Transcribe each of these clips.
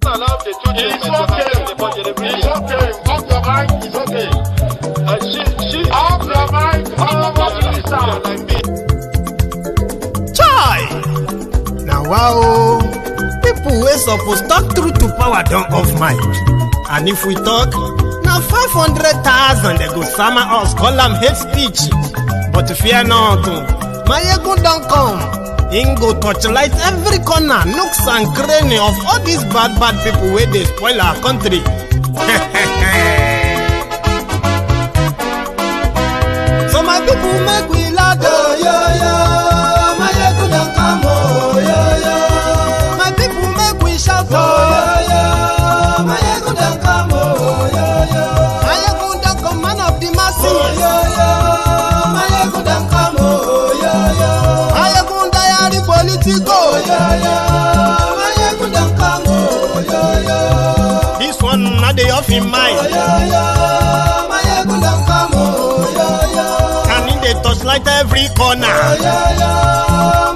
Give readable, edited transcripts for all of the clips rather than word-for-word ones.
allow the two children to have the budget every year. It's okay. Off your mind. It's okay. Off your mind. Chai! Now wow, people wey suppose talk truth to power don't off mic. And if we talk, now 500,000 they go summer us call them hate speech. But fear not, Maiyegun don't come. Ingo torchlight every corner, nooks and cranny of all these bad people where they spoil our country. So my people make we laugh, oh yo yo. Maiyegun don't come, oh yo yo. My people make we shout, oh yo yo. Maiyegun don't come, oh yo yo. Maiyegun don't come, man of the masses, oh yo yo. Maiyegun don't come, oh yo yo. Maiyegun diary politico, oh yo yo. Maiyegun don't come, oh yo yo. This one not the off in mind, oh yo yo. Maiyegun don't come, oh yo yo. Can in the touchlight every corner, oh yo yo.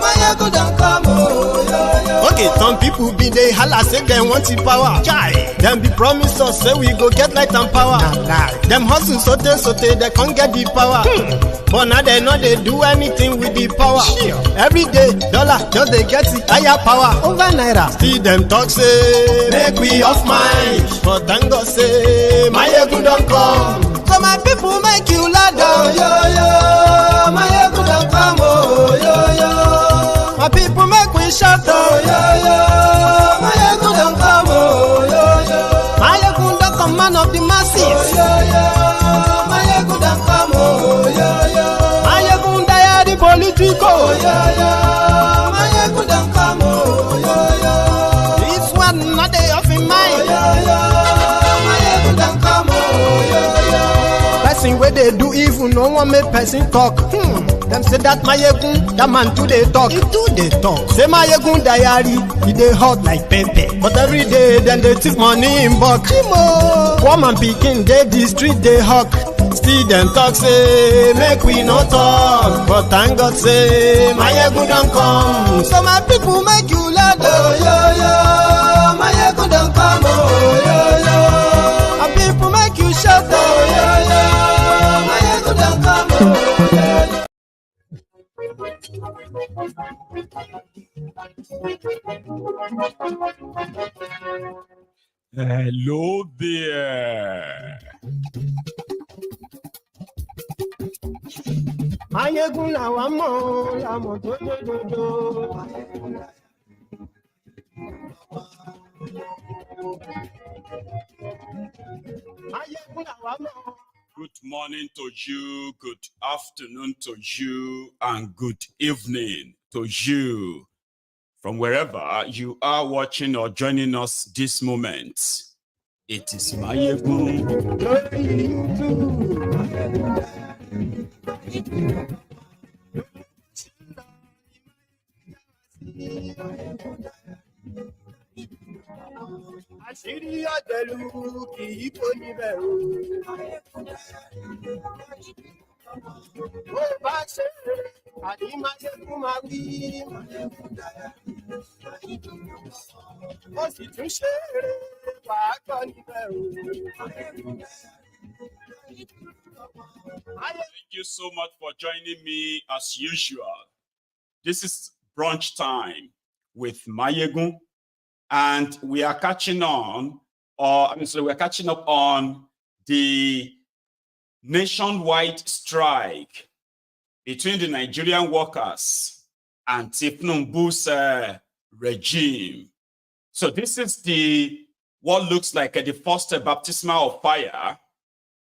Maiyegun don't come, oh yo yo. Okay, some people be they holla say they want the power. Chai, them be promise us say we go get light and power. Them hustle sote they can't get the power. But now they know they do anything with the power. Every day, dollar just they get the higher power over naira. See them talk say make we off mind, but thank God say Maiyegun don't come. So my people make you loud, oh yo yo. Maiyegun don't come, oh yo yo. My people make we shout, oh yo yo. Maiyegun don't come, oh yo yo. Maiyegun don't come, man of the masses, oh yo yo. Maiyegun don't come, oh yo yo. Maiyegun diary politico, oh yo yo. Maiyegun don't come, oh yo yo. This one not they off in mind, oh yo yo. Maiyegun don't come, oh yo yo. Person where they do evil, no one make person talk. Them say that Maiyegun, that man too they talk. He too they talk. Say Maiyegun diary, he they hot like pepper. But every day then they take money in bulk. Poor man picking, they the street they hawk. Still them talk say make we no talk. But thank God say Maiyegun don't come. So my people make you loud, oh yo yo. Maiyegun don't come, oh yo yo. My people make you shout, oh yo yo. Maiyegun don't come, oh yo yo. Hello there. Maiyegun la wa mo to do. Maiyegun la wa mo. Good morning to you, good afternoon to you, and good evening to you. From wherever you are watching or joining us this moment, it is Maiyegun. Àṣírí ọ̀dẹ̀lú kì í kó níbẹ̀ o. Bó bá ṣe àní Maiyegun máa wí. Ó sì tún ṣe wàá gbọ́ níbẹ̀ o. Thank you so much for joining me as usual. This is brunch time with Maiyegun. And we are catching on, we're catching up on the nationwide strike between the Nigerian workers and Tinubu's regime. So this is what looks like the first baptismal of fire,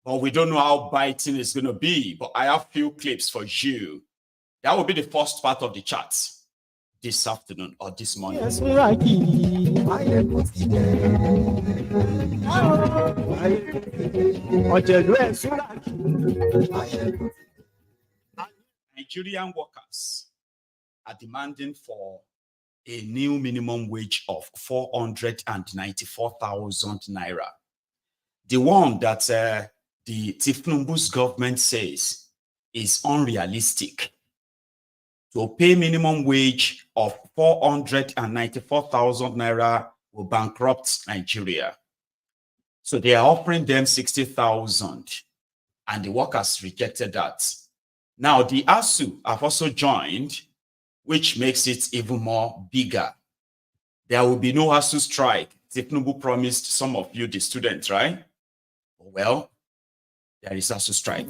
but we don't know how biting it's going to be. But I have few clips for you. That will be the first part of the chat this afternoon or this morning. Yes, Nigerian workers are demanding for a new minimum wage of 494,000 naira. The one that the Tinubu's government says is unrealistic. To pay minimum wage of 494,000 naira will bankrupt Nigeria. So they are offering them 60,000, and the workers rejected that. Now the ASUU have also joined, which makes it even more bigger. There will be no ASUU strike. Tinubu promised some of you, the students, right? Well, there is ASUU strike.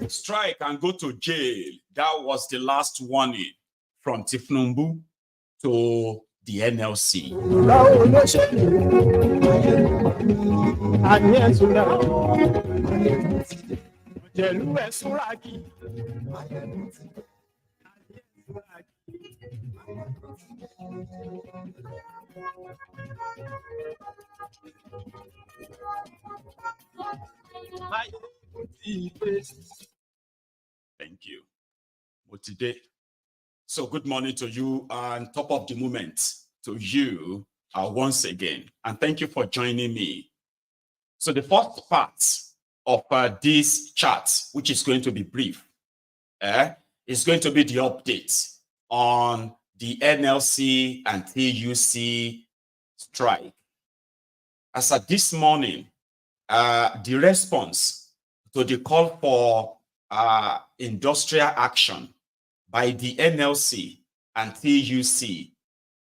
Strike and go to jail. That was the last warning from Tinubu to the NLC. Thank you. Today. So good morning to you, and top of the moment to you once again. And thank you for joining me. So the first part of this chat, which is going to be brief, is going to be the update on the NLC and TUC strike. As of this morning, the response to the call for industrial action by the NLC and TUC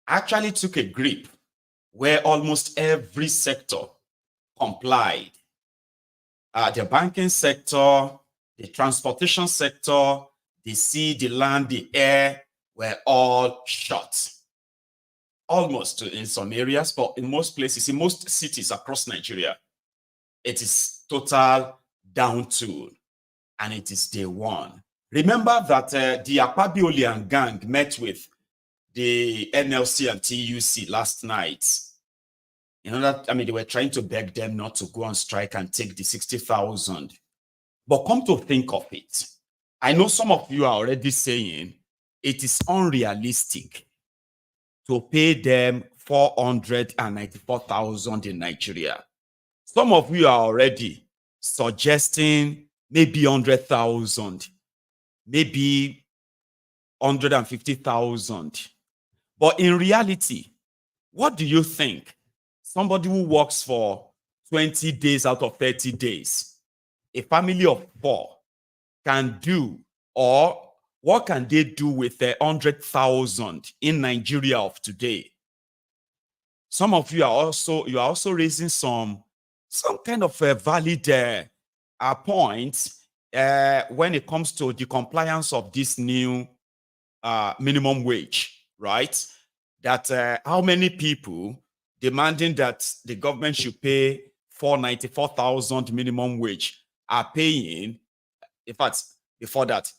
actually took a grip where almost every sector complied. The banking sector, the transportation sector, the sea, the land, the air were all shut. Almost in some areas, but in most places, in most cities across Nigeria, it is total down tool, and it is day one. Remember that the Akpabiolian gang met with the NLC and TUC last night. You know that, I mean, they were trying to beg them not to go on strike and take the 60,000. But come to think of it, I know some of you are already saying it is unrealistic to pay them 494,000 in Nigeria. Some of you are already suggesting maybe 100,000, maybe 150,000. But in reality, what do you think somebody who works for 20 days out of 30 days, a family of 4, can do, or what can they do with 100,000 in Nigeria of today? Some of you are also raising some kind of valid points when it comes to the compliance of this new minimum wage, right? That how many people demanding that the government should pay 494,000 minimum wage are paying. In fact, before that,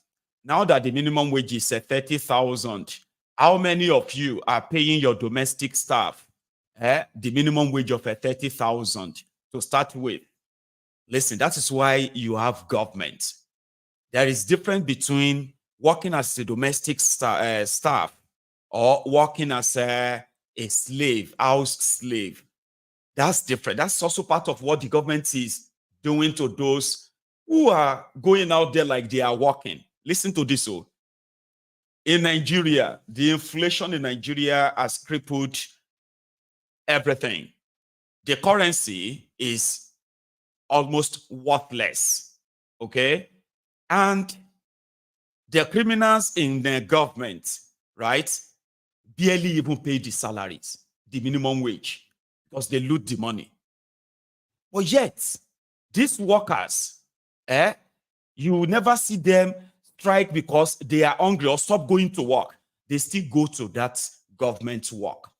now that the minimum wage is 30,000, how many of you are paying your domestic staff the minimum wage of 30,000 to start with? Listen, that is why you have government. There is difference between working as a domestic staff or working as a slave, house slave. That's different. That's also part of what the government is doing to those who are going out there like they are working. Listen to this. In Nigeria, the inflation in Nigeria has crippled everything. The currency is almost worthless, okay? And the criminals in the government, right, barely even pay the salaries, the minimum wage, because they loot the money. But yet, these workers, you never see them strike because they are hungry or stop going to work. They still go to that government work,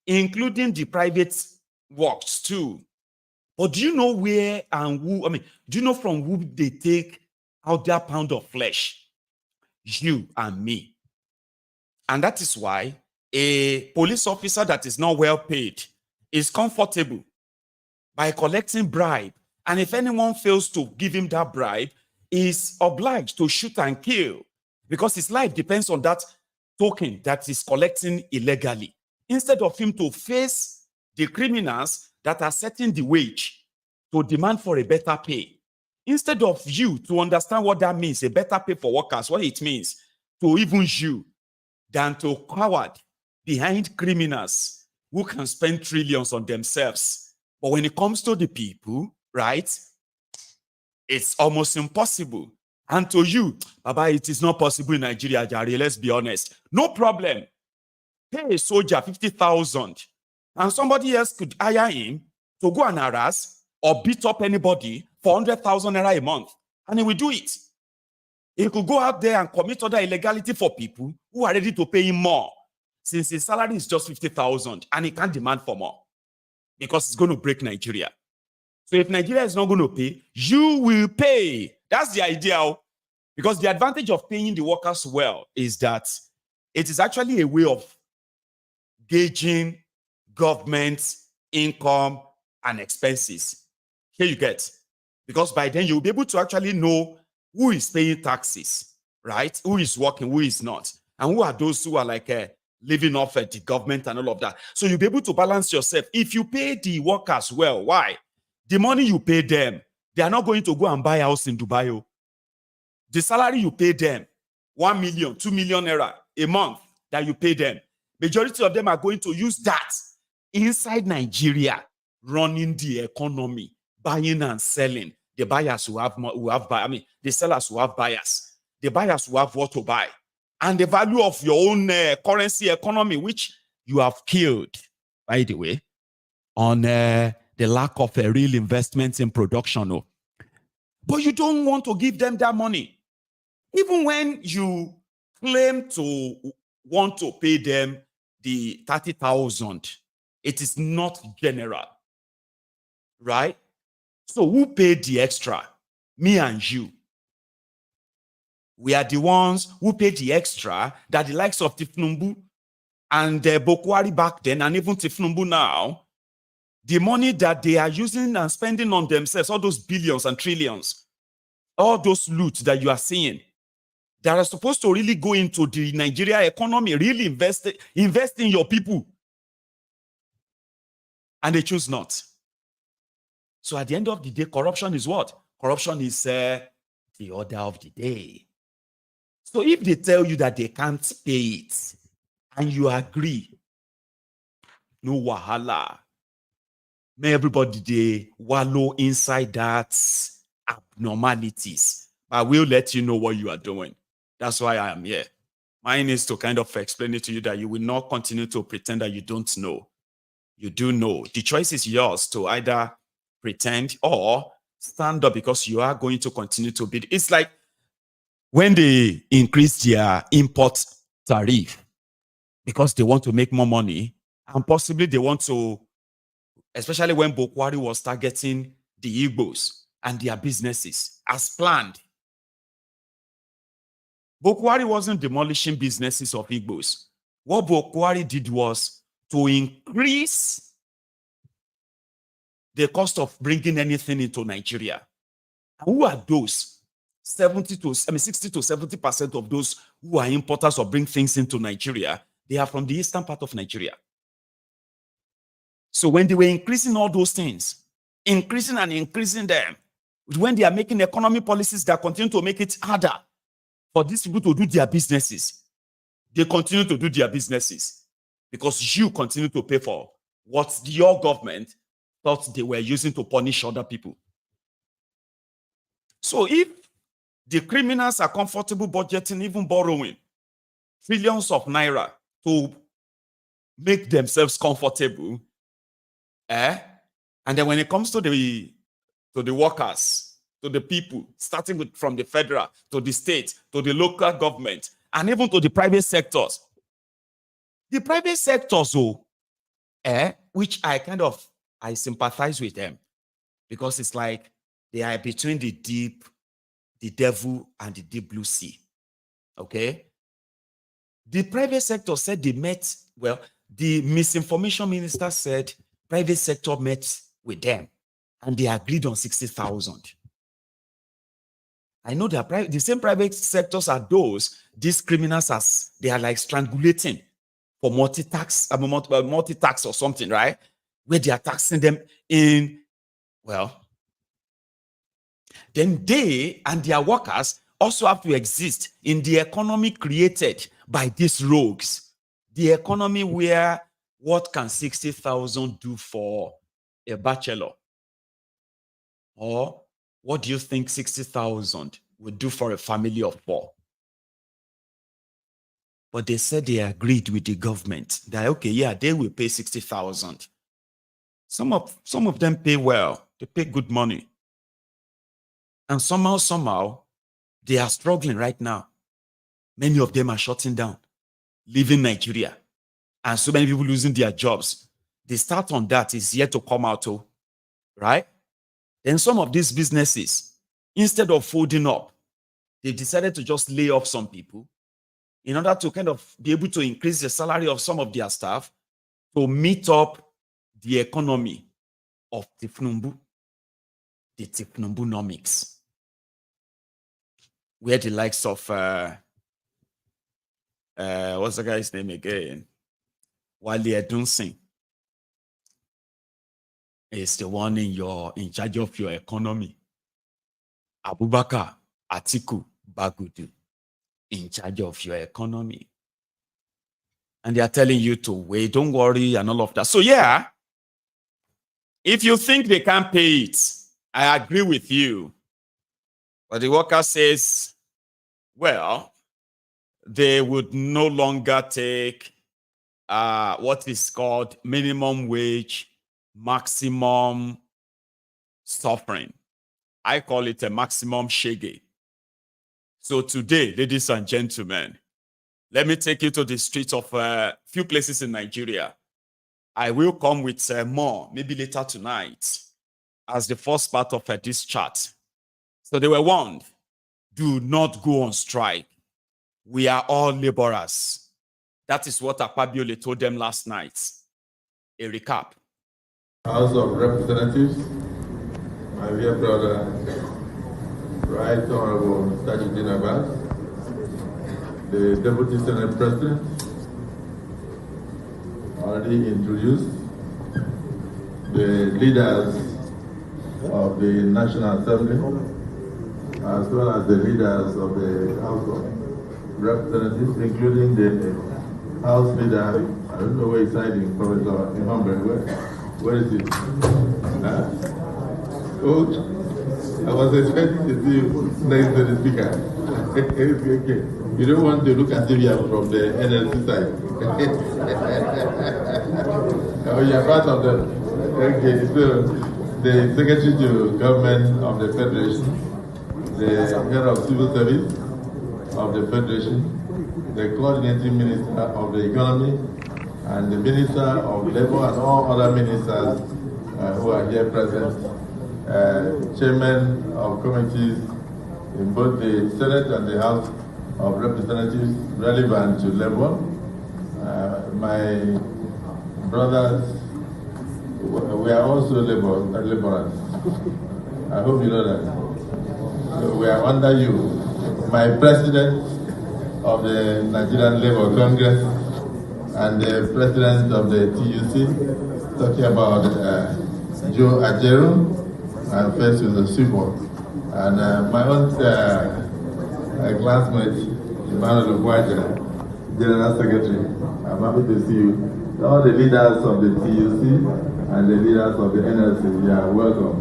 including the private works too. But do you know where and who, I mean, do you know from who they take out their pound of flesh? You and me. And that is why a police officer that is not well paid is comfortable by collecting bribe. And if anyone fails to give him that bribe, is obliged to shoot and kill, because his life depends on that token that is collecting illegally, instead of him to face the criminals that are setting the wage to demand for a better pay. instead of you to understand what that means, a better pay for workers, what it means to even you, than to coward behind criminals who can spend trillions on themselves. But when it comes to the people, right, it's almost impossible. And to you, Baba, it is not possible in Nigeria, Jari, let's be honest. No problem. Pay a soldier 50,000 and somebody else could hire him to go and harass or beat up anybody for 100,000 naira a month. And he will do it. He could go out there and commit other illegality for people who are ready to pay him more, since his salary is just 50,000 and he can't demand for more because it's going to break Nigeria. So if Nigeria is not going to pay, you will pay. That's the idea. Because the advantage of paying the workers well is that it is actually a way of gauging government income and expenses. Here you get. Because by then you'll be able to actually know who is paying taxes, right? Who is working, who is not. And who are those who are like living off the government and all of that. So you'll be able to balance yourself. If you pay the workers well, why? The money you pay them, they are not going to go and buy a house in Dubai. The salary you pay them, 1 million, 2 million naira a month that you pay them, majority of them are going to use that inside Nigeria, running the economy, buying and selling. The buyers who have the sellers who have buyers. The buyers who have what to buy. And the value of your own currency economy, which you have killed, by the way, on the lack of a real investment in production. Oh. But you don't want to give them that money. Even when you claim to want to pay them the 30,000, it is not general. Right? So who paid the extra? Me and you. We are the ones who paid the extra that the likes of Tifnumbu and Bokwari back then, and even Tifnumbu now, the money that they are using and spending on themselves, all those billions and trillions, all those loot that you are seeing, that are supposed to really go into the Nigeria economy, really invest in your people. And they choose not. So at the end of the day, corruption is what? Corruption is the order of the day. So if they tell you that they can't pay it, and you agree, no wahala. May everybody they wallow inside that abnormalities. I will let you know what you are doing. That's why I am here. Mine is to kind of explain it to you that you will not continue to pretend that you don't know. You do know. The choice is yours to either pretend or stand up, because you are going to continue to bid. It's like when they increase their import tariff because they want to make more money, and possibly they want to, especially when Bokwari was targeting the Igbos and their businesses as planned. Bokwari wasn't demolishing businesses of Igbos. What Bokwari did was to increase the cost of bringing anything into Nigeria. And who are those? 60 to 70% of those who are importers or bring things into Nigeria, they are from the eastern part of Nigeria. So when they were increasing all those things, increasing them, when they are making economic policies that continue to make it harder for these people to do their businesses, they continue to do their businesses because you continue to pay for what your government thought they were using to punish other people. So if the criminals are comfortable budgeting, even borrowing trillions of naira to make themselves comfortable, and then when it comes to the workers, to the people, starting from the federal to the state to the local government and even to the private sectors, which I sympathize with them, because it's like they are between the devil and the deep blue sea. Okay, the private sector said they met. Well, the misinformation minister said private sector met with them and they agreed on 60,000. I know that the same private sectors are those these criminals they are like strangulating for multi-tax or something, right? Where they are taxing them in, well, then they and their workers also have to exist in the economy created by these rogues. The economy where what can 60,000 do for a bachelor? Or what do you think 60,000 would do for a family of 4? But they said they agreed with the government that, okay, yeah, they will pay 60,000. Some of them pay well. They pay good money. And somehow, they are struggling right now. Many of them are shutting down, leaving Nigeria. And so many people losing their jobs. The start on that is yet to come out, right? Then some of these businesses, instead of folding up, they decided to just lay off some people in order to kind of be able to increase the salary of some of their staff to meet up the economy of Tifnumbu, the Tifnumbunomics, where the likes of, what's the guy's name again? Wale Edunsin is the one in charge of your economy. Abubakar Atiku Bagudu in charge of your economy. And they are telling you to wait, don't worry, and all of that. So yeah, if you think they can't pay it, I agree with you. But the worker says, well, they would no longer take what is called minimum wage, maximum suffering. I call it a maximum shege. So today, ladies and gentlemen, let me take you to the streets of a few places in Nigeria. I will come with more, maybe later tonight, as the first part of this chat. So they were warned, do not go on strike. We are all laborers. That is what Akpabiole told them last night. A recap. House of Representatives, my dear brother, Right Honorable Tajuddin Abbas, the Deputy Senate President, already introduced, the leaders of the National Assembly, as well as the leaders of the House of Representatives, including the House Leader, I don't know where he's hiding, Professor Imambe, where is he? Oh, I was expecting to see you next to the speaker. Okay. You don't want to look as if you are from the NLC side. Oh, you are part of the. Okay, so the Secretary to Government of the Federation, the Head of Civil Service of the Federation, the Coordinating Minister of the Economy, and the Minister of Labor and all other ministers who are here present, chairmen of committees in both the Senate and the House of Representatives relevant to labor, my brothers, we are also laborers. I hope you know that. So we are under you. My president of the Nigerian Labour Congress and the president of the TUC, talking about Joe Ajeru, and first with the seaports. And my own classmate, Emmanuel Ogwaja, General Secretary, I'm happy to see you. All the leaders of the TUC and the leaders of the NLC, yeah, welcome.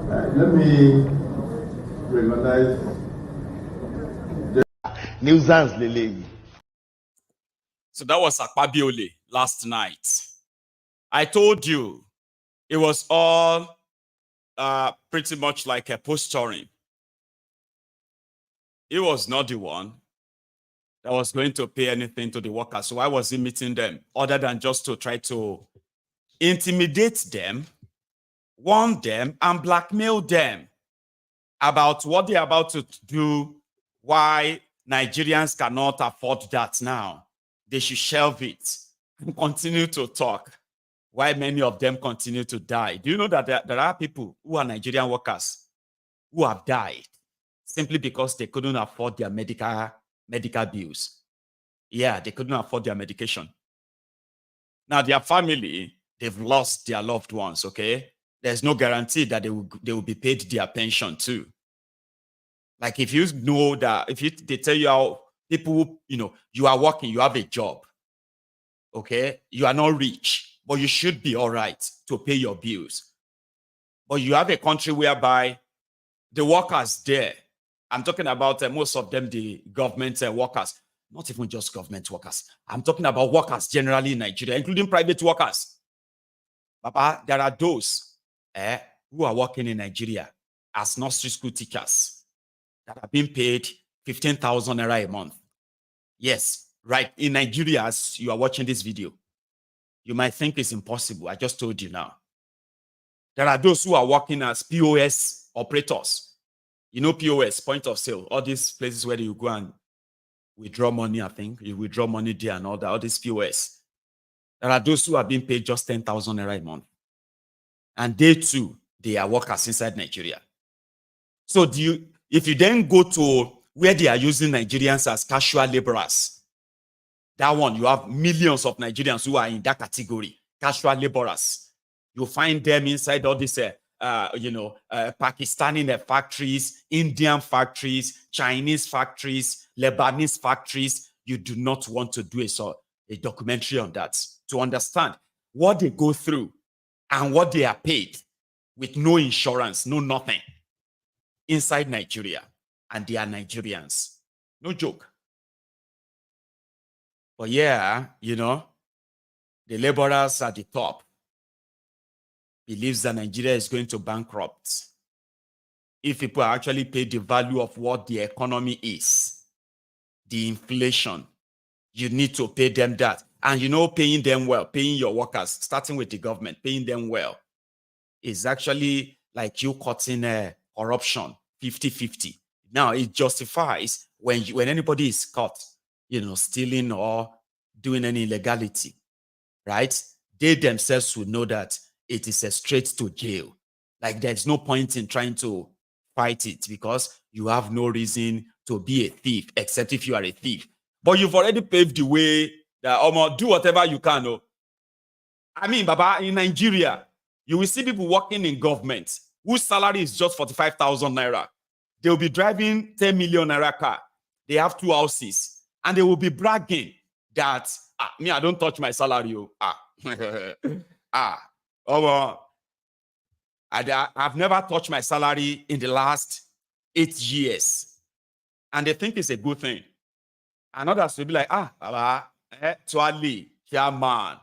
Let me recognize nuisance Lele. So that was Akpabiole last night. I told you it was all pretty much like a posturing. He was not the one that was going to pay anything to the workers. So why was he meeting them other than just to try to intimidate them, warn them, and blackmail them about what they're about to do, why Nigerians cannot afford that now. They should shelve it and continue to talk, why many of them continue to die. Do you know that there are people who are Nigerian workers who have died simply because they couldn't afford their medical bills? Yeah, they couldn't afford their medication. Now, their family, they've lost their loved ones, okay? There's no guarantee that they will be paid their pension too. Like if you know that, they tell you how people, you are working, you have a job, okay? You are not rich, but you should be all right to pay your bills. But you have a country whereby the workers there, I'm talking about most of them, the government workers, not even just government workers. I'm talking about workers generally in Nigeria, including private workers. Papa, there are those who are working in Nigeria as nursery school teachers that are being paid 15,000 naira a month. Yes, right. In Nigeria, as you are watching this video, you might think it's impossible. I just told you now. There are those who are working as POS operators. You know, POS, point of sale, all these places where you go and withdraw money, I think. You withdraw money there and all that, all these POS. There are those who are being paid just 10,000 naira a month. And they too, they are workers inside Nigeria. So if you then go to where they are using Nigerians as casual laborers, that one, you have millions of Nigerians who are in that category, casual laborers. You find them inside all these, Pakistani factories, Indian factories, Chinese factories, Lebanese factories. You do not want to do a documentary on that to understand what they go through and what they are paid with no insurance, no nothing inside Nigeria. And they are Nigerians. No joke. But yeah, the laborers at the top believes that Nigeria is going to bankrupt if people are actually paid the value of what the economy is, the inflation. You need to pay them that. And paying them well, paying your workers, starting with the government, paying them well, is actually like you cutting corruption 50-50. Now, it justifies when anybody is caught, stealing or doing any illegality, right? They themselves will know that it is a straight to jail. Like there's no point in trying to fight it because you have no reason to be a thief, except if you are a thief. But you've already paved the way that do whatever you can. Oh. I mean, Baba, in Nigeria, you will see people working in government whose salary is just 45,000 naira. They will be driving 10 million naira car. They have 2 houses. And they will be bragging that, I don't touch my salary. I've never touched my salary in the last 8 years. And they think it's a good thing. And others will be like, Baba, chairman,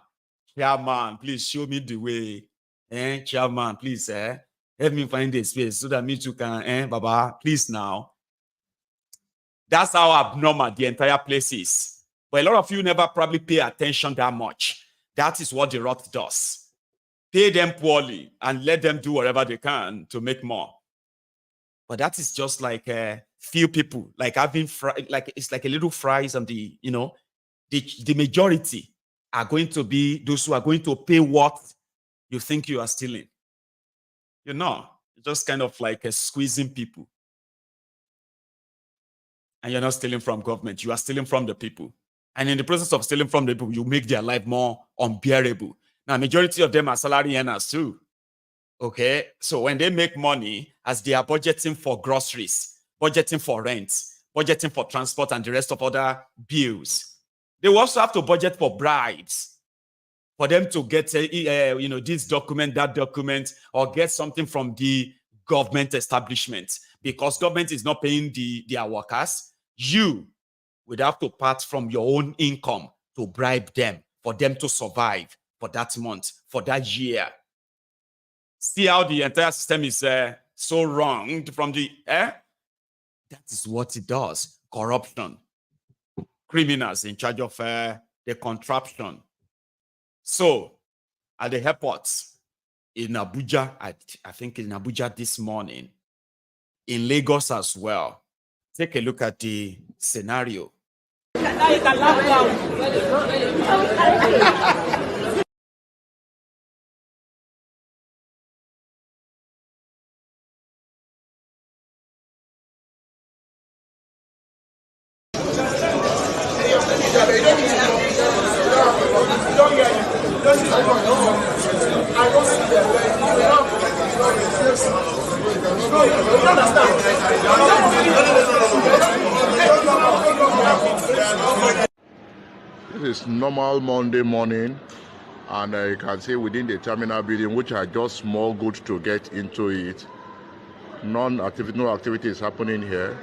please show me the way. Chairman, please, help me find a space so that me too can, Baba, please now. That's how abnormal the entire place is. But a lot of you never probably pay attention that much. That is what the rot does. Pay them poorly and let them do whatever they can to make more. But that is just like few people, like having it's like a little fries, and the majority are going to be those who are going to pay what you think you are stealing. It's just kind of like squeezing people. And you're not stealing from government, you are stealing from the people. And in the process of stealing from the people, you make their life more unbearable. Now, majority of them are salary earners too. Okay, so when they make money, as they are budgeting for groceries, budgeting for rent, budgeting for transport and the rest of other bills, they will also have to budget for bribes for them to get, this document, that document, or get something from the government establishment. Because government is not paying their workers, you would have to part from your own income to bribe them for them to survive for that month, for that year. See how the entire system is so wrong from the That is what it does. Corruption. Criminals in charge of the contraption. So, at the airports in Abuja, I think in Abuja this morning, in Lagos as well, take a look at the scenario. This is normal Monday morning, and you can see within the terminal building, which are just small goods to get into it. No activity is happening here.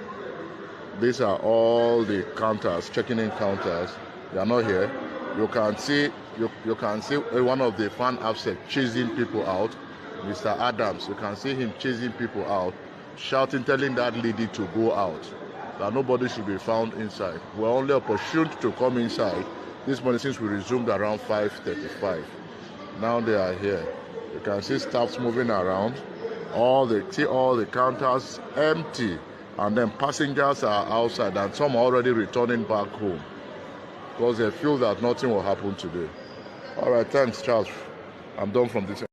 These are all the counters, checking in counters. They are not here. You can see one of the fan offset chasing people out. Mr. Adams, you can see him chasing people out, shouting, telling that lady to go out, that nobody should be found inside. We're only opportune to come inside this morning since we resumed around 5:35. Now they are here. You can see staffs moving around. All the counters empty, and then passengers are outside, and some are already returning back home because they feel that nothing will happen today. All right, thanks, Charles. I'm done from this.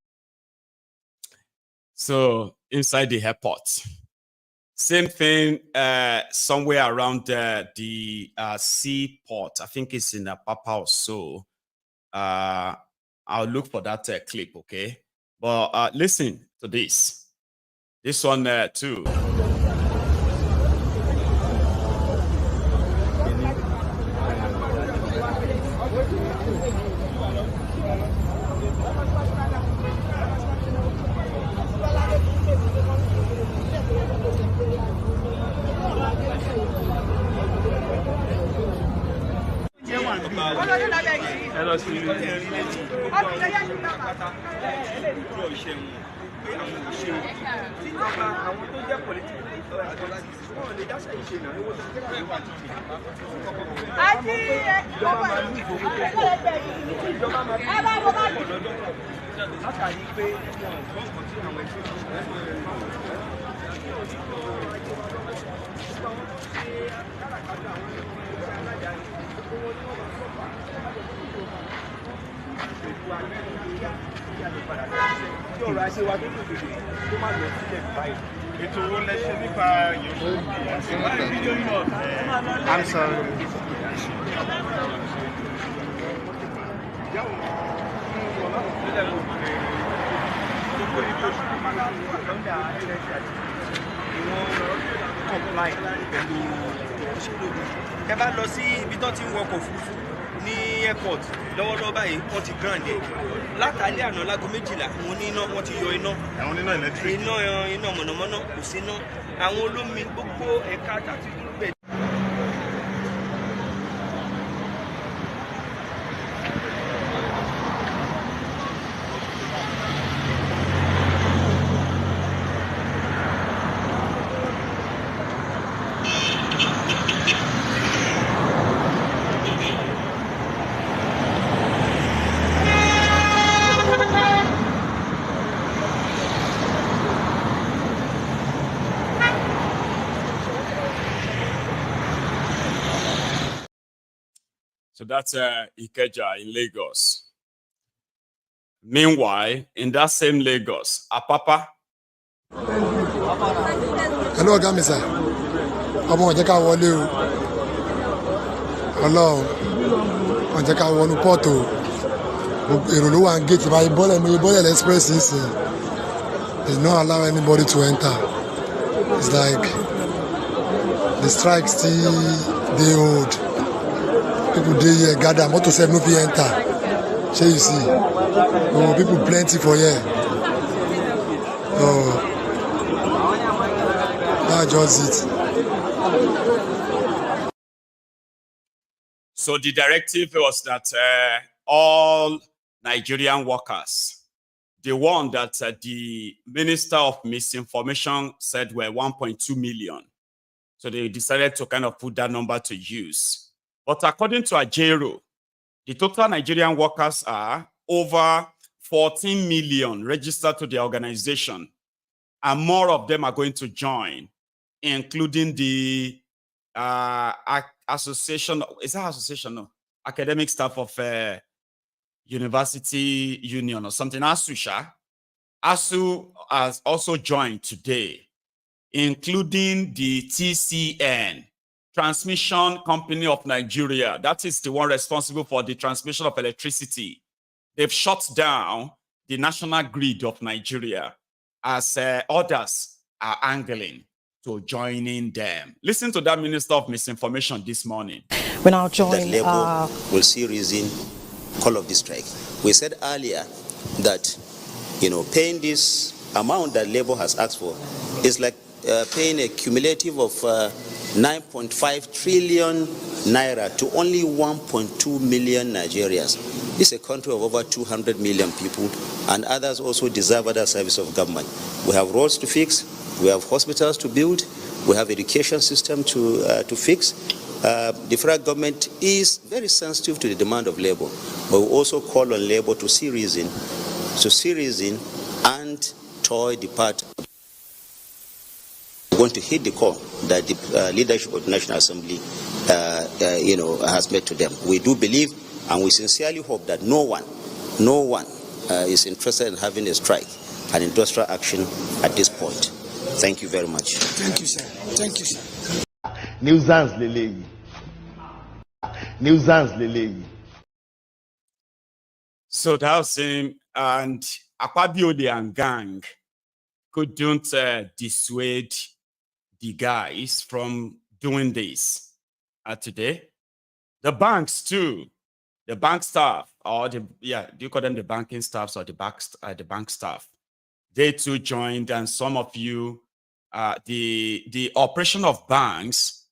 So inside the airport, same thing somewhere around the seaport. I think it's in Papa or so. I'll look for that clip, okay? But listen to this. This one too. I'm sorry. Ẹ bá lọ sí ibi tó ti ń wọkọ̀ òfurufú ní airport lọ́wọ́lọ́wọ́ báyìí wọ́n ti grand ẹ̀ látàlẹ́ àná lágo 12 àwọn oníná wọ́n ti yọ iná iná mọ̀nàmọ́ná kò sí iná àwọn olómi gbogbo ẹ̀ka àti gbẹ̀. So that's Ikeja in Lagos. Meanwhile, in that same Lagos, Apapa. Hello, ọ̀gá mi sà. Ọmọ ọ̀jẹ̀ ká wọlé o. Ọlọ́run ọ̀jẹ̀ ká wọnú pọ́ọ̀tù o. Èrò ló wà ń gate báyìí bọ́lẹ̀ express nísìnyí. They don't allow anybody to enter. It's like the strike still dey hold. People dey here gather, motor sef no fit enter. Shey you see? Oh, people plenty for here. Oh, that's just it. So the directive was that all Nigerian workers, the one that the Minister of Misinformation said were 1.2 million. So they decided to kind of put that number to use. But according to Ajero, the total Nigerian workers are over 14 million registered to the organization. And more of them are going to join, including the association, is that association? No, academic staff of University Union or something, ASUU. ASUU has also joined today, including the TCN, Transmission Company of Nigeria. That is the one responsible for the transmission of electricity. They've shut down the national grid of Nigeria as others are angling to joining them. Listen to that Minister of Misinformation this morning. We now join. That Labour will see reason call of the strike. We said earlier that, paying this amount that Labour has asked for is like paying a cumulative of 9.5 trillion naira to only 1.2 million Nigerians. This is a country of over 200 million people, and others also deserve other service of government. We have roads to fix, we have hospitals to build, we have education system to fix. The federal government is very sensitive to the demand of labor, but we also call on labor to see reason and toy the part. We're going to hit the call that the leadership of the National Assembly, has made to them. We do believe, and we sincerely hope that no one is interested in having a strike and industrial action at this point. Thank you very much. Thank you, sir. Thank you, sir. Nuisance Lele. So that was him, and Akwabiode and gang couldn't dissuade the guys from doing this today. The banks too, the bank staff, or do you call them the banking staffs or the bank staff? They too joined, and some of you, the operation of banks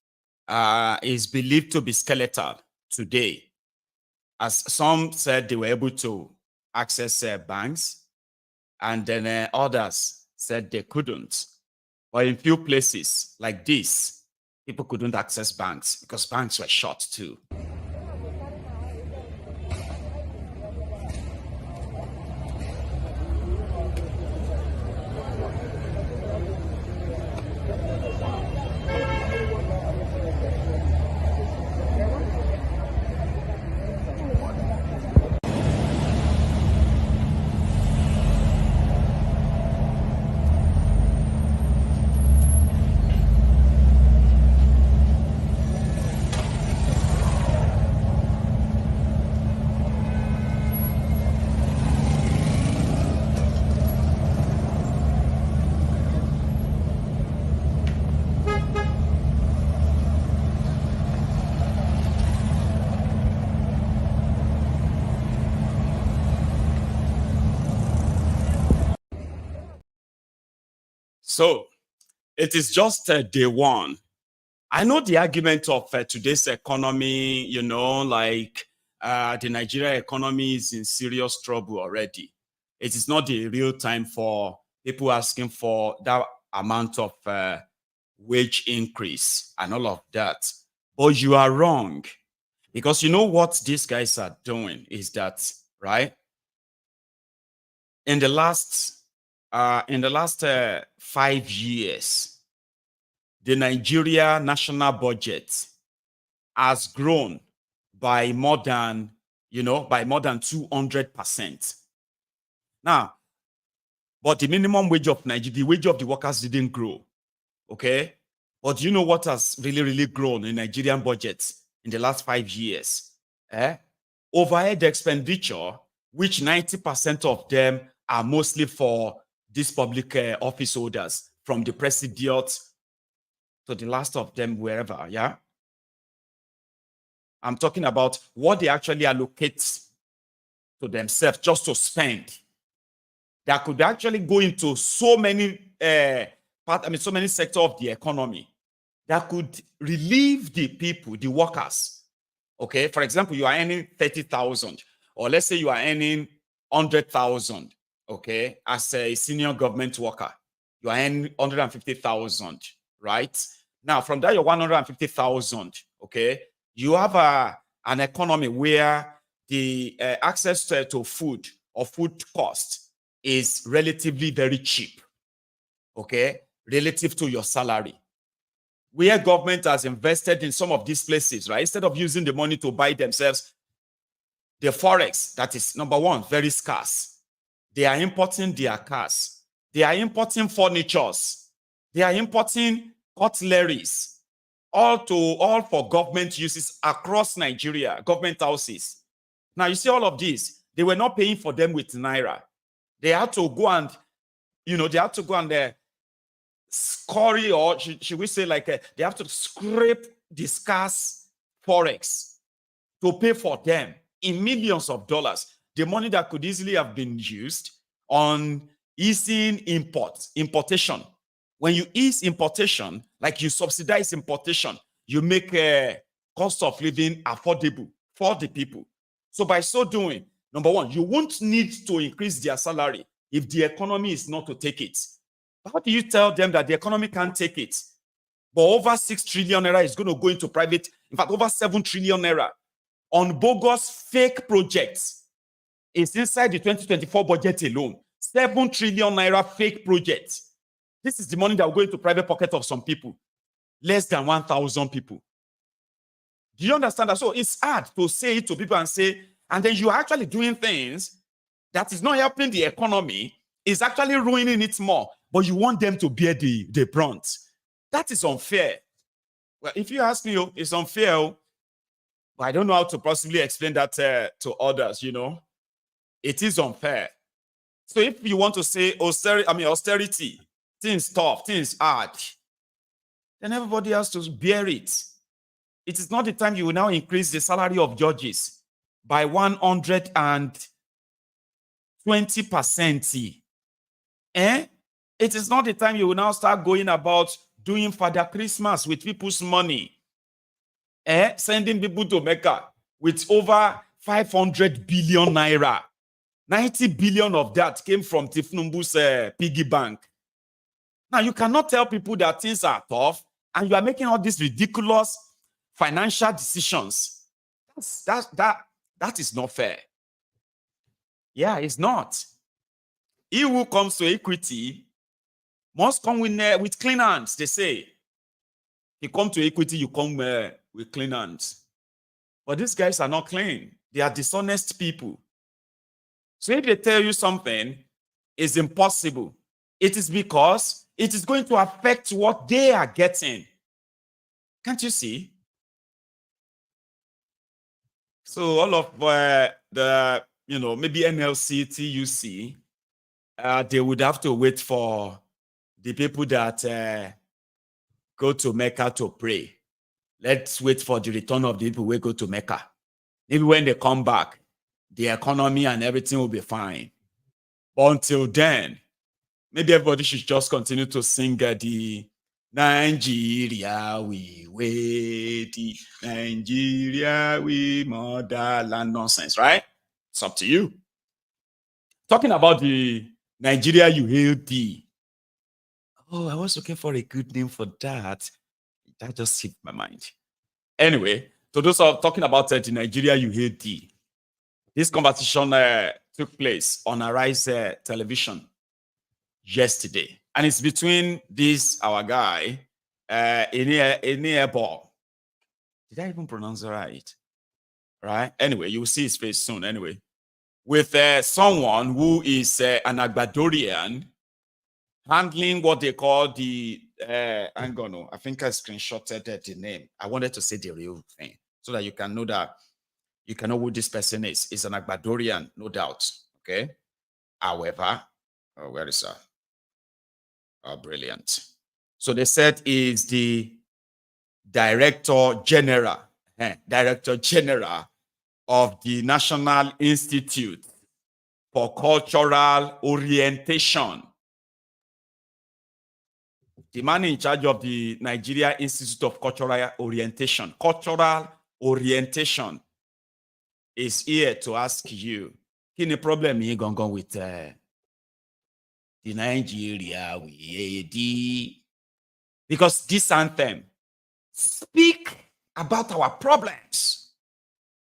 is believed to be skeletal today, as some said they were able to access banks, and then others said they couldn't. But in few places like this, people couldn't access banks because banks were shut too. So it is just day one. I know the argument of today's economy, the Nigeria economy is in serious trouble already. It is not the real time for people asking for that amount of wage increase and all of that. But you are wrong, because you know what these guys are doing is that, right? In the last 5 years, the Nigeria national budget has grown by more than 200%. Now, but the minimum wage of Nigeria, the wage of the workers didn't grow. Okay? But you know what has really grown in Nigerian budgets in the last 5 years? Overhead expenditure, which 90% of them are mostly for these public office holders, from the president to the last of them, wherever, yeah? I'm talking about what they actually allocate to themselves just to spend. That could actually go into so many so many sectors of the economy that could relieve the people, the workers. Okay, for example, you are earning 30,000, or let's say you are earning 100,000. Okay, as a senior government worker, you are earning 150,000, right? Now, from that, your 150,000, okay, you have an economy where the access to food or food cost is relatively very cheap, okay, relative to your salary. Where government has invested in some of these places, right? Instead of using the money to buy themselves the forex, that is, number one, very scarce. They are importing their cars. They are importing furnitures. They are importing cutleries, all for government uses across Nigeria, government houses. Now, you see all of this. They were not paying for them with Naira. They had to go and, scurry, or should we say like they have to scrape the scarce forex to pay for them in millions of dollars. The money that could easily have been used on easing importation. When you ease importation, like you subsidize importation, you make a cost of living affordable for the people. So by so doing, number one, you won't need to increase their salary if the economy is not to take it. How do you tell them that the economy can't take it? But over 6 trillion naira is going to go into private, in fact, over 7 trillion naira on bogus fake projects. It's inside the 2024 budget alone. 7 trillion naira fake projects. This is the money that will go into private pocket of some people. Less than 1,000 people. Do you understand that? So it's hard to say it to people and say, and then you're actually doing things that is not helping the economy, is actually ruining it more, but you want them to bear the brunt. That is unfair. Well, if you ask me, it's unfair, but I don't know how to possibly explain that to others, you know. It is unfair. So if you want to say austerity, things tough, things hard, then everybody has to bear it. It is not the time you will now increase the salary of judges by 120%. It is not the time you will now start going about doing Father Christmas with people's money. Sending people to Mecca with over 500 billion naira. 90 billion of that came from Tifnumbu's piggy bank. Now, you cannot tell people that things are tough and you are making all these ridiculous financial decisions. That is not fair. Yeah, it's not. He who comes to equity must come with clean hands, they say. You come to equity, you come with clean hands. But these guys are not clean. They are dishonest people. So if they tell you something is impossible, it is because it is going to affect what they are getting. Can't you see? So all of the, maybe NLC, TUC, they would have to wait for the people that go to Mecca to pray. Let's wait for the return of the people who go to Mecca. Maybe when they come back, the economy and everything will be fine. But until then, maybe everybody should just continue to sing the Nigeria we wait, Nigeria we motherland nonsense, right? It's up to you. Talking about the Nigeria you hail thee. Oh, I was looking for a good name for that. That just hit my mind. Anyway, to those who are talking about the Nigeria you hail thee, this conversation took place on Arise television yesterday. And it's between this, our guy, Eniebo. Did I even pronounce it right? Right? Anyway, you will see his face soon. Anyway, with someone who is an Agbadorian handling what they call the, I think I screenshotted the name. I wanted to say the real thing so that you can know that you can know who this person is. It's an Agbadorian, no doubt. Okay. However, where is that? Oh, brilliant. So they said is the Director General of the National Institute for Cultural Orientation. The man in charge of the Nigeria Institute of Cultural Orientation is here to ask you, what's the problem you going on with the Nigeria we? Because this anthem speak about our problems.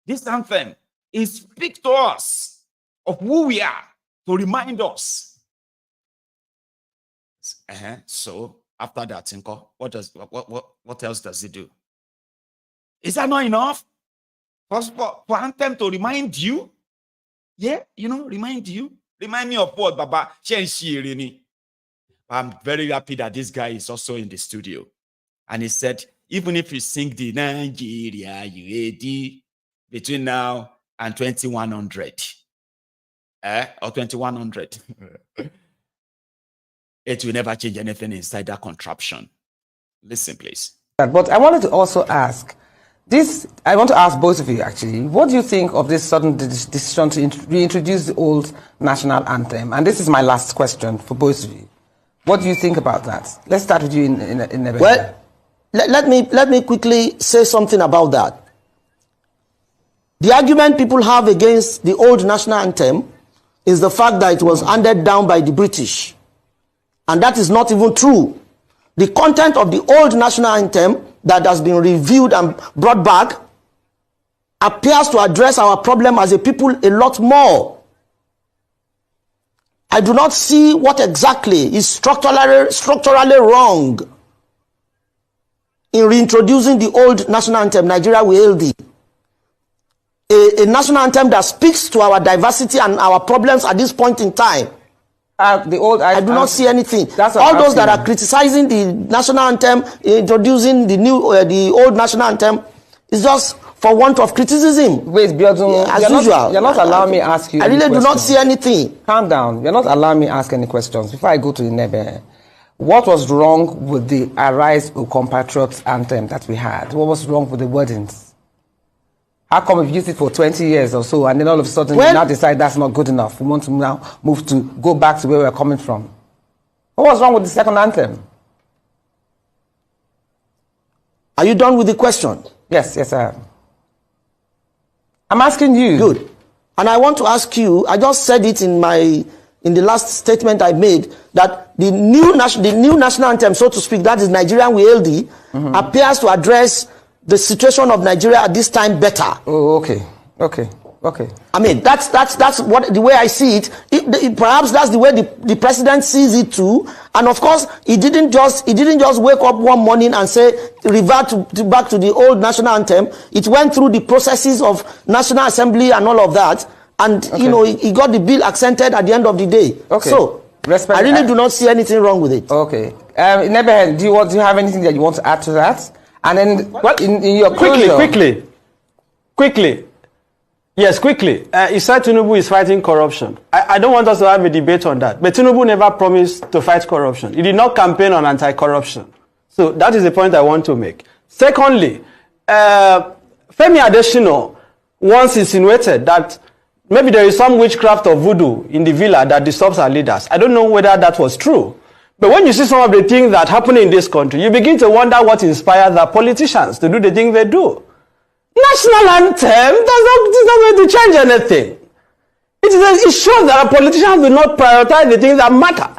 This anthem is speak to us of who we are, to remind us. So after that, what else does it do? Is that not enough? For anthem to remind you? Yeah, remind you. Remind me of what, Baba? I'm very happy that this guy is also in the studio. And he said, even if you sing the Nigeria UAD between now and 2100, or 2100, it will never change anything inside that contraption. Listen, please. But I wanted to also ask, I want to ask both of you actually, what do you think of this sudden decision to reintroduce the old national anthem? And this is my last question for both of you. What do you think about that? Let's start with you in Well, let me quickly say something about that. The argument people have against the old national anthem is the fact that it was handed down by the British. And that is not even true. The content of the old national anthem that has been reviewed and brought back appears to address our problem as a people a lot more. I do not see what exactly is structurally wrong in reintroducing the old national anthem, Nigeria We Hail Thee. A national anthem that speaks to our diversity and our problems at this point in time. I do not see anything. All those that are criticizing the national anthem, introducing the old national anthem, is just for want of criticism. Wait, Biodun, as usual. You're not allowing me to ask you. I really do not see anything. Calm down. You're not allowing me to ask any questions. Before I go to the Nebe, what was wrong with the Arise, O Compatriots anthem that we had? What was wrong with the wordings? How come we've used it for 20 years or so, and then all of a sudden we now decide that's not good enough? We want to now go back to where we're coming from. What was wrong with the second anthem? Are you done with the question? Yes, I am. I'm asking you. Good. And I want to ask you, I just said it in the last statement I made, that the new national anthem, so to speak, that is Nigerian We Hail Thee, appears to address the situation of Nigeria at this time better. Oh, okay. I mean, that's what the way I see it. Perhaps that's the way the president sees it too. And of course, he didn't just wake up one morning and say revert back to the old national anthem. It went through the processes of National Assembly and all of that, and he got the bill accented at the end of the day. Okay. So I really do not see anything wrong with it. Okay. Nebehen, do you have anything that you want to add to that? And then, in your quickly. Yes, quickly. He said Tinubu is fighting corruption. I don't want us to have a debate on that. But Tinubu never promised to fight corruption. He did not campaign on anti-corruption. So that is the point I want to make. Secondly, Femi Adesina once insinuated that maybe there is some witchcraft or voodoo in the villa that disturbs our leaders. I don't know whether that was true. But when you see some of the things that happen in this country, you begin to wonder what inspires the politicians to do the things they do. National anthem is not going to change anything. It shows that our politicians do not prioritize the things that matter.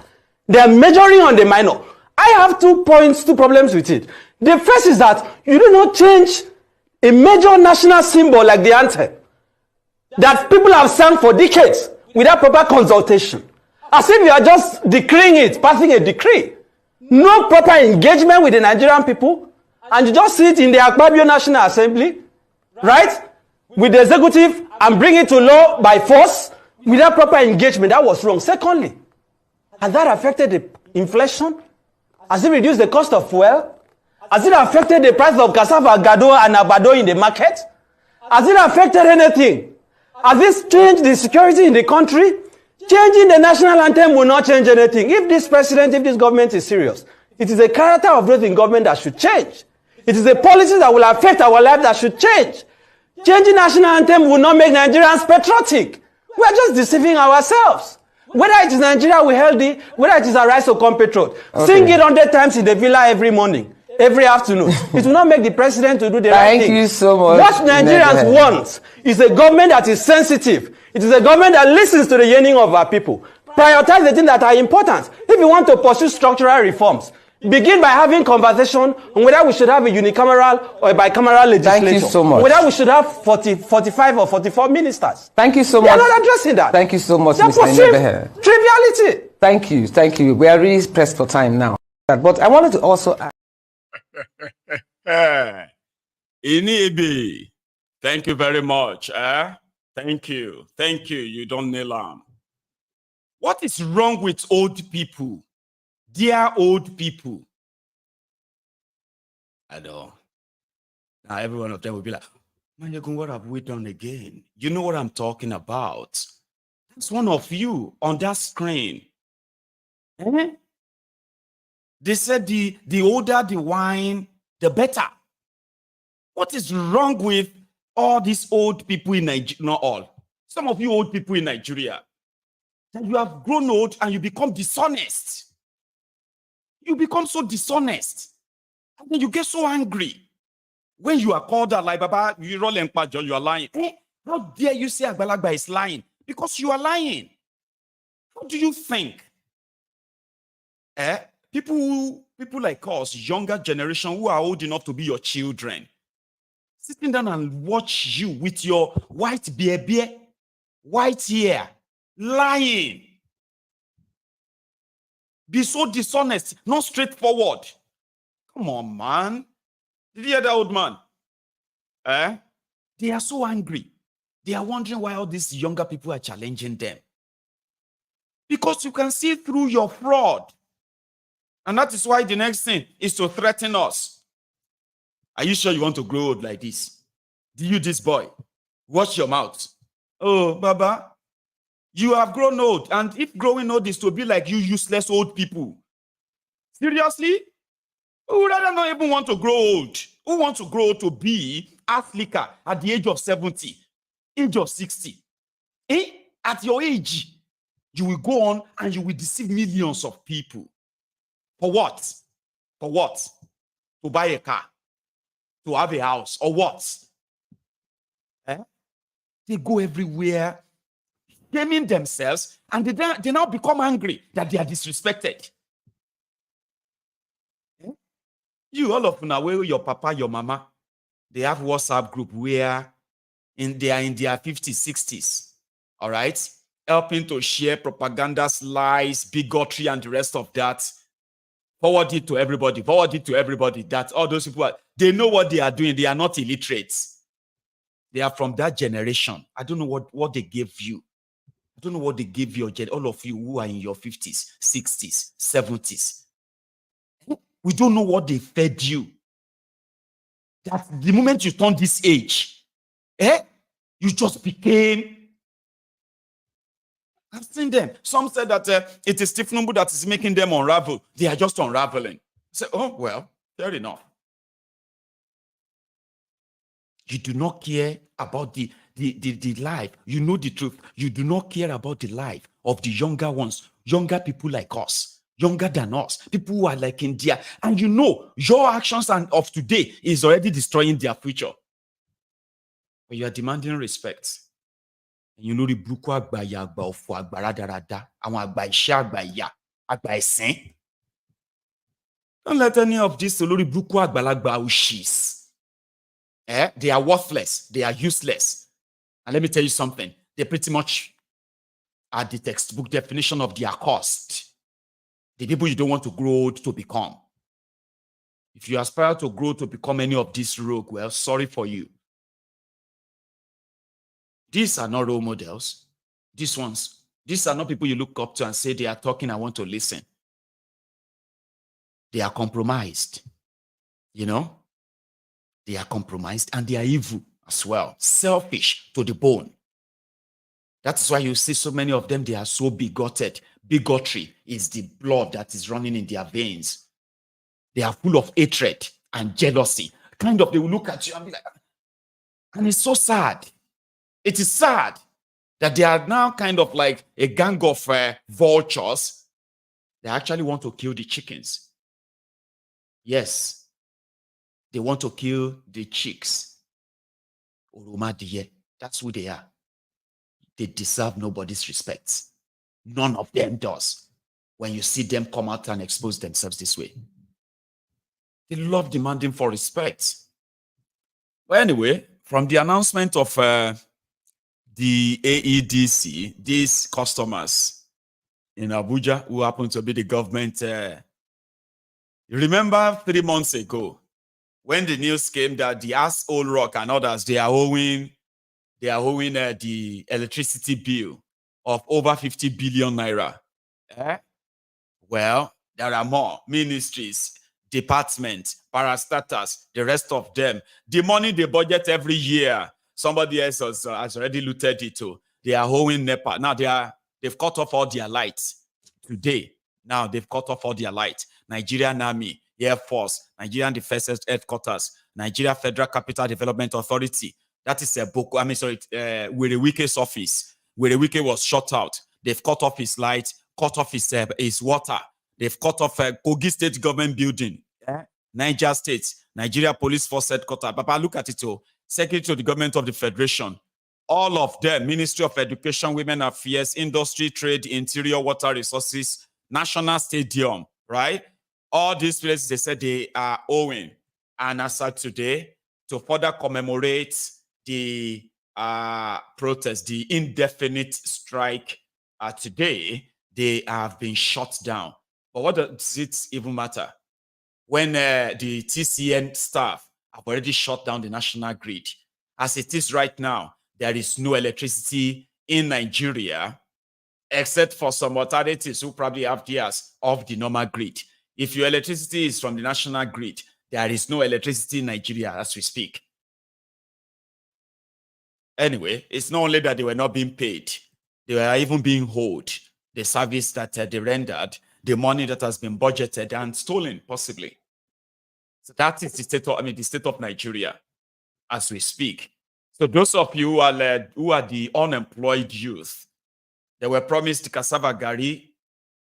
They are majoring on the minor. I have 2 problems with it. The first is that you do not change a major national symbol like the anthem that people have sung for decades without proper consultation. As if you are just decreeing it, passing a decree. No proper engagement with the Nigerian people. And you just sit in the Akpabio National Assembly, right? With the executive and bring it to law by force without proper engagement. That was wrong. Secondly, has that affected the inflation? Has it reduced the cost of fuel? Has it affected the price of cassava, gado, and abado in the market? Has it affected anything? Has this changed the security in the country? Changing the national anthem will not change anything. If this government is serious, it is the character of those in government that should change. It is the policies that will affect our lives that should change. Changing national anthem will not make Nigerians patriotic. We are just deceiving ourselves. Whether it is Nigeria We Hail Thee, whether it is Arise, O Compatriot, sing it 100 times in the villa every morning, every afternoon. It will not make the president to do the right thing. Thank you so much. What Nigerians want is a government that is sensitive. It is a government that listens to the yearning of our people. Prioritize the things that are important. If you want to pursue structural reforms, begin by having conversation on whether we should have a unicameral or a bicameral legislature. Thank you so much. Whether we should have 45 or 44 ministers. Thank you so much. They are not addressing that. Thank you so much, Mr. Nebehe. Triviality. Thank you. We are really pressed for time now. But I wanted to also ask. Inibi, thank you very much. Thank you. You don't nail on. What is wrong with old people? Dear old people. I know. Now every one of them will be like, Maiyegun, what have we done again? You know what I'm talking about. That's one of you on that screen. They said the older the wine, the better. What is wrong with all these old people in Nigeria? Not all. Some of you old people in Nigeria, that you have grown old and you become dishonest. You become so dishonest. And then you get so angry. When you are called out like Baba, you are lying. How dare you say Agbalagba is lying? Because you are lying. How do you think? People like us, younger generation who are old enough to be your children, sitting down and watch you with your white beard, white hair, lying. Be so dishonest, not straightforward. Come on, man. Did you hear that old man? They are so angry. They are wondering why all these younger people are challenging them. Because you can see through your fraud. And that is why the next thing is to threaten us. Are you sure you want to grow old like this? Do you, this boy? Watch your mouth. Oh, Baba, you have grown old. And if growing old is to be like you useless old people, seriously? Who would rather not even want to grow old? Who wants to grow old to be Africa at the age of 70, age of 60? At your age, you will go on and you will deceive millions of people. For what? For what? To buy a car, to have a house, or what? They go everywhere, shaming themselves, and they now become angry that they are disrespected. You, all of now, where your papa, your mama, they have WhatsApp group where they are in their 50s, 60s, all right? Helping to share propaganda, lies, bigotry, and the rest of that. Forward it to everybody. Forward it to everybody. That all those people, they know what they are doing. They are not illiterates. They are from that generation. I don't know what they gave you. I don't know what they gave you, all of you who are in your 50s, 60s, 70s. We don't know what they fed you. That the moment you turn this age, you just became. I've seen them. Some said that it is Stephen Numbu that is making them unravel. They are just unraveling. Say, oh, well, fair enough. You do not care about the life. You know the truth. You do not care about the life of the younger ones, younger people like us, younger than us, people who are like India. And you know your actions of today is already destroying their future. But you are demanding respect. You know the buku agbaya agba ofo agbara darada, àwọn agba iṣẹ́ agba ìyà, agba ẹ̀sìn. Don't let any of these olórí buku àgbàlagbà ushis. They are worthless. They are useless. And let me tell you something. They pretty much are the textbook definition of their cost. The people you don't want to grow to become. If you aspire to grow to become any of these rogue, well, sorry for you. These are not role models. These are not people you look up to and say they are talking, I want to listen. They are compromised. You know? They are compromised and they are evil as well. Selfish to the bone. That's why you see so many of them, they are so bigoted. Bigotry is the blood that is running in their veins. They are full of hatred and jealousy. Kind of, they will look at you and be like, and it's so sad. It is sad that they are now kind of like a gang of vultures. They actually want to kill the chickens. Yes, they want to kill the chicks. That's who they are. They deserve nobody's respect. None of them does. When you see them come out and expose themselves this way. They love demanding for respect. Well, anyway, from the announcement of the AEDC, these customers in Abuja who happen to be the government, you remember 3 months ago when the news came that the Old Rock and others, they are owing the electricity bill of over 50 billion naira. Well, there are more ministries, departments, parastatals, the rest of them. The money they budget every year, somebody else has already looted it too. They are owing NEPA. Now they've cut off all their lights today. Now they've cut off all their lights Nigerian Army, Air Force, Nigerian Defense Headquarters, Nigeria Federal Capital Development Authority. That is Wirewike's office. Wirewike was shut out. They've cut off his light, cut off his water. They've cut off Kogi State Government Building, Niger State, Nigeria Police Force Headquarters. Papa, look at it. Secretary of the Government of the Federation. All of them, Ministry of Education, Women Affairs, Industry, Trade, Interior, Water Resources, National Stadium, right? All these places, they said they are owing. And as of today, to further commemorate the protest, the indefinite strike today, they have been shut down. But what does it even matter? When the TCN staff have already shut down the national grid. As it is right now, there is no electricity in Nigeria, except for some authorities who probably have theirs off the normal grid. If your electricity is from the national grid, there is no electricity in Nigeria as we speak. Anyway, it's not only that they were not being paid, they were even being owed the service that they rendered, the money that has been budgeted and stolen, possibly. So that is the state of Nigeria as we speak. So those of you who are the unemployed youth, they were promised cassava gari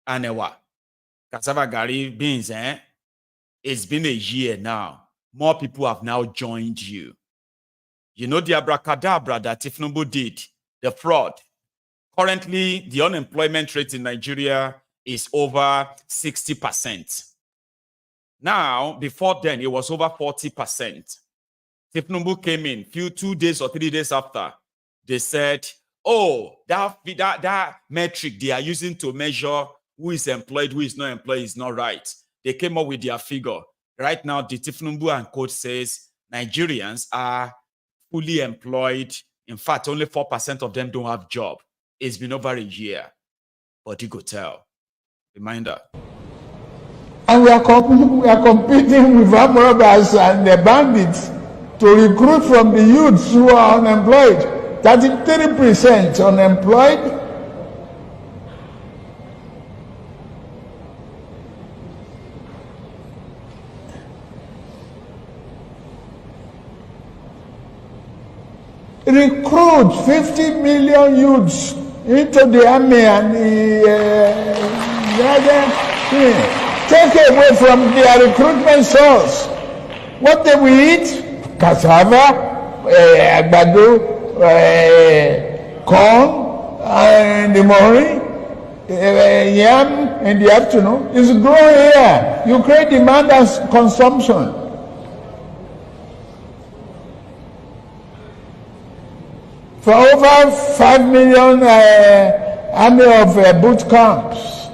and ewa. Cassava gari beans, it's been a year now. More people have now joined you. You know the abracadabra that Tinubu did, the fraud. Currently, the unemployment rate in Nigeria is over 60%. Now, before then, it was over 40%. Tinubu came in 2 days or 3 days after. They said, oh, that metric they are using to measure who is employed, who is not employed is not right. They came up with their figure. Right now, the Tinubu and code says Nigerians are fully employed. In fact, only 4% of them don't have job. It's been over a year. But you could tell. Reminder. And we are competing with armed robbers and the bandits to recruit from the youths who are unemployed. 33% unemployed. Recruit 50 million youths into the army and take away from their recruitment source. What they will eat? Cassava, agbado, corn in the morning, yam in the afternoon. It's growing here. You create demand and consumption. For over 5 million army of boot camps,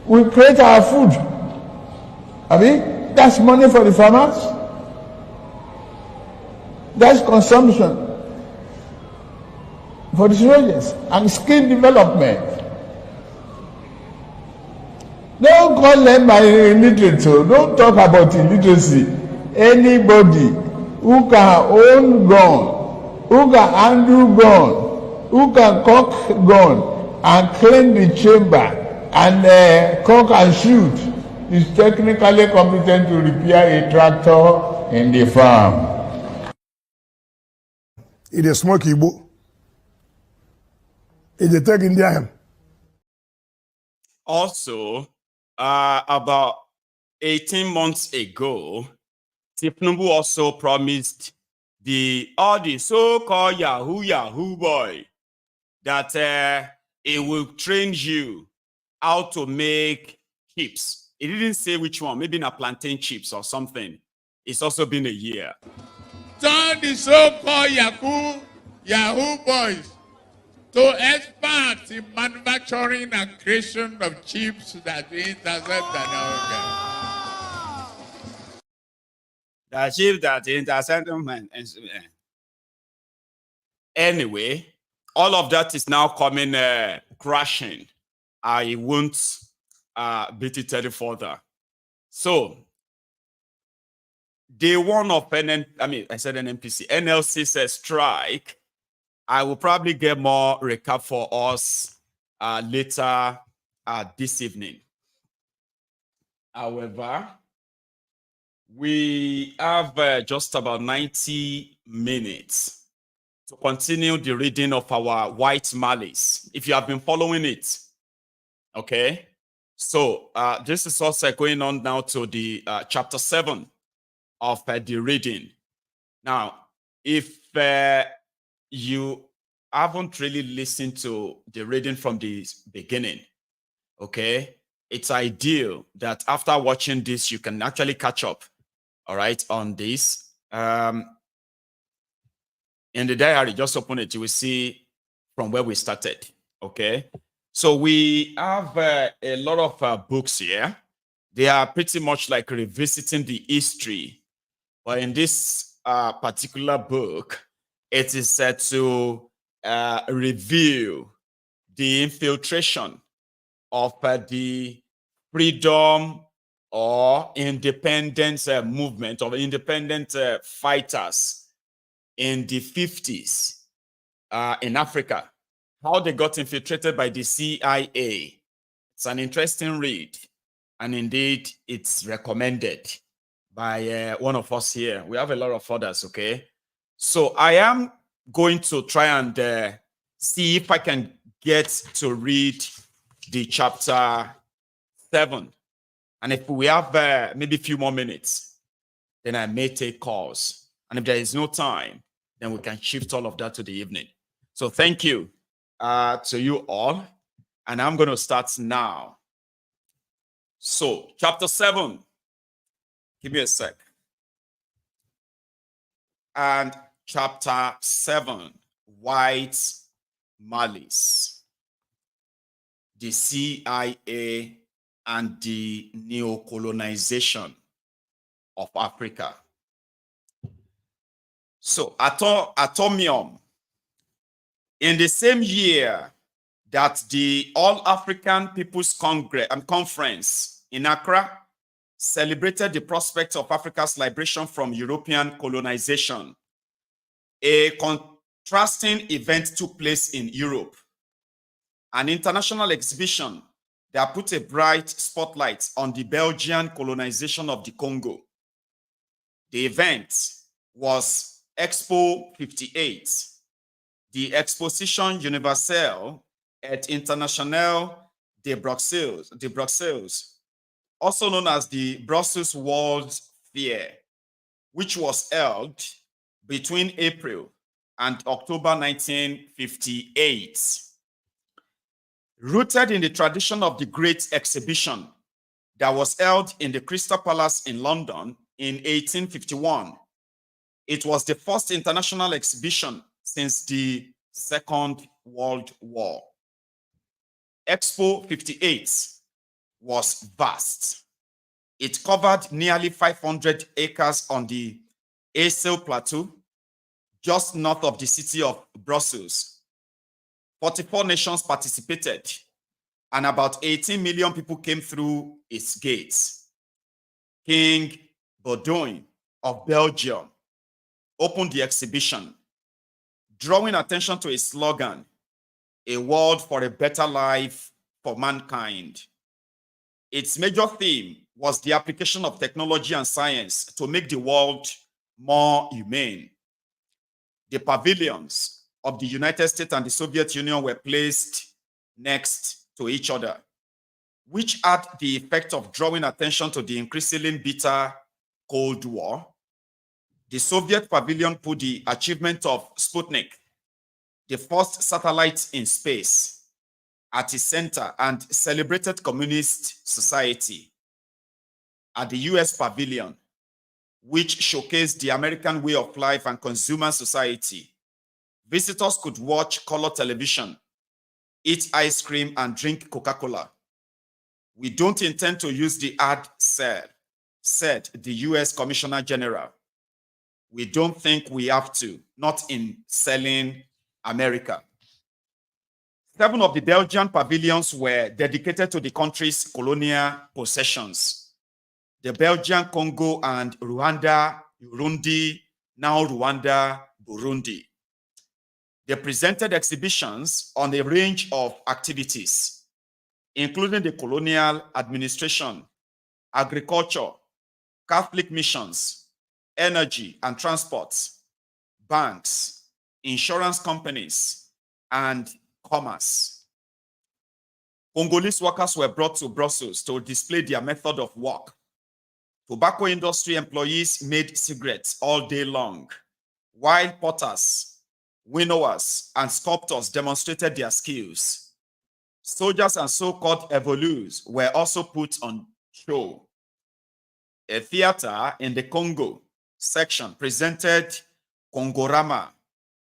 we create our food. That's money for the farmers. That's consumption for the soldiers and skill development. Don't call them by illiterate. Don't talk about illiteracy. Anybody who can own gun, who can handle gun, who can cock gun and clean the chamber and cock and shoot is technically competent to repair a tractor in the farm. It is smoke Igbo. It is taking them. Also, about 18 months ago, Tinubu also promised all the so-called Yahoo boy that it will train you how to make chips. He didn't say which one, maybe not plantain chips or something. It's also been a year. Turn the so-called Yahoo boys to experts in manufacturing and creation of chips that intercept and organ. The chip that intercept them. Anyway, all of that is now coming crashing. I won't beat it any further. So, day one of NNPC, NLC says strike. I will probably get more recap for us later this evening. However, we have just about 90 minutes to continue the reading of our White Malice, if you have been following it. Okay, so this is also going on now to the chapter 7 of the reading. Now, if you haven't really listened to the reading from the beginning, okay, it's ideal that after watching this, you can actually catch up, all right, on this. In the diary, just open it, you will see from where we started, okay? So we have a lot of books here. They are pretty much like revisiting the history. But in this particular book, it is set to review the infiltration of the freedom or independence movement of independent fighters in the 50s in Africa, how they got infiltrated by the CIA. It's an interesting read, and indeed it's recommended by one of us here. We have a lot of others, okay? So I am going to try and see if I can get to read the chapter 7. And if we have maybe a few more minutes, then I may take calls. And if there is no time, then we can shift all of that to the evening. So thank you to you all. And I'm going to start now. So chapter 7. Give me a sec. And chapter 7, White Malice, the CIA and the neocolonization of Africa. So, atomium. In the same year that the All-African People's Conference in Accra celebrated the prospect of Africa's liberation from European colonization, a contrasting event took place in Europe. An international exhibition that put a bright spotlight on the Belgian colonization of the Congo. The event was Expo 58, the Exposition Universelle et Internationale de Bruxelles, also known as the Brussels World Fair, which was held between April and October 1958. Rooted in the tradition of the Great Exhibition that was held in the Crystal Palace in London in 1851, it was the first international exhibition since the Second World War. Expo 58 was vast. It covered nearly 500 acres on the ASUU Plateau, just north of the city of Brussels. 44 nations participated, and about 18 million people came through its gates. King Baudouin of Belgium opened the exhibition, drawing attention to a slogan, "A world for a better life for mankind." Its major theme was the application of technology and science to make the world more humane. The pavilions of the United States and the Soviet Union were placed next to each other, which had the effect of drawing attention to the increasingly bitter Cold War. The Soviet pavilion put the achievement of Sputnik, the first satellite in space, at its center and celebrated communist society. At the US pavilion, which showcased the American way of life and consumer society, visitors could watch color television, eat ice cream, and drink Coca-Cola. "We don't intend to use the ad," said the US Commissioner General. "We don't think we have to, not in selling America." 7 of the Belgian pavilions were dedicated to the country's colonial possessions: the Belgian Congo and Rwanda, Burundi, now Rwanda, Burundi. They presented exhibitions on a range of activities, including the colonial administration, agriculture, Catholic missions, energy and transport, banks, insurance companies, and commerce. Congolese workers were brought to Brussels to display their method of work. Tobacco industry employees made cigarettes all day long, while potters, winnowers, and sculptors demonstrated their skills. Soldiers and so-called evolus were also put on show. A theater in the Congo section presented Kongorama,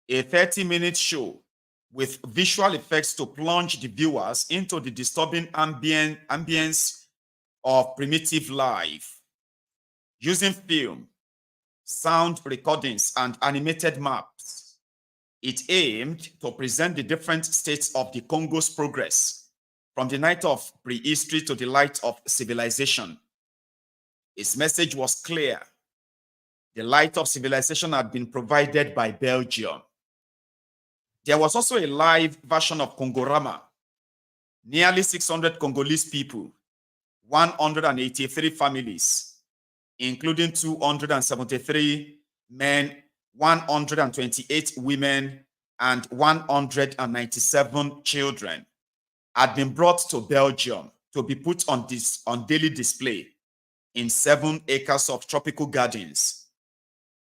a 30-minute show with visual effects to plunge the viewers into the disturbing ambience of primitive life. Using film, sound recordings, and animated maps, it aimed to present the different states of the Congo's progress from the night of prehistory to the light of civilization. Its message was clear. The light of civilization had been provided by Belgium. There was also a live version of Kongorama. Nearly 600 Congolese people, 183 families, including 273 men, 128 women, and 197 children, had been brought to Belgium to be put on daily display in 7 acres of tropical gardens.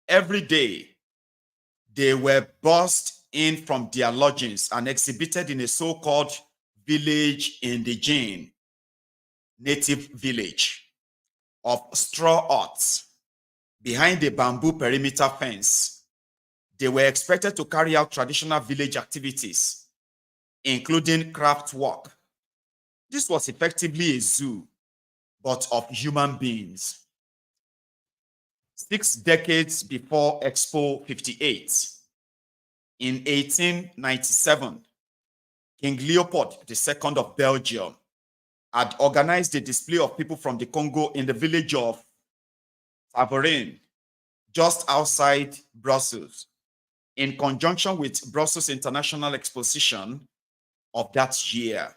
Every day, they were bussed in from their lodgings and exhibited in a so-called village indigene, native village, of straw huts behind a bamboo perimeter fence. They were expected to carry out traditional village activities, including craft work. This was effectively a zoo, but of human beings. 6 decades before Expo 58, in 1897, King Leopold II of Belgium had organized a display of people from the Congo in the village of Taverne, just outside Brussels, in conjunction with Brussels International Exposition of that year.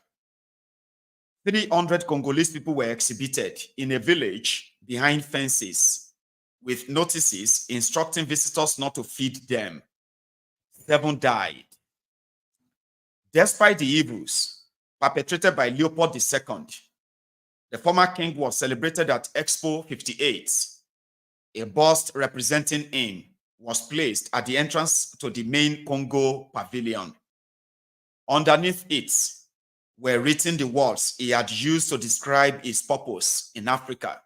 300 Congolese people were exhibited in a village behind fences with notices instructing visitors not to feed them. 7 died. Despite the evils perpetrated by Leopold II, the former king was celebrated at Expo 58. A bust representing him was placed at the entrance to the main Congo pavilion. Underneath it were written the words he had used to describe his purpose in Africa.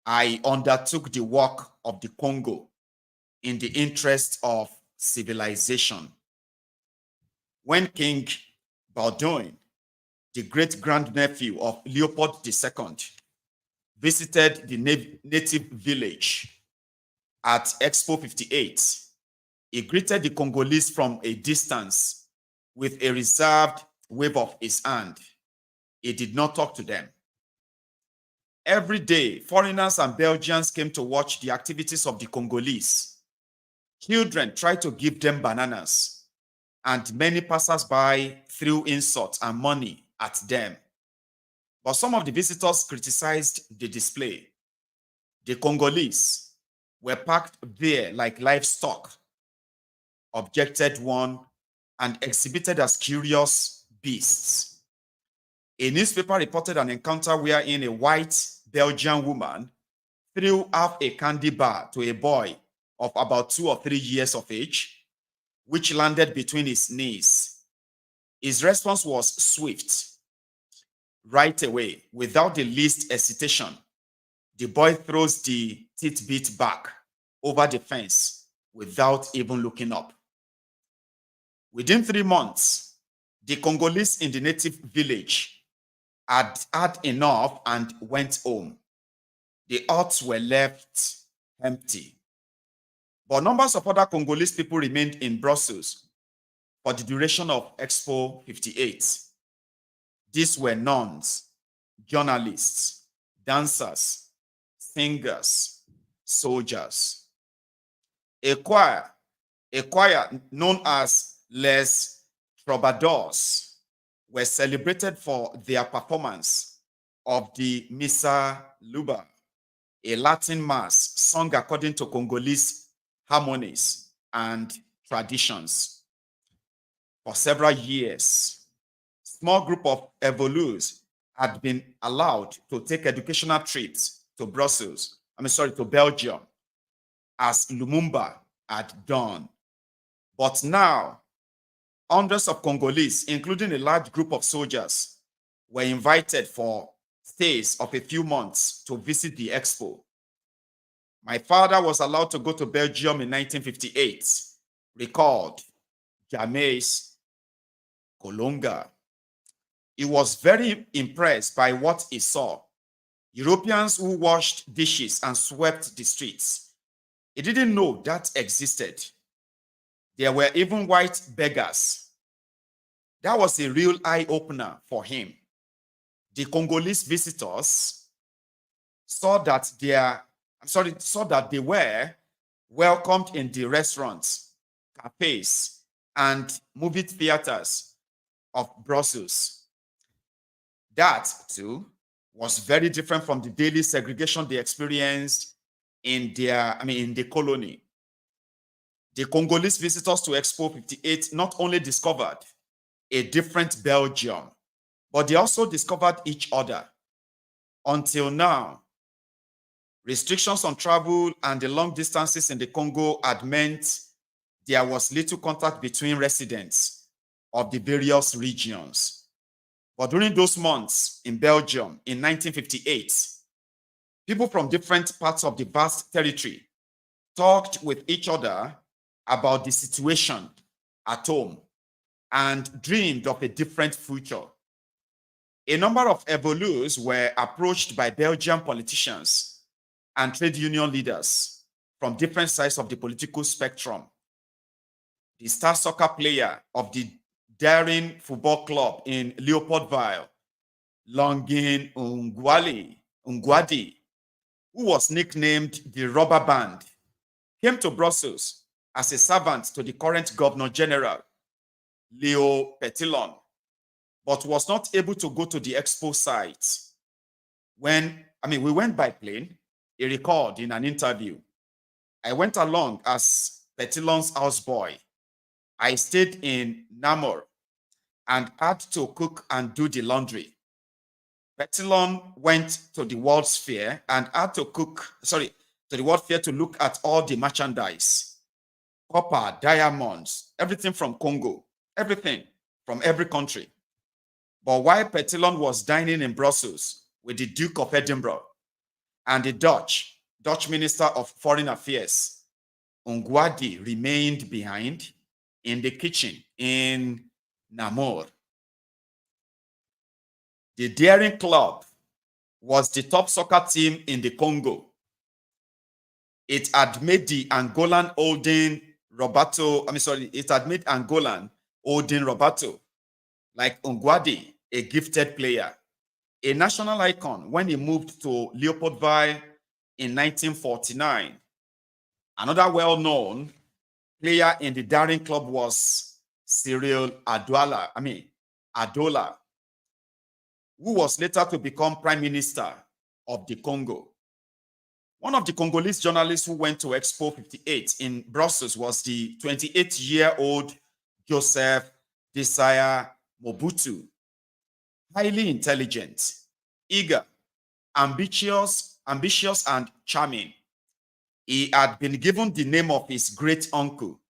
I undertook the work of the Congo in the interest of civilization. When King Baudouin, the great-grandnephew of Leopold II, visited the native village at Expo 58, he greeted the Congolese from a distance with a reserved wave of his hand. He did not talk to them. Every day, foreigners and Belgians came to watch the activities of the Congolese. Children tried to give them bananas, and many passers-by threw insults and money at them. But some of the visitors criticized the display. The Congolese were packed there like livestock, objected one, and exhibited as curious beasts. A newspaper reported an encounter wherein a white Belgian woman threw half a candy bar to a boy of about 2 or 3 years of age, which landed between his knees. His response was swift. Right away, without the least hesitation, the boy throws the titbit back over the fence without even looking up. Within 3 months, the Congolese in the native village had had enough and went home. The huts were left empty. But numbers of other Congolese people remained in Brussels for the duration of Expo 58. These were nuns, journalists, dancers, singers, soldiers. A choir A choir known as Les Troubadours were celebrated for their performance of the Missa Luba, a Latin mass sung according to Congolese harmonies and traditions. For several years, small group of Evolus had been allowed to take educational trips to to Belgium, as Lumumba had done. But now, hundreds of Congolese, including a large group of soldiers, were invited for stays of a few months to visit the expo. My father was allowed to go to Belgium in 1958, recalled James Kolonga. He was very impressed by what he saw. Europeans who washed dishes and swept the streets. He didn't know that existed. There were even white beggars. That was a real eye-opener for him. The Congolese visitors saw that they were welcomed in the restaurants, cafes, and movie theaters of Brussels. That, too, was very different from the daily segregation they experienced in the colony. The Congolese visitors to Expo 58 not only discovered a different Belgium, but they also discovered each other. Until now, restrictions on travel and the long distances in the Congo had meant there was little contact between residents of the various regions. But during those months in Belgium in 1958, people from different parts of the vast territory talked with each other about the situation at home and dreamed of a different future. A number of Evolus were approached by Belgian politicians and trade union leaders from different sides of the political spectrum. The star soccer player of the daring football club in Leopoldville, Longin Ungwadi, who was nicknamed the Rubber Band, came to Brussels as a servant to the current Governor General, Leo Petillon, but was not able to go to the expo site. We went by plane, he recalled in an interview. I went along as Petillon's houseboy. I stayed in Namur and had to cook and do the laundry. Petillon went to the World's Fair and had to the World Fair to look at all the merchandise, copper, diamonds, everything from Congo, everything from every country. But while Petillon was dining in Brussels with the Duke of Edinburgh and the Dutch Minister of Foreign Affairs, Ungwadi remained behind in the kitchen in Namur. The Daring Club was the top soccer team in the Congo. It had made the Angolan holding Roberto, like Ungwadi, a gifted player, a national icon when he moved to Leopoldville in 1949. Another well-known player in the Daring Club was Cyril Adola, who was later to become Prime Minister of the Congo. One of the Congolese journalists who went to Expo 58 in Brussels was the 28-year-old Joseph Desire Mobutu. Highly intelligent, eager, ambitious and charming. He had been given the name of his great uncle,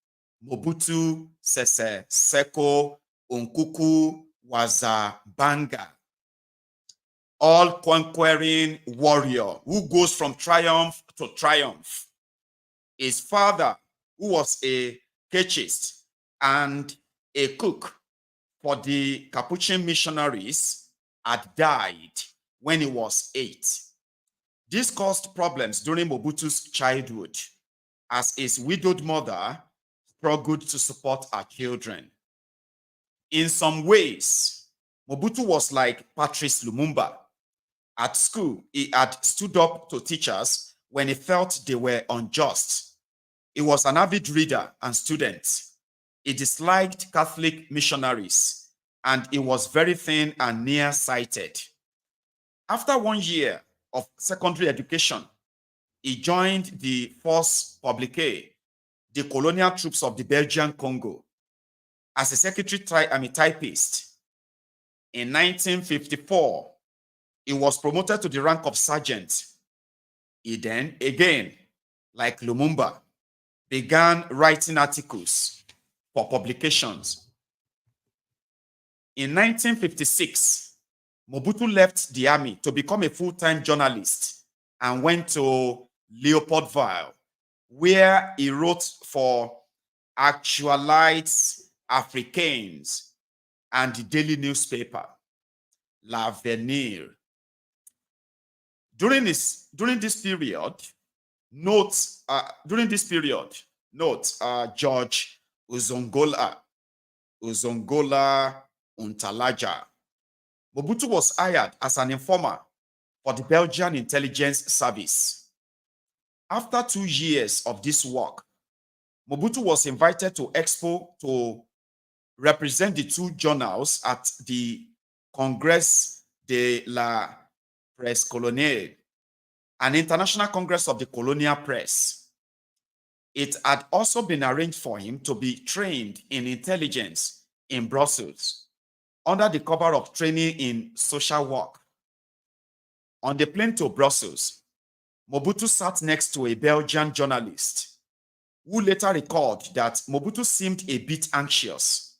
Mobutu Sese Seko Nkuku Wazabanga, all-conquering warrior who goes from triumph to triumph. His father, who was a catechist and a cook for the Capuchin missionaries, had died when he was 8. This caused problems during Mobutu's childhood, as his widowed mother struggled to support her children. In some ways, Mobutu was like Patrice Lumumba. At school, he had stood up to teachers when he felt they were unjust. He He was an avid reader and student. He disliked Catholic missionaries, and he was very thin and nearsighted. After 1 year of secondary education, he joined the Force Publique, the colonial troops of the Belgian Congo, as a secretary typist. In 1954, he was promoted to the rank of sergeant. He then, again, like Lumumba, began writing articles for publications. In 1956, Mobutu left the army to become a full-time journalist and went to Leopoldville, where he wrote for Actualites Africains and the daily newspaper, L'Avenir. During this period, George Uzongola Untalaja. Mobutu was hired as an informer for the Belgian intelligence service. After 2 years of this work, Mobutu was invited to Expo to represent the two journals at the Congrès de la Presse Coloniale, an international congress of the colonial press. It had also been arranged for him to be trained in intelligence in Brussels under the cover of training in social work. On the plane to Brussels, Mobutu sat next to a Belgian journalist who later recalled that Mobutu seemed a bit anxious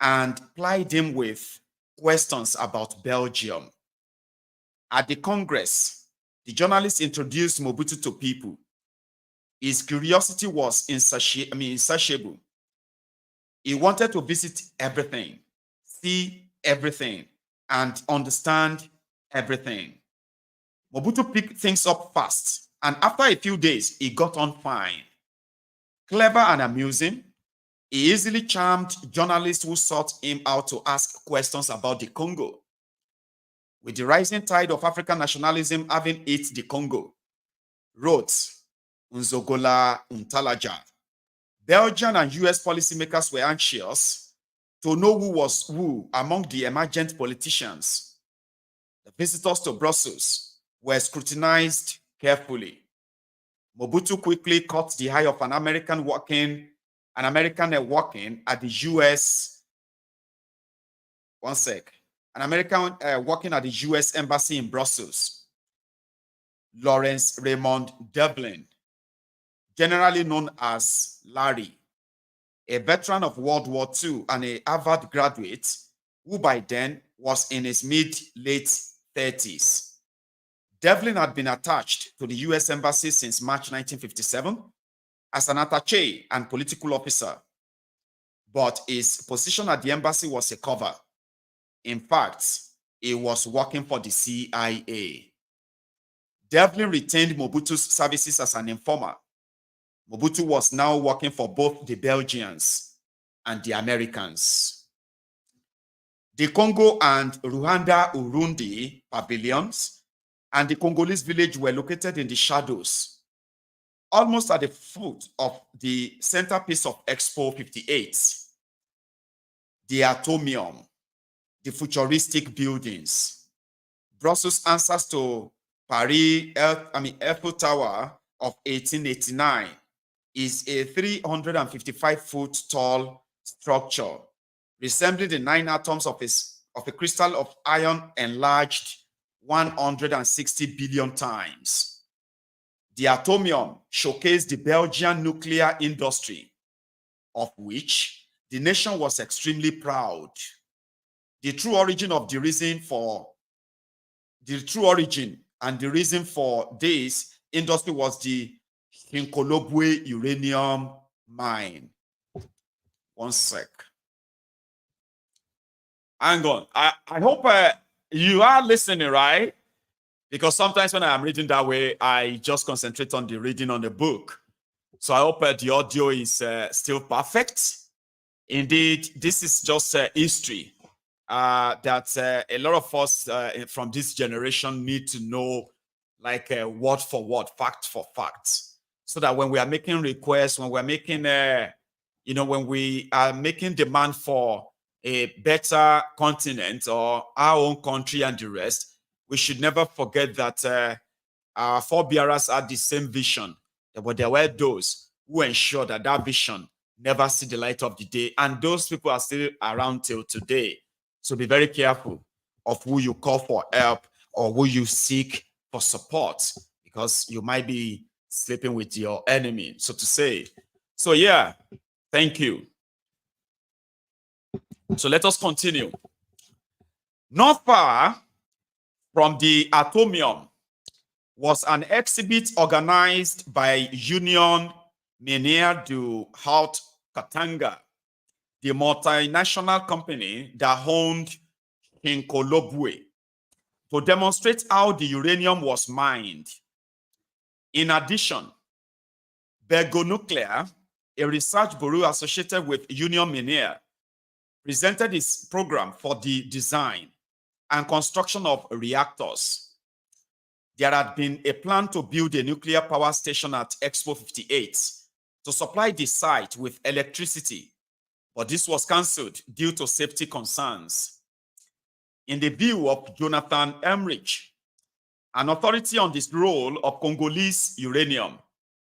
and plied him with questions about Belgium. At the Congress, the journalist introduced Mobutu to people. His curiosity was insatiable. He wanted to visit everything, see everything, and understand everything. Mobutu picked things up fast, and after a few days, he got on fine. Clever and amusing, he easily charmed journalists who sought him out to ask questions about the Congo. With the rising tide of African nationalism having hit the Congo, wrote Nzogola Untalaja, Belgian and US policymakers were anxious to know who was who among the emergent politicians. The visitors to Brussels were scrutinized carefully. Mobutu quickly caught the eye of an American working at the US. An American working at the US Embassy in Brussels, Lawrence Raymond Devlin, generally known as Larry, a veteran of World War II and a Harvard graduate who by then was in his mid-late 30s. Devlin had been attached to the US Embassy since March 1957 as an attaché and political officer, but his position at the embassy was a cover. In fact, he was working for the CIA. Devlin retained Mobutu's services as an informer. Mobutu was now working for both the Belgians and the Americans. The Congo and Rwanda-Urundi pavilions and the Congolese village were located in the shadows, almost at the foot of the centerpiece of Expo 58, the Atomium, the futuristic buildings. Brussels answers to Paris Eiffel Tower of 1889 is a 355-foot tall structure resembling the 9 atoms of a crystal of iron enlarged 160 billion times. The Atomium showcased the Belgian nuclear industry, of which the nation was extremely proud. The true origin and the reason for this industry was the Hinkolobwe uranium mine. One sec. Hang on. I hope you are listening, right? Because sometimes when I'm reading that way, I just concentrate on the reading on the book. So I hope the audio is still perfect. Indeed, this is just history that a lot of us from this generation need to know, like word for word, fact for fact. so that when we are making requests, when we're making, when we are making demand for a better continent or our own country and the rest, we should never forget that our forebearers had the same vision, but there were those who ensured that that vision never see the light of the day, and those people are still around till today. So be very careful of who you call for help or who you seek for support, because you might be sleeping with your enemy, so to say. So yeah, thank you. So let us continue. Not far from the Atomium was an exhibit organized by Union Minière du Haut Katanga, the multinational company that owned Kinkolobwe, to demonstrate how the uranium was mined. In addition, Bergonuclear, a research bureau associated with Union Minière, presented its program for the design and construction of reactors. There had been a plan to build a nuclear power station at Expo 58 to supply the site with electricity, but this was cancelled due to safety concerns. In the view of Jonathan Emmerich, an authority on this role of Congolese uranium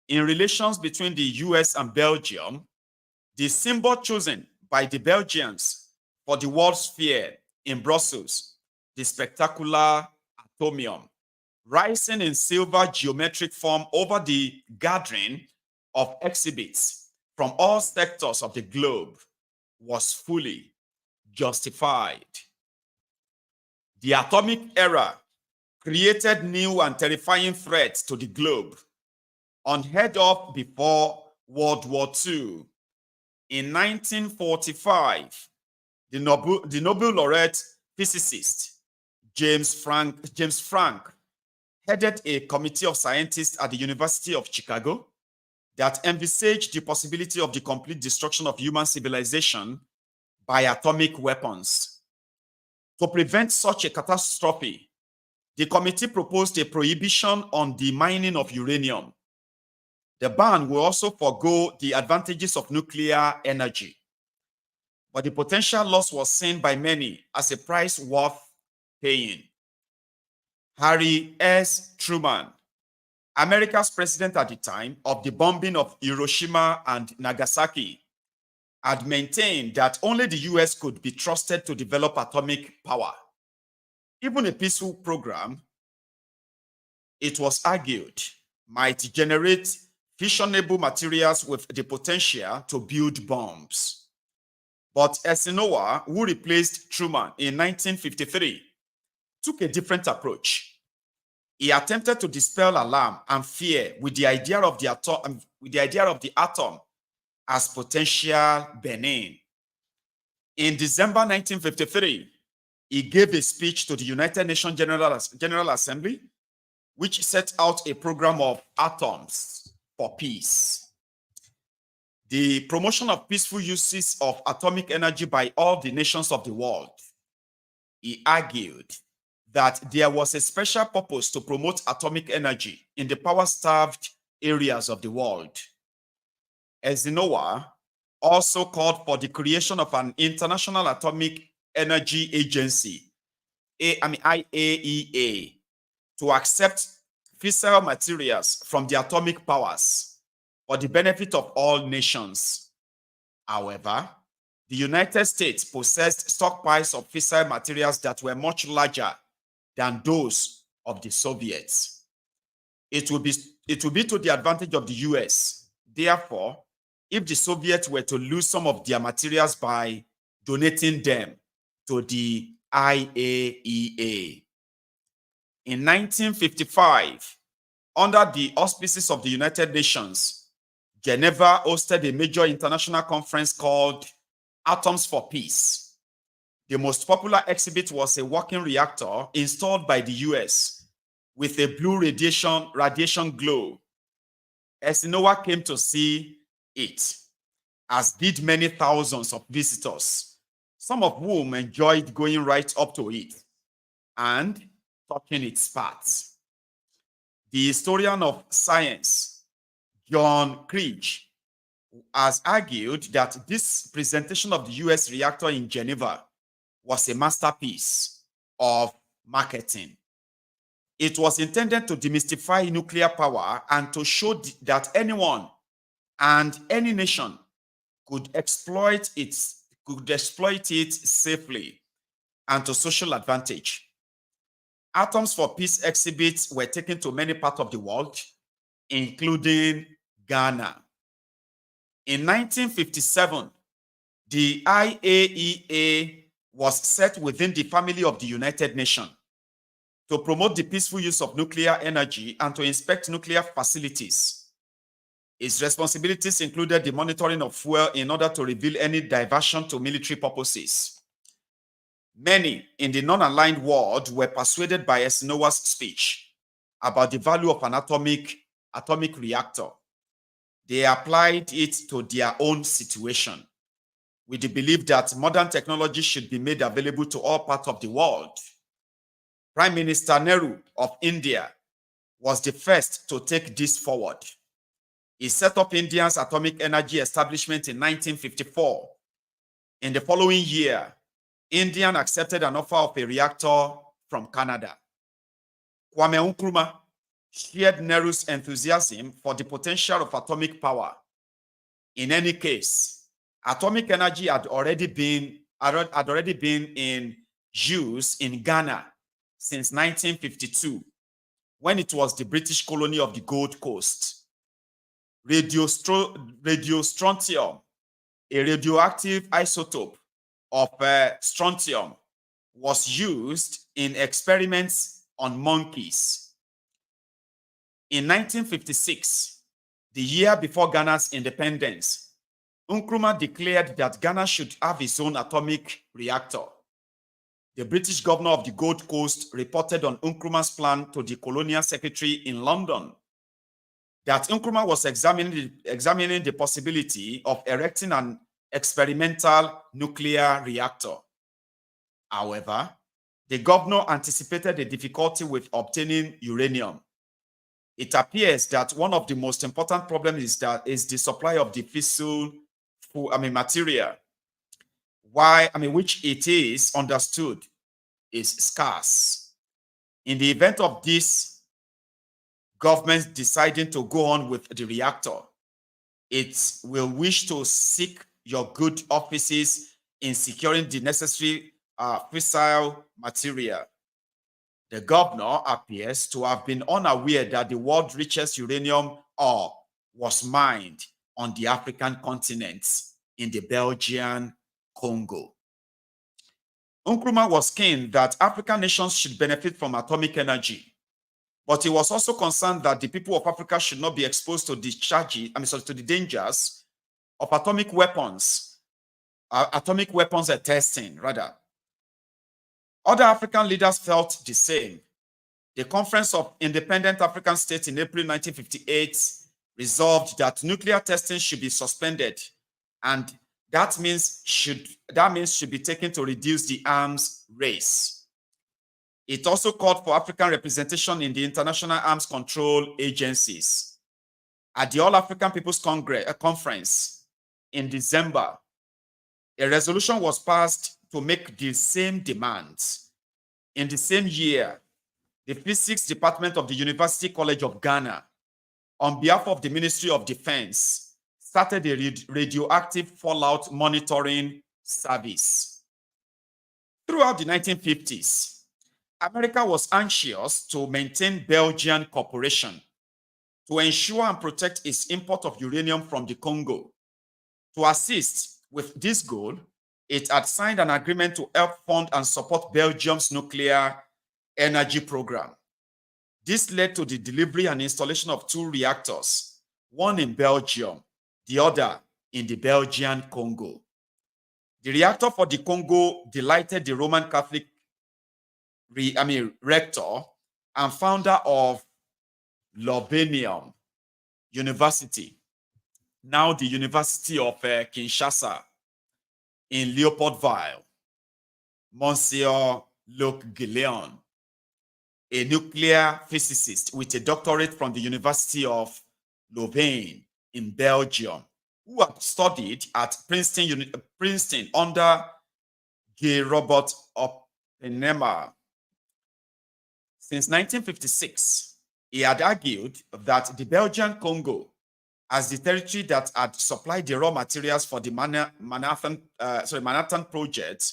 in relations between the US and Belgium, the symbol chosen by the Belgians for the World's Fair in Brussels, the spectacular atomium, rising in silver geometric form over the gathering of exhibits from all sectors of the globe, was fully justified. The atomic era created new and terrifying threats to the globe, unheard of before World War II. In 1945, the Nobel laureate physicist James Franck headed a committee of scientists at the University of Chicago that envisaged the possibility of the complete destruction of human civilization by atomic weapons. To prevent such a catastrophe, the committee proposed a prohibition on the mining of uranium. The ban will also forego the advantages of nuclear energy, but the potential loss was seen by many as a price worth paying. Harry S. Truman, America's president at the time of the bombing of Hiroshima and Nagasaki, had maintained that only the US could be trusted to develop atomic power. Even a peaceful program, it was argued, might generate fissionable materials with the potential to build bombs. But Eisenhower, who replaced Truman in 1953, took a different approach. He attempted to dispel alarm and fear with the idea of the atom as potential benign. In December 1953, he gave a speech to the United Nations General Assembly, which set out a program of atoms for peace. The promotion of peaceful uses of atomic energy by all the nations of the world. He argued that there was a special purpose to promote atomic energy in the power-starved areas of the world. Eisenhower also called for the creation of an International Atomic Energy Agency, IAEA, to accept fissile materials from the atomic powers for the benefit of all nations. However, the United States possessed stockpiles of fissile materials that were much larger than those of the Soviets. It will be to the advantage of the US. Therefore, if the Soviets were to lose some of their materials by donating them to the IAEA. In 1955, under the auspices of the United Nations, Geneva hosted a major international conference called Atoms for Peace. The most popular exhibit was a working reactor installed by the US with a blue radiation glow. Eisenhower came to see it, as did many thousands of visitors, some of whom enjoyed going right up to it and touching its parts. The historian of science, John Krieg has argued that this presentation of the US reactor in Geneva was a masterpiece of marketing. It was intended to demystify nuclear power and to show that anyone and any nation could exploit it safely and to social advantage. Atoms for Peace exhibits were taken to many parts of the world, including Ghana. In 1957, the IAEA was set within the family of the United Nations to promote the peaceful use of nuclear energy and to inspect nuclear facilities. Its responsibilities included the monitoring of fuel in order to reveal any diversion to military purposes. Many in the non-aligned world were persuaded by Eisenhower's speech about the value of an atomic reactor. They applied it to their own situation with the belief that modern technology should be made available to all parts of the world. Prime Minister Nehru of India was the first to take this forward. He set up India's atomic energy establishment in 1954. In the following year, India accepted an offer of a reactor from Canada. Kwame Nkrumah shared Nehru's enthusiasm for the potential of atomic power. In any case, atomic energy had already been in use in Ghana since 1952, when it was the British colony of the Gold Coast. Radiostrontium, a radioactive isotope of strontium, was used in experiments on monkeys. In 1956, the year before Ghana's independence, Nkrumah declared that Ghana should have its own atomic reactor. The British governor of the Gold Coast reported on Nkrumah's plan to the colonial secretary in London that Nkrumah was examining the possibility of erecting an experimental nuclear reactor. However, the governor anticipated a difficulty with obtaining uranium. It appears that one of the most important problems is the supply of the fissile material, which it is understood is scarce. In the event of this government deciding to go on with the reactor, it will wish to seek your good offices in securing the necessary fissile material. The governor appears to have been unaware that the world's richest uranium ore was mined on the African continent in the Belgian Congo. Nkrumah was keen that African nations should benefit from atomic energy, but he was also concerned that the people of Africa should not be exposed to to the dangers of atomic weapons testing, rather. Other African leaders felt the same. The Conference of Independent African States in April 1958 resolved that nuclear testing should be suspended, and that means should be taken to reduce the arms race. It also called for African representation in the international arms control agencies. At the All-African People's Conference in December, a resolution was passed to make the same demands. In the same year, the Physics Department of the University College of Ghana, on behalf of the Ministry of Defense, started a radioactive fallout monitoring service. Throughout the 1950s, America was anxious to maintain Belgian cooperation to ensure and protect its import of uranium from the Congo. To assist with this goal, it had signed an agreement to help fund and support Belgium's nuclear energy program. This led to the delivery and installation of 2 reactors, one in Belgium, the other in the Belgian Congo. The reactor for the Congo delighted the Roman Catholic rector and founder of Lobenium University, now the University of Kinshasa in Leopoldville, Monsieur Luc Guilleon, a nuclear physicist with a doctorate from the University of Louvain in Belgium, who had studied at Princeton under G. Robert Oppenheimer. Since 1956, he had argued that the Belgian Congo, as the territory that had supplied the raw materials for the Manhattan Project,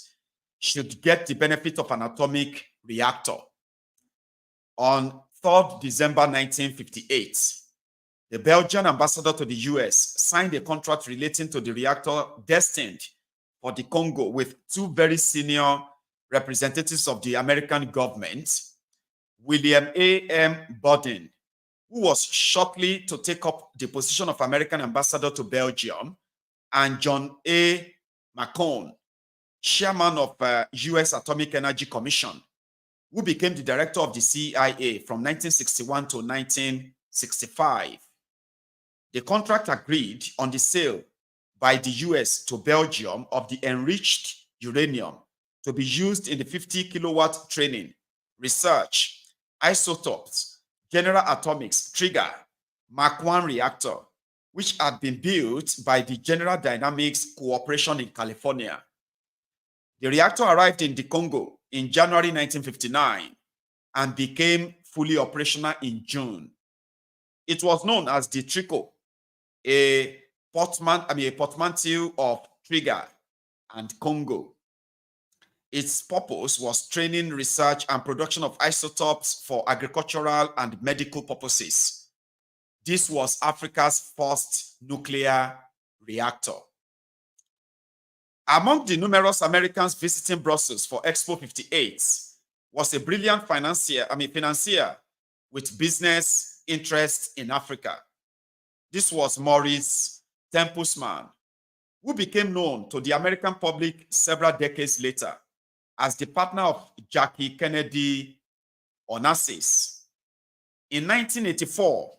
should get the benefit of an atomic reactor. On 3rd December 1958, the Belgian ambassador to the US signed a contract relating to the reactor destined for the Congo with two very senior representatives of the American government, William A.M. Bodin, who was shortly to take up the position of American ambassador to Belgium, and John A. McCone, chairman of U.S. Atomic Energy Commission, who became the director of the CIA from 1961 to 1965. The contract agreed on the sale by the U.S. to Belgium of the enriched uranium to be used in the 50 kilowatt training, research, isotopes, General Atomics Trigger Mark I reactor, which had been built by the General Dynamics Corporation in California. The reactor arrived in the Congo in January 1959 and became fully operational in June. It was known as the Trico, a portmanteau of Trigger and Congo. Its purpose was training, research, and production of isotopes for agricultural and medical purposes. This was Africa's first nuclear reactor. Among the numerous Americans visiting Brussels for Expo 58 was a brilliant financier with business interests in Africa. This was Maurice Tempusman, who became known to the American public several decades later as the partner of Jackie Kennedy Onassis. In 1984,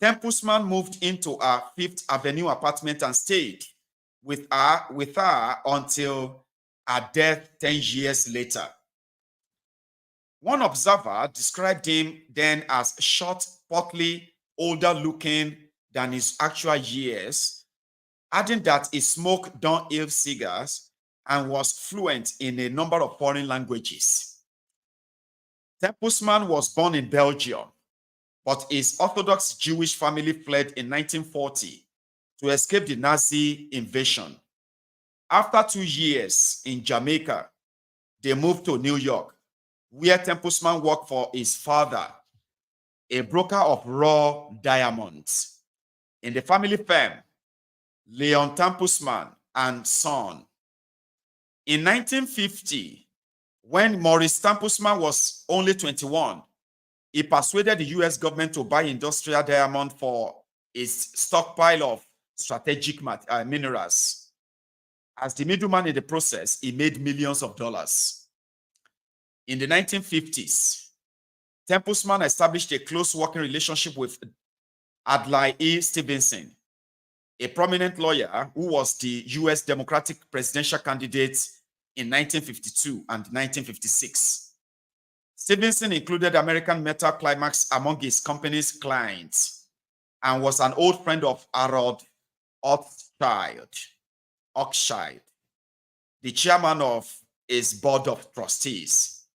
Tempusman moved into a Fifth Avenue apartment and stayed with her until her death 10 years later. One observer described him then as short, portly, older looking than his actual years, adding that he smoked downhill cigars and was fluent in a number of foreign languages. Tempusman was born in Belgium, but his Orthodox Jewish family fled in 1940 to escape the Nazi invasion. After 2 years in Jamaica, they moved to New York, where Tempusman worked for his father, a broker of raw diamonds. In the family firm, Leon Tempusman and Son. In 1950, when Maurice Tempusman was only 21, he persuaded the US government to buy industrial diamond for its stockpile of strategic minerals. As the middleman in the process, he made millions of dollars. In the 1950s, Tempusman established a close working relationship with Adlai E. Stevenson, a prominent lawyer who was the US Democratic presidential candidate in 1952 and 1956. Stevenson included American Metal Climax among his company's clients and was an old friend of Harold Hochschild, the chairman of his board of trustees.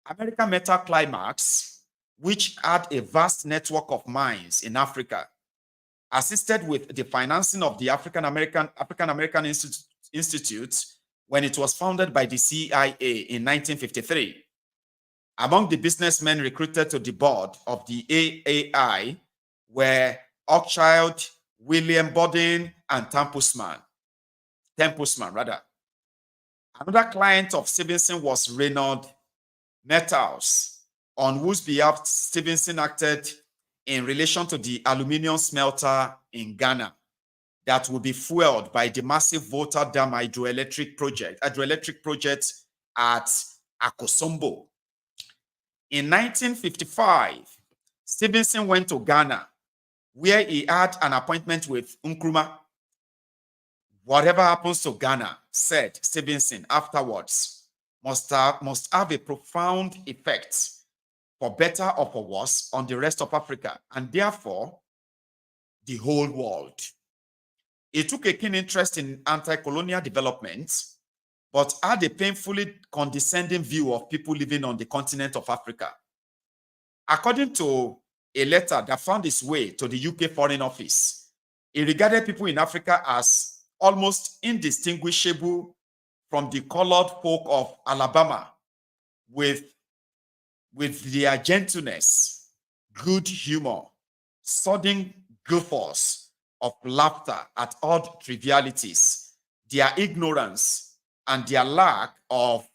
American Metal Climax, which had a vast network of mines in Africa, assisted with the financing of the African American Institute when it was founded by the CIA in 1953. Among the businessmen recruited to the board of the AAI were Hochschild, William Bodin, and Tempusman. Another client of Stevenson was Reynolds Metals, on whose behalf Stevenson acted in relation to the aluminium smelter in Ghana that will be fueled by the massive Volta Dam hydroelectric project at Akosombo. In 1955, Stevenson went to Ghana, where he had an appointment with Nkrumah. Whatever happens to Ghana, said Stevenson afterwards, must have a profound effect, for better or for worse, on the rest of Africa, and therefore the whole world. He took a keen interest in anti-colonial development, but had a painfully condescending view of people living on the continent of Africa. According to a letter that found its way to the UK Foreign Office, he regarded people in Africa as almost indistinguishable from the colored folk of Alabama, with their gentleness, good humor, sudden guffaws of laughter at odd trivialities, their ignorance, and their lack of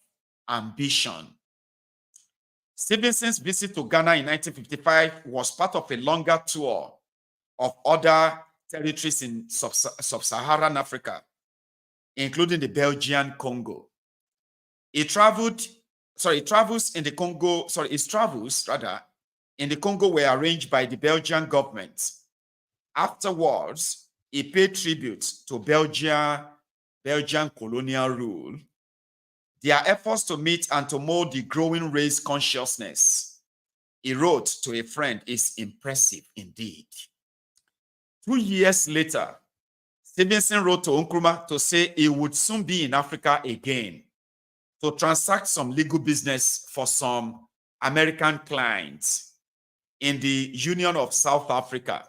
ambition. Stevenson's visit to Ghana in 1955 was part of a longer tour of other territories in sub-Saharan Africa, including the Belgian Congo. His travels in the Congo were arranged by the Belgian government. Afterwards, he paid tribute to Belgian colonial rule. Their efforts to meet and to mold the growing race consciousness, he wrote to a friend, is impressive indeed. 2 years later, Stevenson wrote to Nkrumah to say he would soon be in Africa again to transact some legal business for some American clients in the Union of South Africa.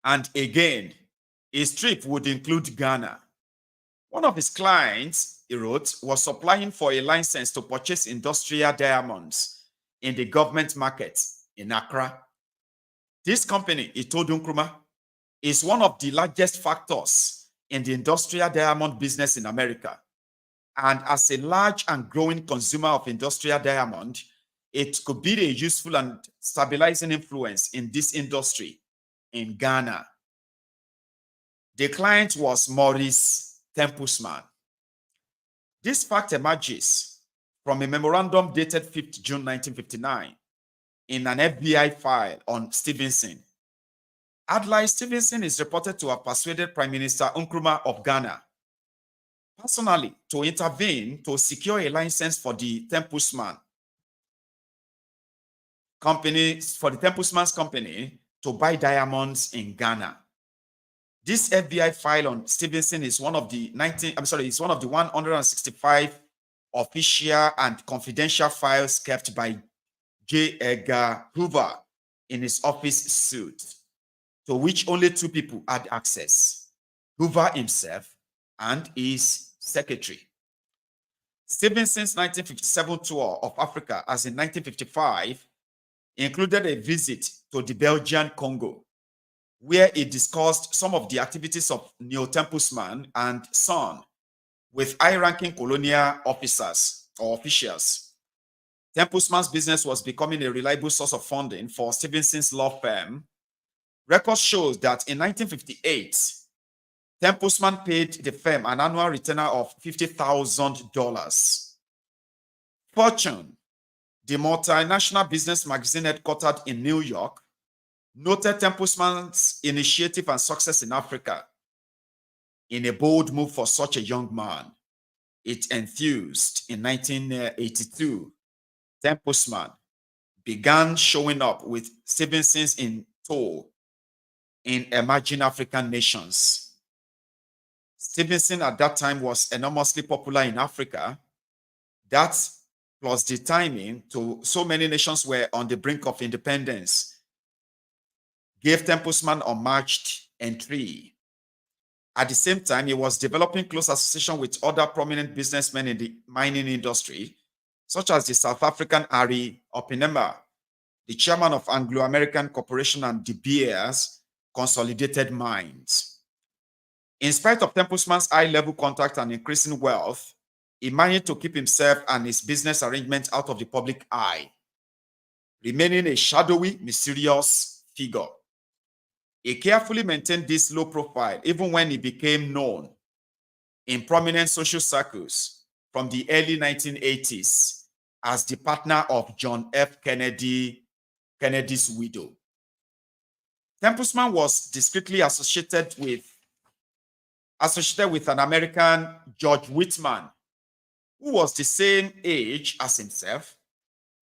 And again, his trip would include Ghana. One of his clients, he wrote, was supplying for a license to purchase industrial diamonds in the government market in Accra. This company, he told Nkrumah, is one of the largest factors in the industrial diamond business in America. And as a large and growing consumer of industrial diamond, it could be a useful and stabilizing influence in this industry in Ghana. The client was Maurice Tempusman. This fact emerges from a memorandum dated 5th June 1959 in an FBI file on Stevenson. Adlai Stevenson is reported to have persuaded Prime Minister Nkrumah of Ghana personally to intervene to secure a license for the Tempusman's company to buy diamonds in Ghana. This FBI file on Stevenson is one of the 165 official and confidential files kept by J. Edgar Hoover in his office suite, to which only 2 people had access: Hoover himself and his secretary. Stevenson's 1957 tour of Africa, as in 1955, included a visit to the Belgian Congo, where he discussed some of the activities of Neo Tempusman and Son with high-ranking colonial officers or officials. Tempusman's business was becoming a reliable source of funding for Stevenson's law firm. Record shows that in 1958, Tempusman paid the firm an annual retainer of $50,000. Fortune, the multinational business magazine headquartered in New York, noted Tempusman's initiative and success in Africa. In a bold move for such a young man, it enthused in 1982. Tempusman began showing up with Stevenson's in tow in emerging African nations. Stevenson at that time was enormously popular in Africa. That, plus the timing to so many nations were on the brink of independence, gave Tempusman unmatched entry. At the same time, he was developing close association with other prominent businessmen in the mining industry, such as the South African Harry Oppenheimer, the chairman of Anglo-American Corporation and De Beers Consolidated Mines. In spite of Tempusman's high-level contact and increasing wealth, he managed to keep himself and his business arrangements out of the public eye, remaining a shadowy, mysterious figure. He carefully maintained this low profile even when he became known in prominent social circles from the early 1980s as the partner of John F. Kennedy's widow. Tempusman was discreetly associated with an American, George Whitman, who was the same age as himself,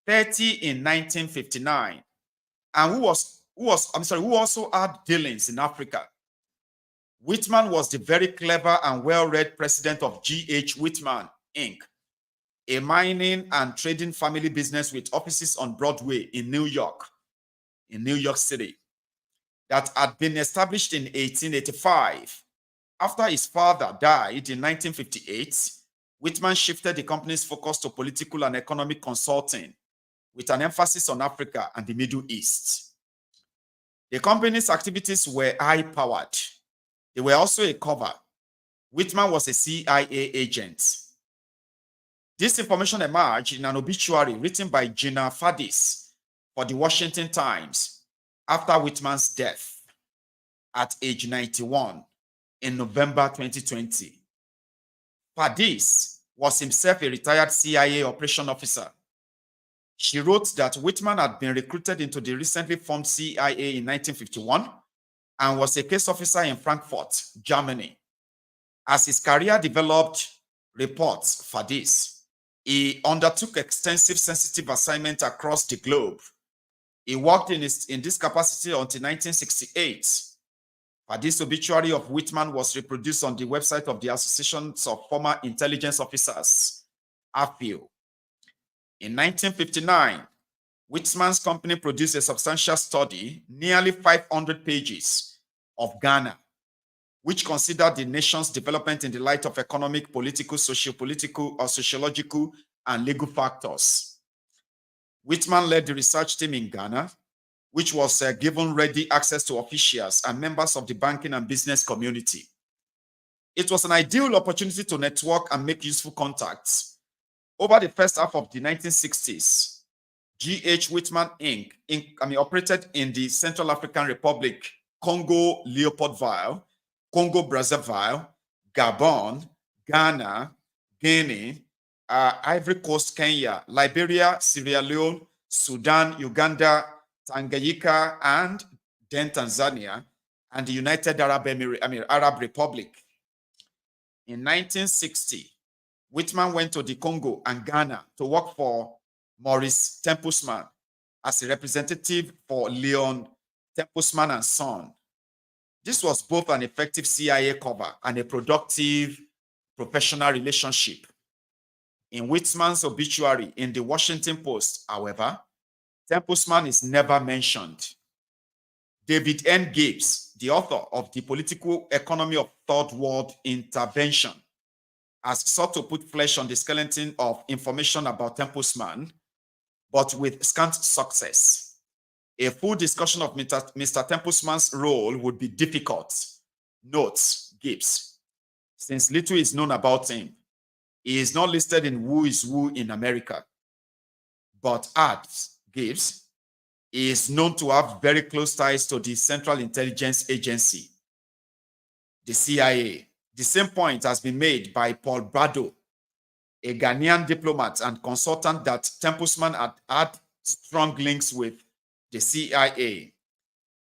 30 in 1959, and who was who also had dealings in Africa. Whitman was the very clever and well-read president of G.H. Whitman, Inc., a mining and trading family business with offices on Broadway in New York City, that had been established in 1885. After his father died in 1958, Whitman shifted the company's focus to political and economic consulting, with an emphasis on Africa and the Middle East. The company's activities were high-powered. They were also a cover. Whitman was a CIA agent. This information emerged in an obituary written by Gina Fadis for the Washington Times after Whitman's death at age 91 in November 2020. Fadis was himself a retired CIA operation officer. She wrote that Whitman had been recruited into the recently formed CIA in 1951 and was a case officer in Frankfurt, Germany. As his career developed, reports Fadis, he undertook extensive sensitive assignments across the globe. He worked in this capacity until 1968. Fadis' obituary of Whitman was reproduced on the website of the Associations of Former Intelligence Officers, ASUU. In 1959, Whitman's company produced a substantial study, nearly 500 pages, of Ghana, which considered the nation's development in the light of economic, political, socio-political, or sociological, and legal factors. Whitman led the research team in Ghana, which was given ready access to officials and members of the banking and business community. It was an ideal opportunity to network and make useful contacts. Over the first half of the 1960s, G.H. Whitman Inc. operated in the Central African Republic, Congo Leopoldville, Congo Brazzaville, Gabon, Ghana, Guinea, Ivory Coast, Kenya, Liberia, Sierra Leone, Sudan, Uganda, Tanganyika, and then Tanzania, and the United Arab Republic. In 1960, Whitman went to the Congo and Ghana to work for Maurice Tempusman as a representative for Leon Tempusman and Son. This was both an effective CIA cover and a productive professional relationship. In Whitman's obituary in the Washington Post, however, Tempusman is never mentioned. David N. Gibbs, the author of The Political Economy of Third World Intervention, has sought to put flesh on the skeleton of information about Tempusman, but with scant success. A full discussion of Mr. Tempusman's role would be difficult, notes Gibbs, since little is known about him. He is not listed in Who is Who in America, but adds Gibbs, he is known to have very close ties to the Central Intelligence Agency, the CIA. The same point has been made by Paul Bado, a Ghanaian diplomat and consultant, that Tempusman had strong links with the CIA.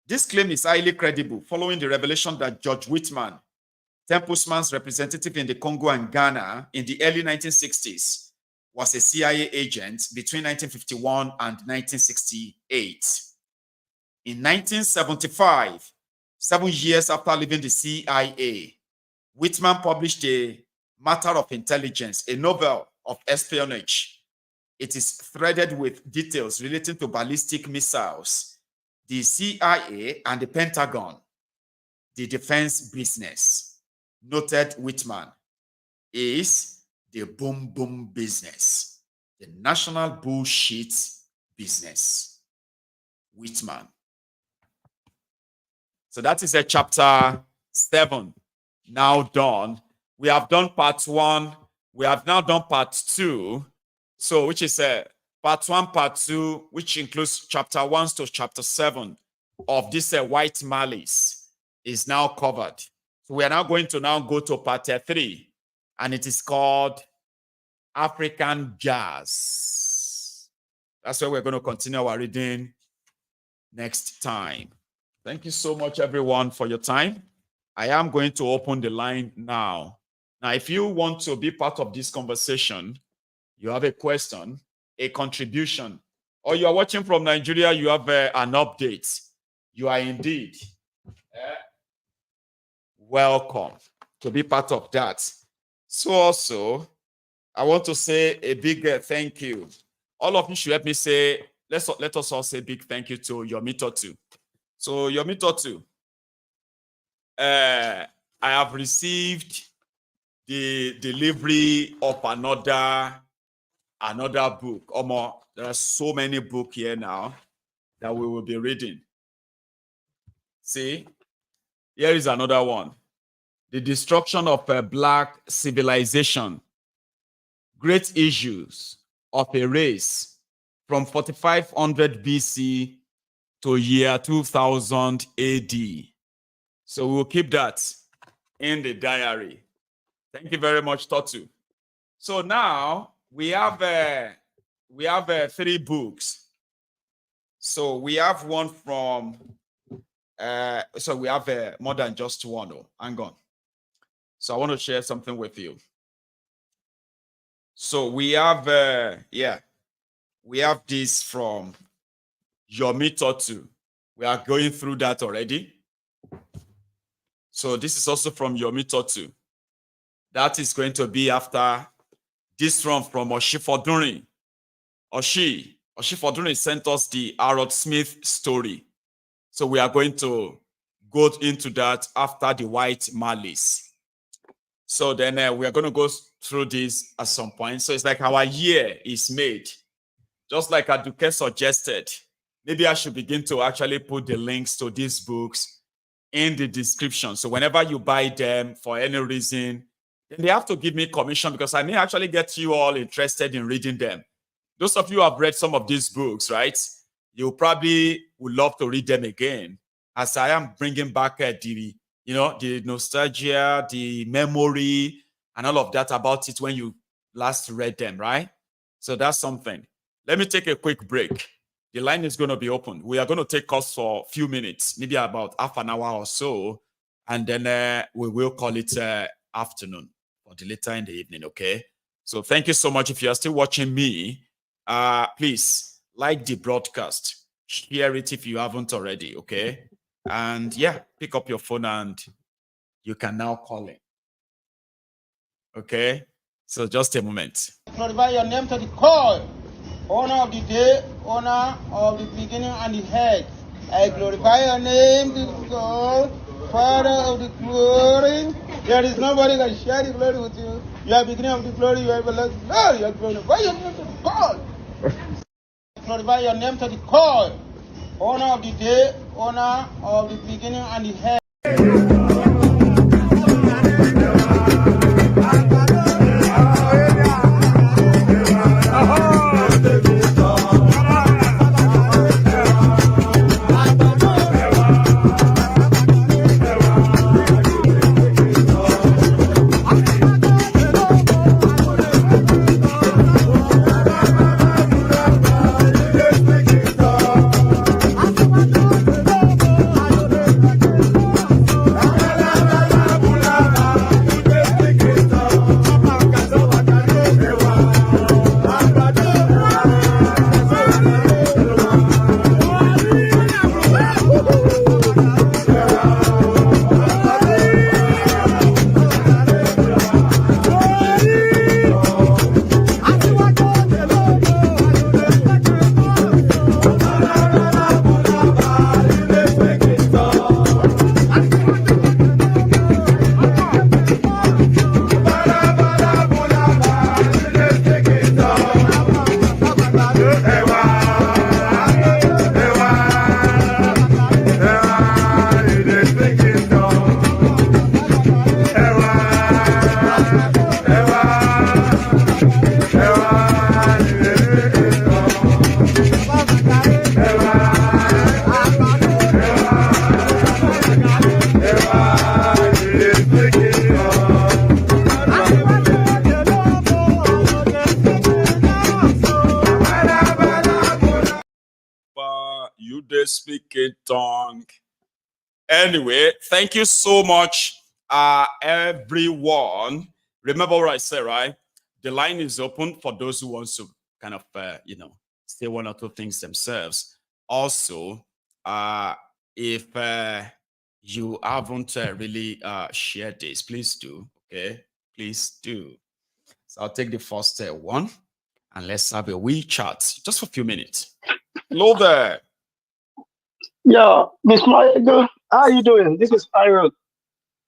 This claim is highly credible following the revelation that George Whitman, Tempusman's representative in the Congo and Ghana in the early 1960s, was a CIA agent between 1951 and 1968. In 1975, 7 years after leaving the CIA, Whitman published A Matter of Intelligence, a novel of espionage. It is threaded with details relating to ballistic missiles, the CIA, and the Pentagon, the defense business. Noted Whitman is the boom boom business, the national bullshit business. Whitman. So that is a chapter 7 now done. We have done part 1. We have now done part 2. So which is part 1, part 2, which includes chapter 1 to chapter 7 of this White Malice is now covered. So we are now going to go to part 3, and it is called African Jazz. That's where we're going to continue our reading next time. Thank you so much, everyone, for your time. I am going to open the line now. Now, if you want to be part of this conversation, you have a question, a contribution, or you are watching from Nigeria, you have an update, you are indeed welcome to be part of that. So also, I want to say a big thank you. All of you should help me say, let us all say a big thank you to Yomitotu. So Yomitotu, I have received the delivery of another book. Omo, there are so many books here now that we will be reading. See, here is another one. The Destruction of a Black Civilization. Great Issues of a Race from 4500 BC to year 2000 AD. So we'll keep that in the diary. Thank you very much, Totu. So now we have 3 books. So we have one from, so we have more than just one. Oh, hang on. So I want to share something with you. So we have, we have this from Yomitotu. We are going through that already. So this is also from Yomitotu. That is going to be after this one from Oshifodunrin. Oshifodunrin sent us the Harold Smith story. So we are going to go into that after the White Malice. So then we are going to go through this at some point. So it's like our year is made. Just like Aduke suggested, maybe I should begin to actually put the links to these books in the description. So whenever you buy them for any reason, then they have to give me commission because I may actually get you all interested in reading them. Those of you who have read some of these books, right? You probably would love to read them again as I am bringing back the nostalgia, the memory, and all of that about it when you last read them, right? So that's something. Let me take a quick break. The line is going to be open. We are going to take calls for a few minutes, maybe about half an hour or so, and then we will call it afternoon or the later in the evening, okay? So thank you so much. If you are still watching me, please like the broadcast. Share it if you haven't already, okay? And yeah, pick up your phone and you can now call in. Okay? So just a moment. Glorify your name to the core. Owner of the day, owner of the beginning and the head. I glorify your name, the God, Father of the glory. There is nobody can share the glory with you. You are beginning of the glory, you are everlasting. No, you are glorify your name to the God. Glorify your name to the core. Owner of the day, owner of the beginning and the head. Speaking tongue. Anyway, thank you so much, everyone. Remember what I said, right? The line is open for those who want to kind of, say one or two things themselves. Also, if you haven't really shared this, please do. Okay, please do. So I'll take the first one, and let's have a wee chat just for a few minutes. Hello there. Yeah, Miss Maiyegun, how are you doing? This is Irok.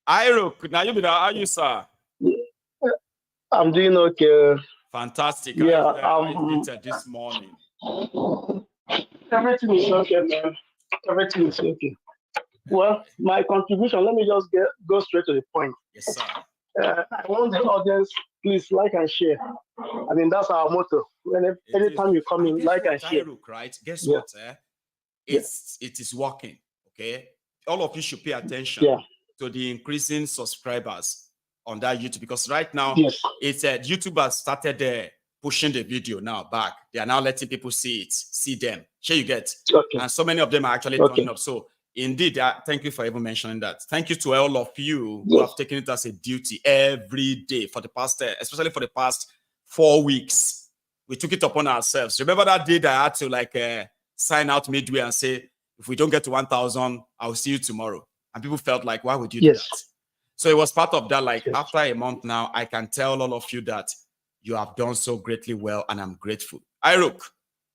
Irok, now you be there. How are you, sir? I'm doing okay. Fantastic. Yeah, I this morning. Everything is okay, man. Everything is okay. Well, my contribution, let me just go straight to the point. Yes, sir. I want the audience, please like and share. I mean, that's our motto. Anytime you come in, like and share. Irok, right? Guess what? It is working. Okay, all of you should pay attention to the increasing subscribers on that YouTube, because right now it's YouTube has started pushing the video now back. They are now letting people see them. Sure, you get, and so many of them are actually turning up. So indeed, thank you for even mentioning that. Thank you to all of you who have taken it as a duty every day for the past, especially for the past 4 weeks. We took it upon ourselves. Remember that day that I had to sign out midway and say, if we don't get to 1,000, I'll see you tomorrow. And people felt like, why would you do that? So it was part of that. Like after a month now, I can tell all of you that you have done so greatly well, and I'm grateful. Irok,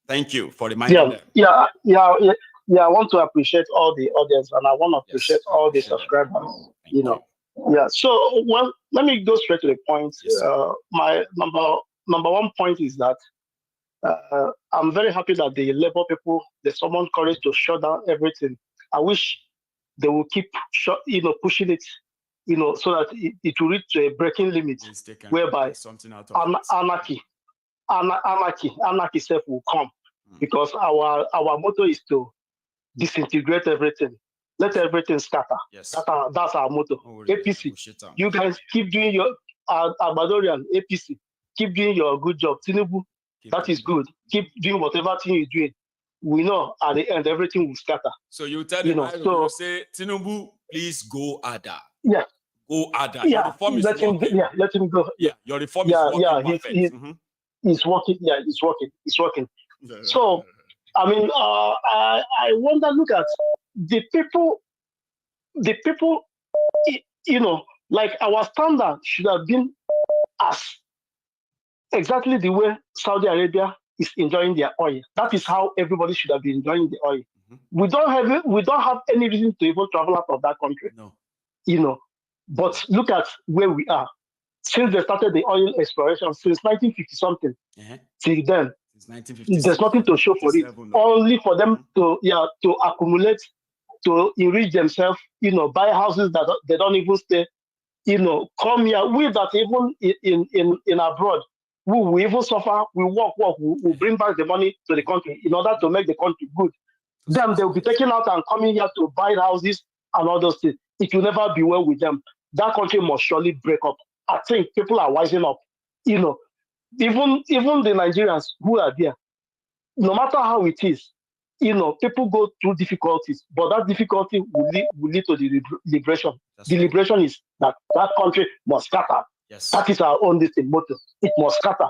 thank you for reminding them. Yeah. I want to appreciate all the audience, and I want to appreciate all the subscribers. You know. Yeah. So, well, let me go straight to the point. My number one point is that I'm very happy that the Labour people, they summoned courage to shut down everything. I wish they will keep pushing it, so that it will reach a breaking limit whereby anarchy self will come, because our motto is to disintegrate everything, let everything scatter. That's our motto. APC, you guys keep doing your Abadorian APC, keep doing your good job. Tinubu, that is good. Keep doing whatever thing you're doing. We know at the end everything will scatter. So you tell them, you say, Tinubu, please go harder. Yeah. Go harder. Yeah. Your reform is let him go. Yeah. Your reform is working. It's working. Yeah, it's working. It's working. So, I mean, I wonder. Look at the people. The people, like our standard should have been as exactly the way Saudi Arabia is enjoying their oil. That is how everybody should have been enjoying the oil. We don't have any reason to even travel out of that country. No. But look at where we are. Since they started the oil exploration, since 1950 something, till then, there's nothing to show for it. Only for them to accumulate, to enrich themselves, buy houses that they don't even stay, come here. We that even in abroad, we will even suffer, we work, we bring back the money to the country in order to make the country good. Then they'll be taken out and coming here to buy houses and all those things. It will never be well with them. That country must surely break up. I think people are wising up. Even the Nigerians who are there, no matter how it is, people go through difficulties, but that difficulty will lead to the liberation. The liberation is that country must scatter. That is our own motto. It must scatter.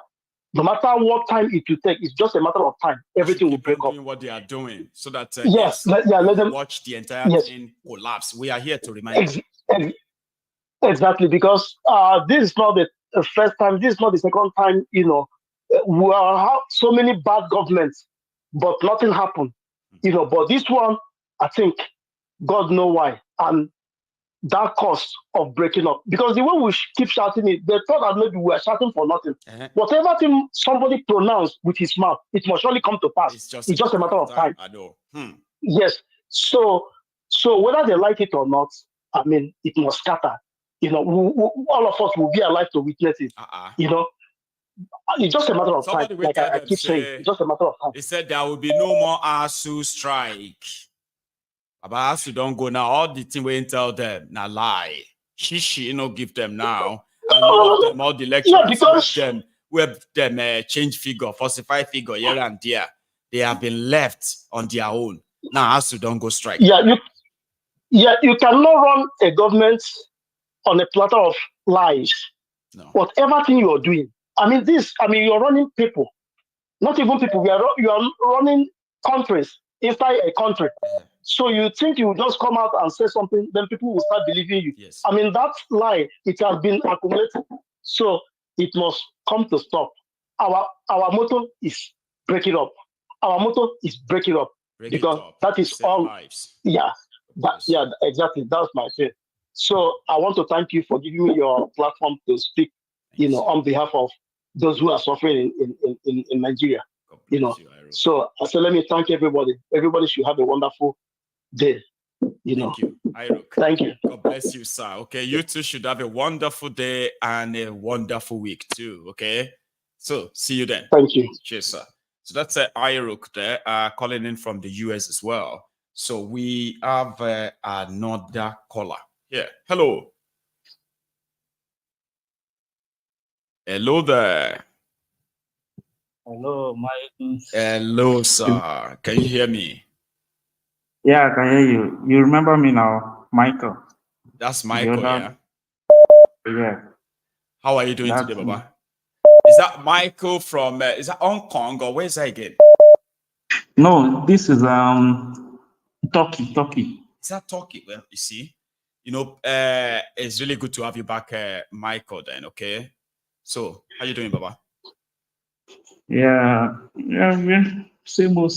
No matter what time it will take, it's just a matter of time. Everything will break up. Doing what they are doing, so that let them watch the entire thing collapse. We are here to remind you. Exactly, because this is not the first time. This is not the second time. We have so many bad governments, but nothing happened. But this one, I think, God knows why, and that cost of breaking up. Because the way we keep shouting it, they thought that maybe we are shouting for nothing. Whatever thing somebody pronounced with his mouth, it must surely come to pass. It's just a matter of time. I know. Yes. So whether they like it or not, I mean, it must scatter. All of us will be alive to witness it. It's just a matter of time. Like I keep saying, it's just a matter of time. They said there will be no more ASUU strike. About ASUU don't go now. All the thing we tell them, now lie. She give them now. And all the lecturers with them change figure, falsify figure here and there. They have been left on their own. Now ASUU don't go strike. You cannot run a government on a platter of lies. No. Whatever thing you are doing. You're running people. Not even people. You are running countries inside a country. So you think you just come out and say something, then people will start believing you. Yes. I mean, that lie, it has been accumulated. So it must come to stop. Our motto is break it up. Our motto is break it up. Break because it up. that is Save all. lives. Yeah, exactly. That's my fear. So I want to thank you for giving me your platform to speak, on behalf of those who are suffering in Nigeria. So I said, let me thank everybody. Everybody should have a wonderful day. Thank you, Iruk. Thank you. God bless you, sir. Okay, you too should have a wonderful day and a wonderful week too. Okay, so see you then. Thank you. Cheers, sir. So that's Iruk there, calling in from the US as well. So we have another caller here. Hello. Hello there. Hello, Maiyegun. Hello, sir. Can you hear me? Yeah, I can hear you. You remember me now, Michael? That's Michael, yeah? Yeah. How are you doing today, Baba? Is that Michael from, is that Hong Kong or where's that again? No, this is Turkey. Is that Turkey? Well, you see, it's really good to have you back, Michael, then, okay? So, how you doing, Baba? Yeah, same old.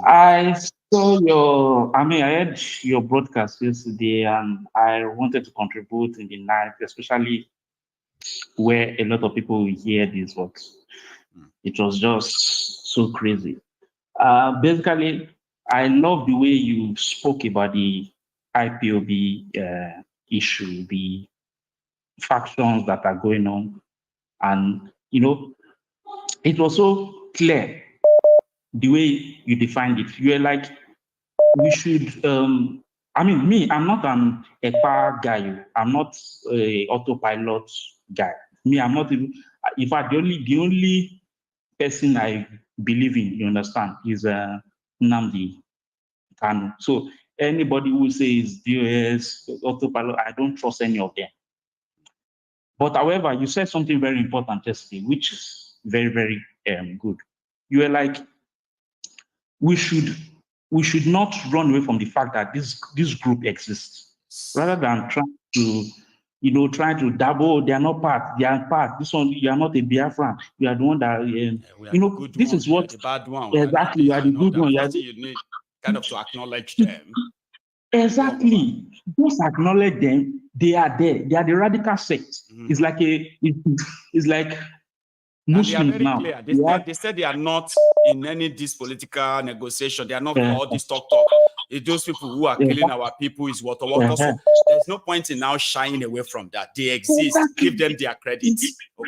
I heard your broadcast yesterday and I wanted to contribute in the night, especially where a lot of people will hear this, but it was just so crazy. Basically, I love the way you spoke about the IPOB issue, the factions that are going on. And, it was so clear the way you defined it. You were like, we should, I'm not an EPA guy. I'm not a autopilot guy. I'm not even, in fact, the only person I believe in, you understand, is Nnamdi Kanu. So anybody who says DOS, autopilot, I don't trust any of them. But however, you said something very important yesterday, which is very, very good. You were like, we should not run away from the fact that this group exists, rather than trying to dabble. They are not part. They are part. This one, you are not a Biafran. You are the one that this is what the bad one. Exactly. You are the good one. You need kind of to acknowledge them. Exactly. Just acknowledge them. They are there. They are the radical sect. It's like it's like Muslims now. They said they are not in any this political negotiation. They are not all this talk. It's those people who are killing our people is what. So there's no point in now shying away from that. They exist. Exactly. Give them their credit.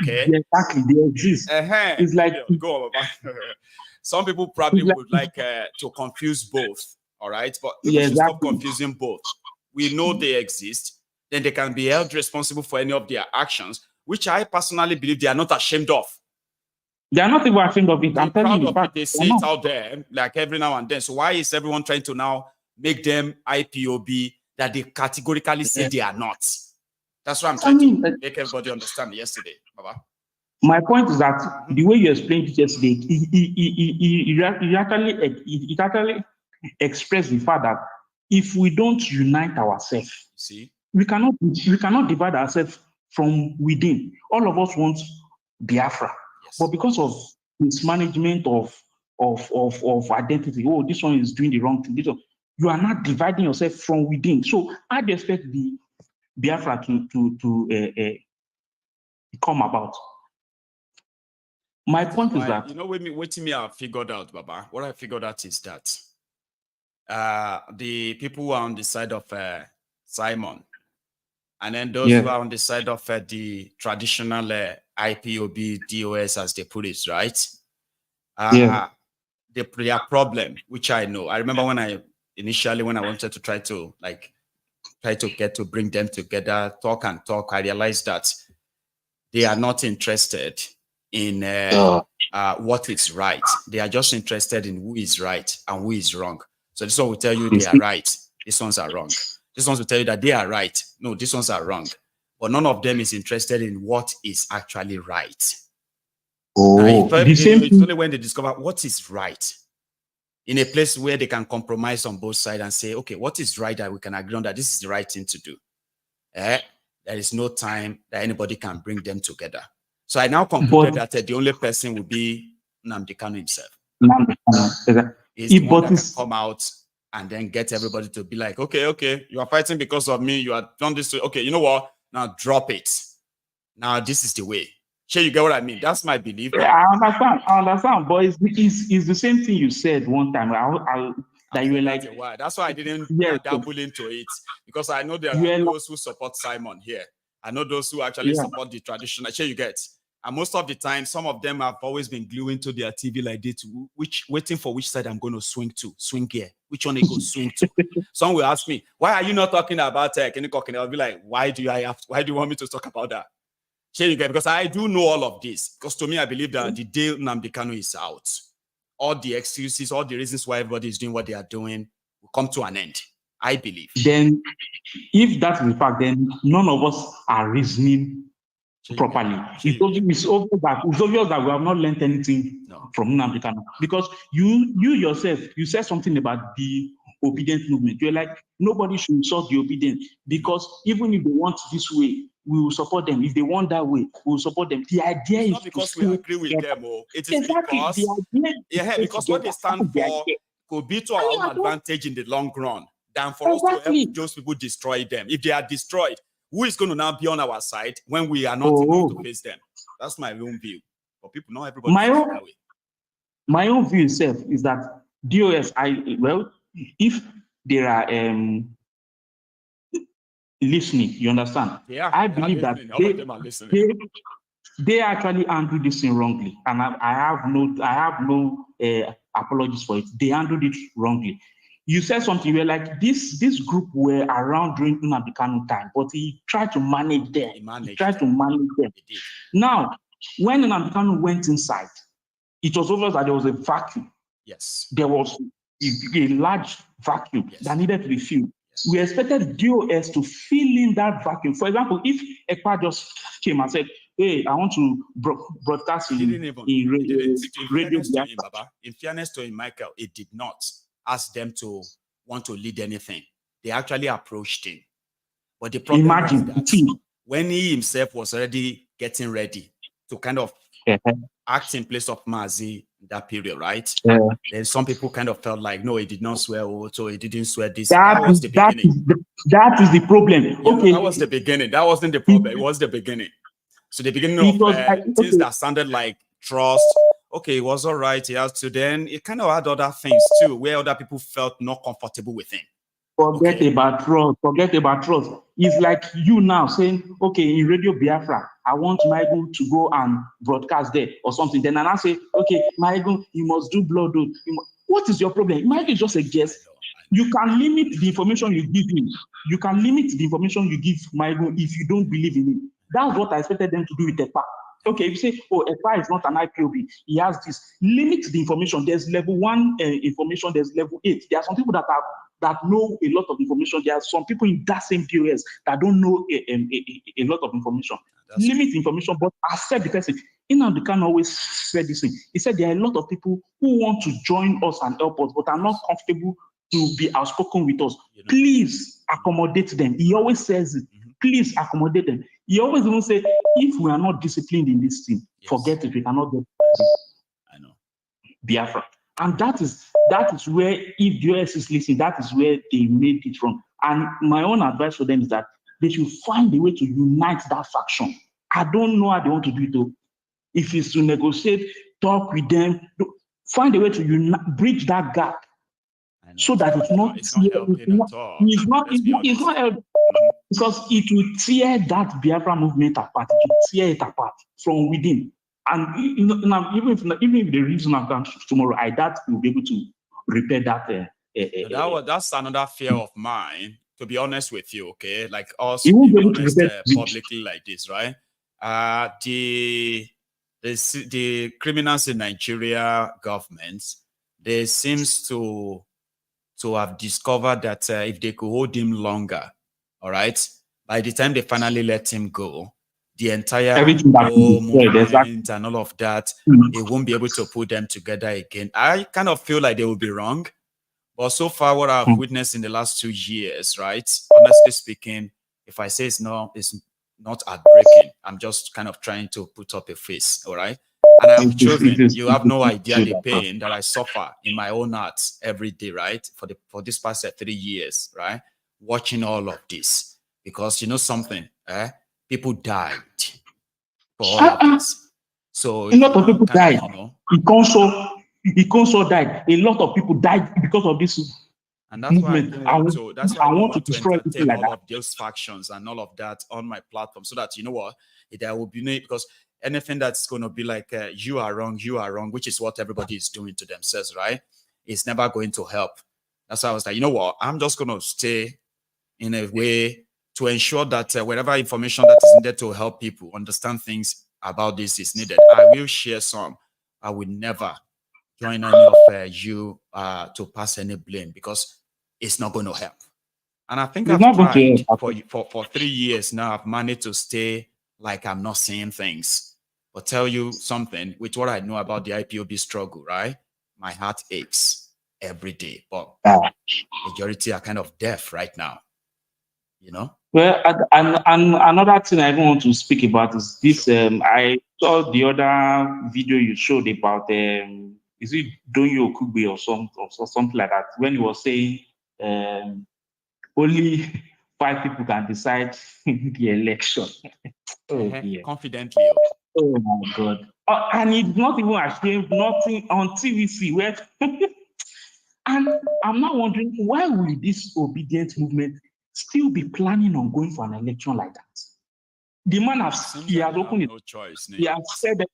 Okay. Exactly. They exist. It's like go on. Some people probably would like to confuse both. All right, but we should stop confusing both. We know they exist. Then they can be held responsible for any of their actions, which I personally believe they are not ashamed of. They are not even ashamed of it. I'm telling you, they say it out there like every now and then. So why is everyone trying to now make them IPOB that they categorically say they are not? That's what I'm trying to make everybody understand yesterday, Baba. My point is that the way you explained it yesterday, it actually expressed the fact that if we don't unite ourselves, we cannot divide ourselves from within. All of us want Biafra. But because of mismanagement of identity, this one is doing the wrong thing. You are not dividing yourself from within. So I'd expect the Biafra to come about. My point is that what me I figured out, Baba. What I figured out is that the people who are on the side of Simon, and then those who are on the side of the traditional IPOB, DOS, as they put it, right? Their problem, which I know. I remember when I wanted to try to bring them together, talk, I realized that they are not interested in what is right. They are just interested in who is right and who is wrong. So this one will tell you they are right. These ones are wrong. This ones will tell you that they are right. No, these ones are wrong. But none of them is interested in what is actually right. It's only when they discover what is right. in a place where they can compromise on both sides and say, okay, what is right that we can agree on that this is the right thing to do. There is no time that anybody can bring them together. So I now concluded that the only person will be Nnamdi Kanu himself. He's the one that can come out and then get everybody to be like, okay, you are fighting because of me. You have done this. Okay, you know what? Now drop it. Now this is the way. Sure, you get what I mean? That's my belief. I understand, but it's the same thing you said one time. That you were like, that's why I didn't dabble into it, because I know there are those who support Simon here. I know those who actually support the traditional. Sure, you get. And most of the time, some of them have always been gluing to their TV like this, waiting for which side I'm going to swing to, swing here, which one they go swing to. Some will ask me, why are you not talking about tech? I'll be like, why do you want me to talk about that? Because I do know all of this. Because to me, I believe that the day Nnamdi Kanu is out, all the excuses, all the reasons why everybody is doing what they are doing will come to an end. I believe. Then, if that's the fact, then none of us are reasoning properly. It's obvious that we have not learned anything from Nnamdi Kanu, because you yourself, you said something about the obedient movement. You're like, nobody should insult the obedient, because even if they want this way, we will support them. If they want that way, we will support them. The idea is not because we agree with them. It is because what they stand for could be to our own advantage in the long run than for us to help those people destroy them. If they are destroyed, who is going to now be on our side when we are not able to face them? That's my own view. For people, not everybody feels that way. My own view itself is that DOS, if there are listening, you understand? Yeah, I believe that they actually handled this thing wrongly, and I have no apologies for it. They handled it wrongly. You said something, you were like, this group were around during Nnamdi Kanu time, but he tried to manage them. Now, when Nnamdi Kanu went inside, it was obvious that there was a vacuum. Yes. There was a large vacuum that needed to be filled. Yes. We expected DOS to fill in that vacuum. For example, if Ekpa just came and said, hey, I want to broadcast in radio. In fairness to him, Michael, it did not ask them to want to lead anything. They actually approached him. But the problem was that when he himself was already getting ready to kind of act in place of Mazi in that period, right? Yeah. Then some people kind of felt like, no, he did not swear, so he didn't swear this. That was the beginning. That is the problem. Okay. That was the beginning. That wasn't the problem. It was the beginning. So the beginning of things that sounded like trust. Okay, it was all right. He has to. Then it kind of had other things too, where other people felt not comfortable with him. Forget about trust. It's like you now saying, okay, in Radio Biafra, I want Maiyegun to go and broadcast there or something. Then I say, okay, Maiyegun, you must do blood. What is your problem? Maiyegun is just a guest. You can limit the information you give him. You can limit the information you give Maiyegun if you don't believe in him. That's what I expected them to do with Ekpa. Okay, if you say, oh, Ekpa is not an IPOB, he has this. Limit the information. There's level 1 information, there's level 8. There are some people that know a lot of information. There are some people in that same POS that don't know a lot of information. Limit the information, but accept the person. Nnamdi Kanu always said this thing. He said there are a lot of people who want to join us and help us, but are not comfortable to be outspoken with us. Please accommodate them. He always says it. Please accommodate them. He always even say, if we are not disciplined in this thing, forget it. We cannot get Biafra. And that is where, if the US is listening, that is where they made it wrong. And my own advice for them is that they should find a way to unite that faction. I don't know how they want to do it though. If it's to negotiate, talk with them, find a way to bridge that gap so that it's not helping. Because it will tear that Biafra movement apart. It will tear it apart from within. And even if the reason I've gone tomorrow, I doubt we'll be able to repair that. That's another fear of mine, to be honest with you, okay? Like us being honest publicly like this, right? The criminals in Nigeria governments, they seems to have discovered that if they could hold him longer, all right, by the time they finally let him go, the entire everything that movement exactly. and all of that, they won't be able to put them together again. I kind of feel like they will be wrong. But so far, what I've witnessed in the last 2 years, right? Honestly speaking, if I say it's not heartbreaking, I'm just kind of trying to put up a face, all right? And I've chosen, you have no idea the pain that I suffer in my own heart every day, right? For this past 3 years, right? Watching all of this. Because you know something, people died for all of this. So a lot of people died. You know, Ikonso died. A lot of people died because of this. And that's movement. why I want to destroy entertain like all that. of those factions and all of that on my platform, so that you know what, there will be no, because anything that's going to be like you are wrong, which is what everybody is doing to themselves, right? It's never going to help. That's why I was like, you know what, I'm just going to stay in a way to ensure that whatever information that is needed to help people understand things about this is needed, I will share some. I will never join any of you to pass any blame, because it's not going to help. And I think I've tried for 3 years now. I've managed to stay like I'm not saying things. But tell you something, with what I know about the IPOB struggle, right? My heart aches every day. But majority are kind of deaf right now, you know? Well, and another thing I even want to speak about is this. I saw the other video you showed about is it Donyo Okugbe or something like that, when he was saying only 5 people can decide the election. Oh dear. Confidently. Oh my God. And he's not even ashamed, nothing on TVC. Where and I'm now wondering, why will this obedient movement still be planning on going for an election like that? The man has opened it. No choice. He has said that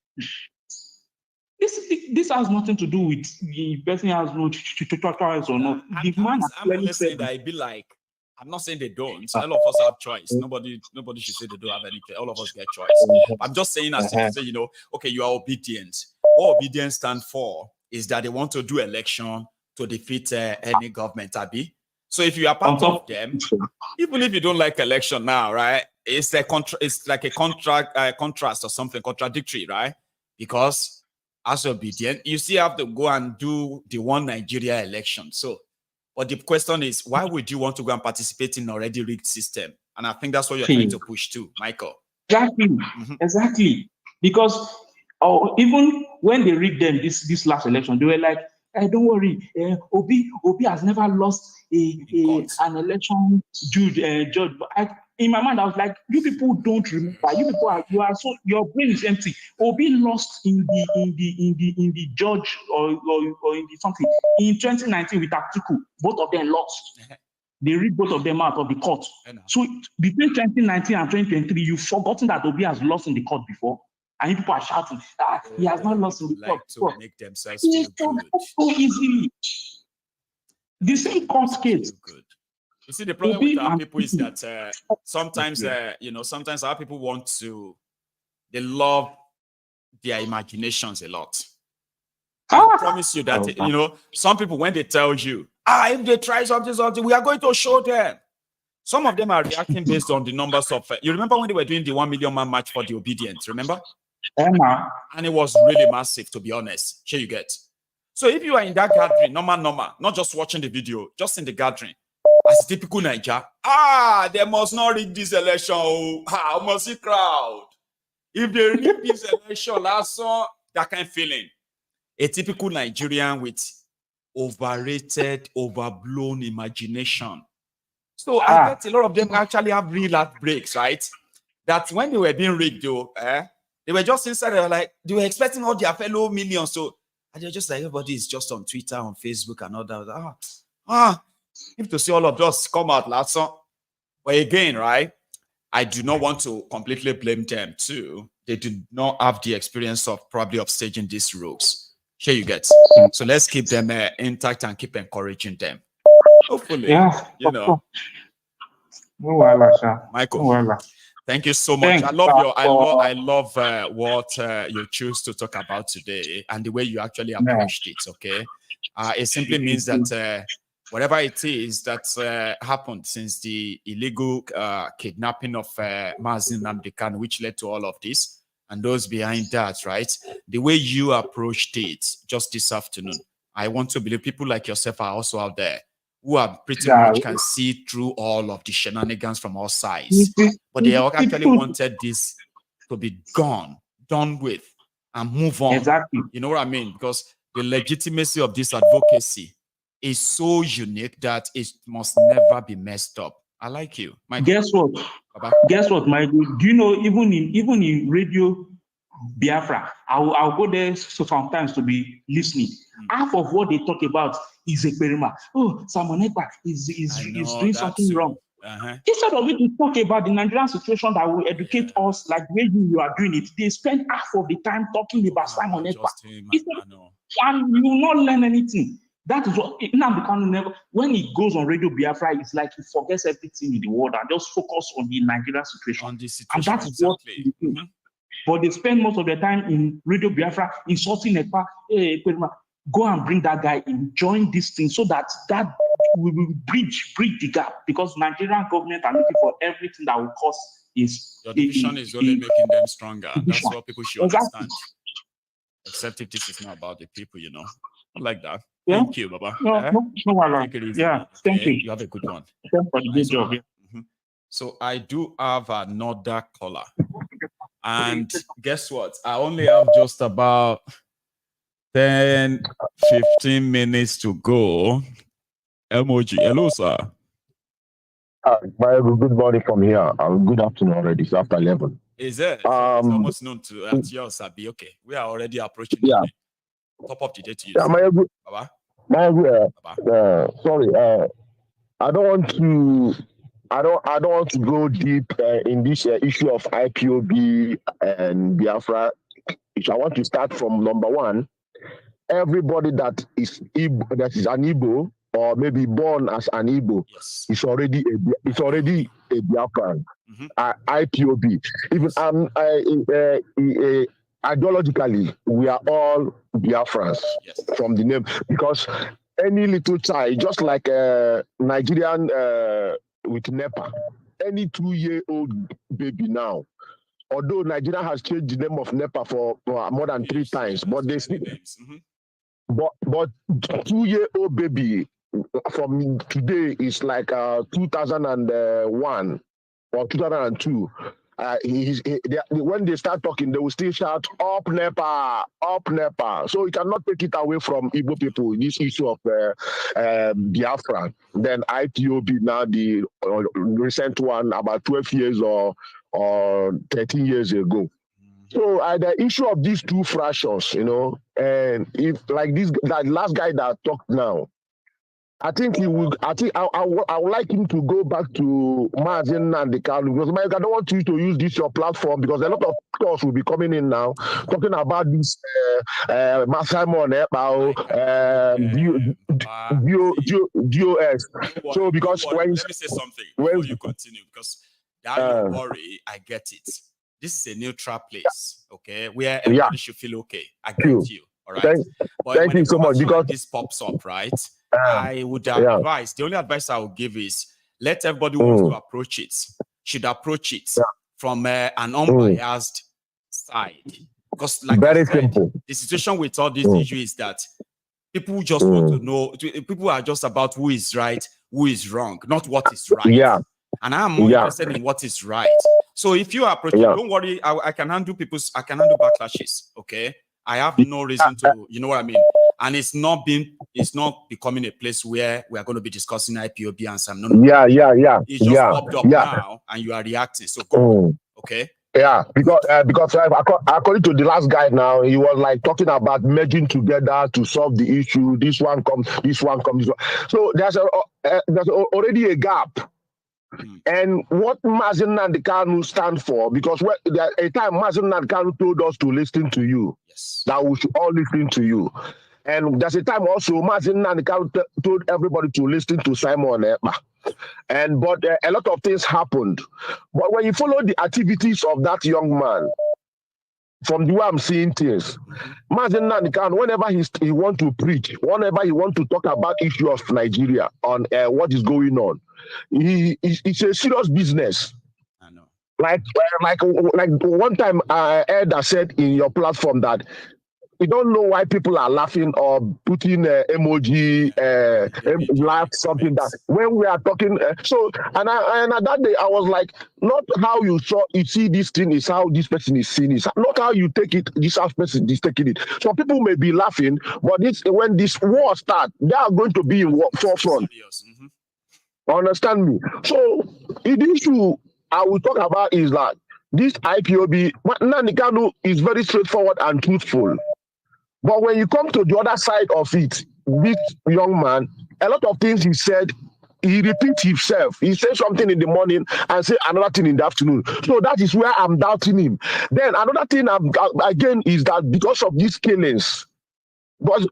this has nothing to do with the person has no choice or not. The man has clearly said that it'd be like, I'm not saying they don't. All of us have choice. Nobody should say they don't have anything. All of us get choice. I'm just saying, as if to say, you know, okay, you are obedient. What obedience stands for is that they want to do election to defeat any government, Abi. So if you are part of them, even if you don't like election now, right? It's like a contrast or something contradictory, right? Because as obedient, you still have to go and do the one Nigeria election. So, but the question is, why would you want to go and participate in already rigged system? And I think that's what you're trying to push too, Michael. Exactly, exactly. Because even when they rigged them this last election, they were like, hey, don't worry, Obi has never lost an election judge. But in my mind, I was like, you people don't remember. Your brain is empty. Obi lost in the judge or in the something in 2019 with Atiku. Both of them lost. They rigged both of them out of the court. So between 2019 and 2023, you've forgotten that Obi has lost in the court before. And people are shouting, he has not lost in the court. To make themselves feel good. So easily. The same court case. You see, the problem with our people is that sometimes, sometimes our people they love their imaginations a lot. I promise you that, some people, when they tell you, if they try something, we are going to show them. Some of them are reacting based on the numbers of, you remember when they were doing the 1 million man march for the obedience, remember? And it was really massive, to be honest. Here you get. So if you are in that gathering, normal, not just watching the video, just in the gathering, as typical Niger, they must not rig this election. Must see crowd. If they rig this election, last song, that kind of feeling. A typical Nigerian with overrated, overblown imagination. So I bet a lot of them actually have real outbreaks, right? That when they were being rigged, though, they were just inside. They were expecting all their fellow millions. So and they're just like, everybody is just on Twitter, on Facebook, and all that. If to see all of us come out last song. But again, right? I do not want to completely blame them too. They do not have the experience of staging these rogues. Here you get. So let's keep them intact and keep encouraging them. Hopefully, No, Michael. Thank you so much. Thanks, I love what you choose to talk about today and the way you actually approached it. Okay, it simply means that whatever it is that's happened since the illegal kidnapping of Mazi Nnamdi Kanu, which led to all of this, and those behind that, right? The way you approached it just this afternoon, I want to believe people like yourself are also out there who are pretty much can see through all of the shenanigans from all sides. But they actually wanted this to be gone, done with, and move on. Exactly. You know what I mean? Because the legitimacy of this advocacy is so unique that it must never be messed up. I like you. Guess what? Baba? Guess what, Michael? Do you know even in Radio Biafra, I'll go there sometimes to be listening. Half of what they talk about is a perima. Oh, Simon Ekpa is doing something wrong. Instead of it to talk about the Nigerian situation that will educate us like the way you are doing it, they spend half of the time talking about Simon Ekpa. And you will not learn anything. That is what Nnamdi Kanu never, when he goes on Radio Biafra, it's like he forgets everything in the world and just focus on the Nigerian situation. And that is what they do. But they spend most of their time in Radio Biafra insulting Ekpa. Go and bring that guy in, join this thing so that we will bridge the gap, because Nigerian government are looking for everything that will cause is your division is only making them stronger. That's what people should understand. Except if this is not about the people, you know. Not like that. Yeah. Thank you, Baba. No, take it easy. Yeah, thank you. You have a good one. Thanks for the good job. So I do have another caller. And guess what? I only have just about 10, 15 minutes to go. Emoji. Hello, sir. Good morning from here. Good afternoon already. It's after 11. Is it? It's almost known to at yours, Sabi. Okay. We are already approaching the top of the day to you. Yeah, sorry. I don't want to go deep in this issue of IPOB and Biafra. I want to start from number one. Everybody that is an Igbo or maybe born as an Igbo is already a Biafran. IPOB. Even ideologically, we are all Biafrans from the name, because any little child, just like a Nigerian with NEPA, any 2-year-old baby now, although Nigeria has changed the name of NEPA for more than 3 times, but they still, but 2-year-old baby from today is like 2001 or 2002. When they start talking, they will still shout, "Up NEPA, up NEPA." So you cannot take it away from Igbo people, this issue of Biafra. Then IPOB, now the recent one, about 12 years or 13 years ago. So the issue of these two fractions, you know, and if like that last guy that talked now, I think I would like him to go back to Mazi Nnamdi Kanu, because I don't want you to use this your platform, because a lot of calls will be coming in now talking about this Simon Ekpa, DOS. So because let me say something before you continue, because that you worry, I get it. This is a neutral place, okay, where everybody should feel okay. I get you, all right. Thank you so much. Because this pops up, right? I would advise, the only advice I would give is let everybody who wants to approach it, should approach it from an unbiased side. Because like very simple. The situation with all this issue is that people just want to know, people are just about who is right, who is wrong, not what is right. Yeah. And I'm more interested in what is right. So if you approach it, don't worry, I can handle backlashes, okay? I have no reason to, you know what I mean? And it's not becoming a place where we are going to be discussing IPOB and some. No. It's just popped up now, and you are reacting. So go, okay? Yeah, because according to the last guy now, he was like talking about merging together to solve the issue. This one comes, this one comes. So there's already a gap. And what Mazi Nnamdi Kanu stand for, because a time Mazi Nnamdi Kanu told us to listen to you, that we should all listen to you. And there's a time also Mazi Nnamdi Kanu told everybody to listen to Simon Ekpa. But a lot of things happened. But when you follow the activities of that young man, from the way I'm seeing things. Mazen Nanikan, whenever he want to preach, whenever he want to talk about issue of Nigeria on what is going on, it's a serious business. I know. Like one time Ed said in your platform that you don't know why people are laughing or putting emoji, laugh, something that when we are talking. And that day I was like, not how you see this thing is how this person is seeing it. Not how you take it, this person is taking it. So people may be laughing, but when this war starts, they are going to be in forefront. Understand me? So the issue I will talk about is that this IPOB, Nanikanu is very straightforward and truthful. But when you come to the other side of it, this young man, a lot of things he said, he repeats himself. He says something in the morning and say another thing in the afternoon. So that is where I'm doubting him. Then another thing again is that because of these killings, because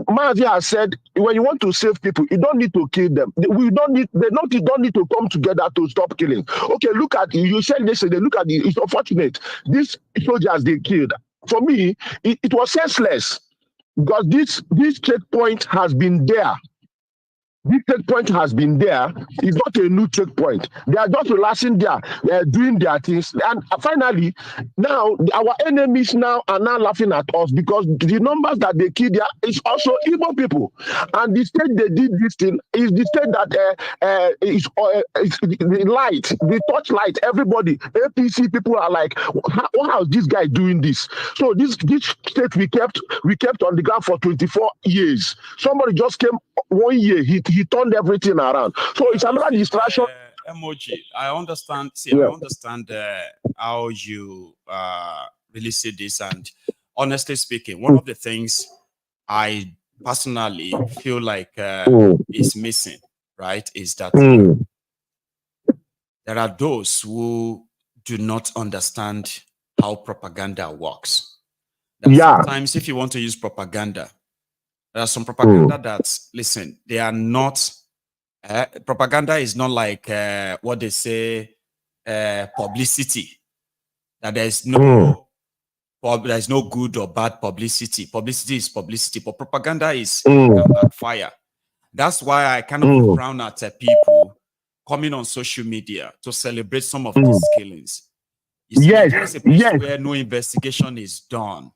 Mazi has said, when you want to save people, you don't need to kill them. They don't need to come together to stop killing. Okay, look at you said yesterday. Look at it's unfortunate. These soldiers they killed. For me, it was senseless because this checkpoint has been there. This checkpoint has been there. It's not a new checkpoint. They are just relaxing there. They are doing their things. And finally, now our enemies now are now laughing at us because the numbers that they killed there is also Igbo people. And the state they did this thing is the state that is the light, the torchlight, everybody, APC people are like, how is this guy doing this? So this state we kept on the ground for 24 years. Somebody just came 1 year, he turned everything around. So it's another distraction. Emoji, I understand. I understand how you really see this. And honestly speaking, one of the things I personally feel like is missing, right, is that there are those who do not understand how propaganda works. Sometimes if you want to use propaganda, there are some propaganda that, listen, they are not, propaganda is not like what they say, publicity. That there's no good or bad publicity. Publicity is publicity, but propaganda is can backfire. That's why I kind of frown at people coming on social media to celebrate some of these killings. You see, there's a place where no investigation is done.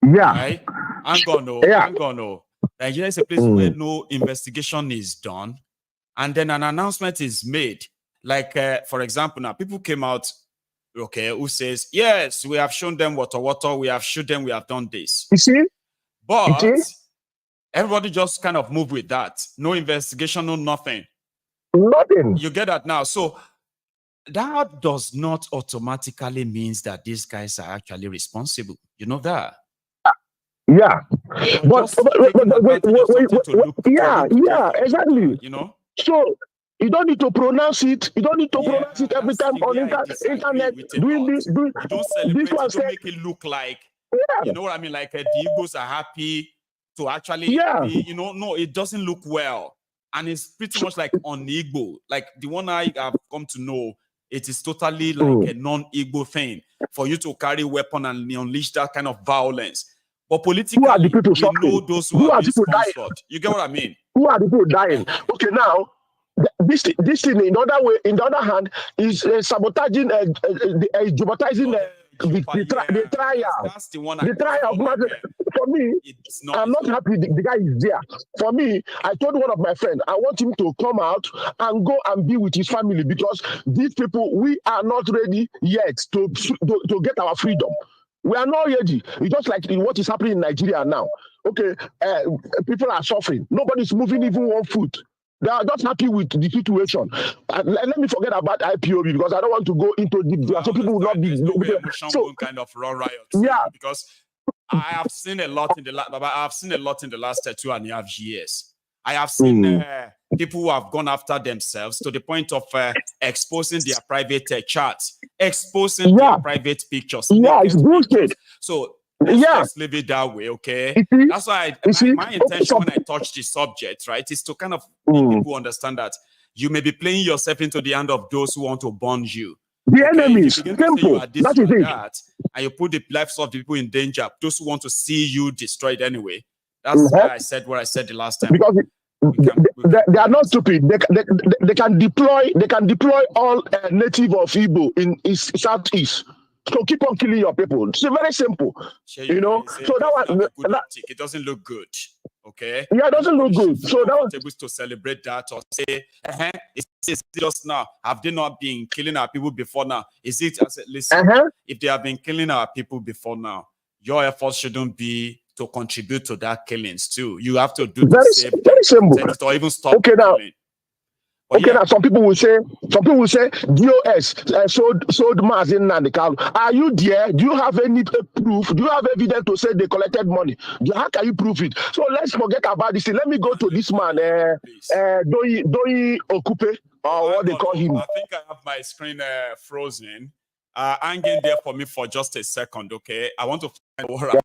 Right? I'm gonna. Nigeria is a place where no investigation is done, and then an announcement is made. Like, for example, now people came out, who says, yes, we have shown them water, we have shown them, we have done this. You see? But everybody just kind of move with that. No investigation, no nothing. Nothing. You get that now. So that does not automatically means that these guys are actually responsible. You know that? Yeah, but exactly. You know, so you don't need to pronounce it. You don't need to pronounce it every time on internet. Doing this, you don't celebrate. You don't make it look like, you know what I mean? Like the Igbos are happy to actually, be, no, it doesn't look well, and it's pretty much like on Igbo. Like the one I have come to know, it is totally like a non-Igbo thing for you to carry weapon and unleash that kind of violence. But politically, who are the people we know those who are being sponsored. You get what I mean? Who are the people dying? Okay, now this thing, in the other hand, is sabotaging, jeopardizing the trial. That's the one. The trial. For me, I'm not happy the guy is there. For me, I told one of my friends, I want him to come out and go and be with his family because these people, we are not ready yet to get our freedom. We are not ready. It's just like what is happening in Nigeria now. Okay, people are suffering. Nobody's moving even 1 foot. They are just happy with the situation. Let me forget about IPOB because I don't want to go into deep. So people will not be. So kind of raw riot. Because I have seen a lot in the last. I have seen a lot in the last 2.5 years. I have seen people who have gone after themselves to the point of exposing their private charts, exposing their private pictures. It's bullshit. So let's just leave it that way, okay? That's why my intention when I touch this subject, right, is to kind of make people understand that you may be playing yourself into the hand of those who want to burn you. The enemies, simple. That is it. and you put the lives of the people in danger, those who want to see you destroyed anyway. That's why I said what I said the last time. Because they are not stupid. They can deploy all native of Igbo in southeast. So keep on killing your people. It's very simple. You know. So it doesn't look good. Okay. Yeah, it doesn't look good. So that was able to celebrate that or say, it's just now. Have they not been killing our people before now? Is it? I said, listen, if they have been killing our people before now, your efforts shouldn't be to contribute to that killings too. You have to do very simple. Or even stop. Okay, now. Killing. Now some people will say DOS sold Mars in Nandikalu. Are you there? Do you have any proof? Do you have evidence to say they collected money? How can you prove it? So let's forget about this thing. Let me go to this man, Doi Okupe, or what they call him. I think I have my screen frozen. Hang in there for me for just a second, okay? I want to find what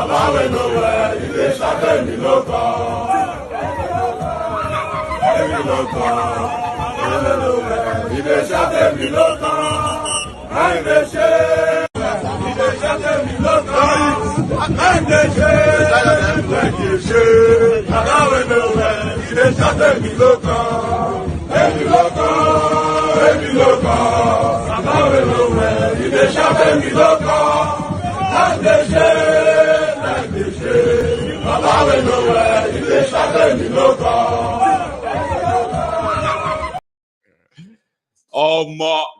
Baba we nowhere, he dey shout me local. Every local, he dey shout me local. And they say, he dey shout me local. And they say, like you say, Baba we nowhere, he dey shout me local. Every local, Baba we nowhere, he dey shout me local. And they say, like they say, Baba we nowhere, he dey shout me local.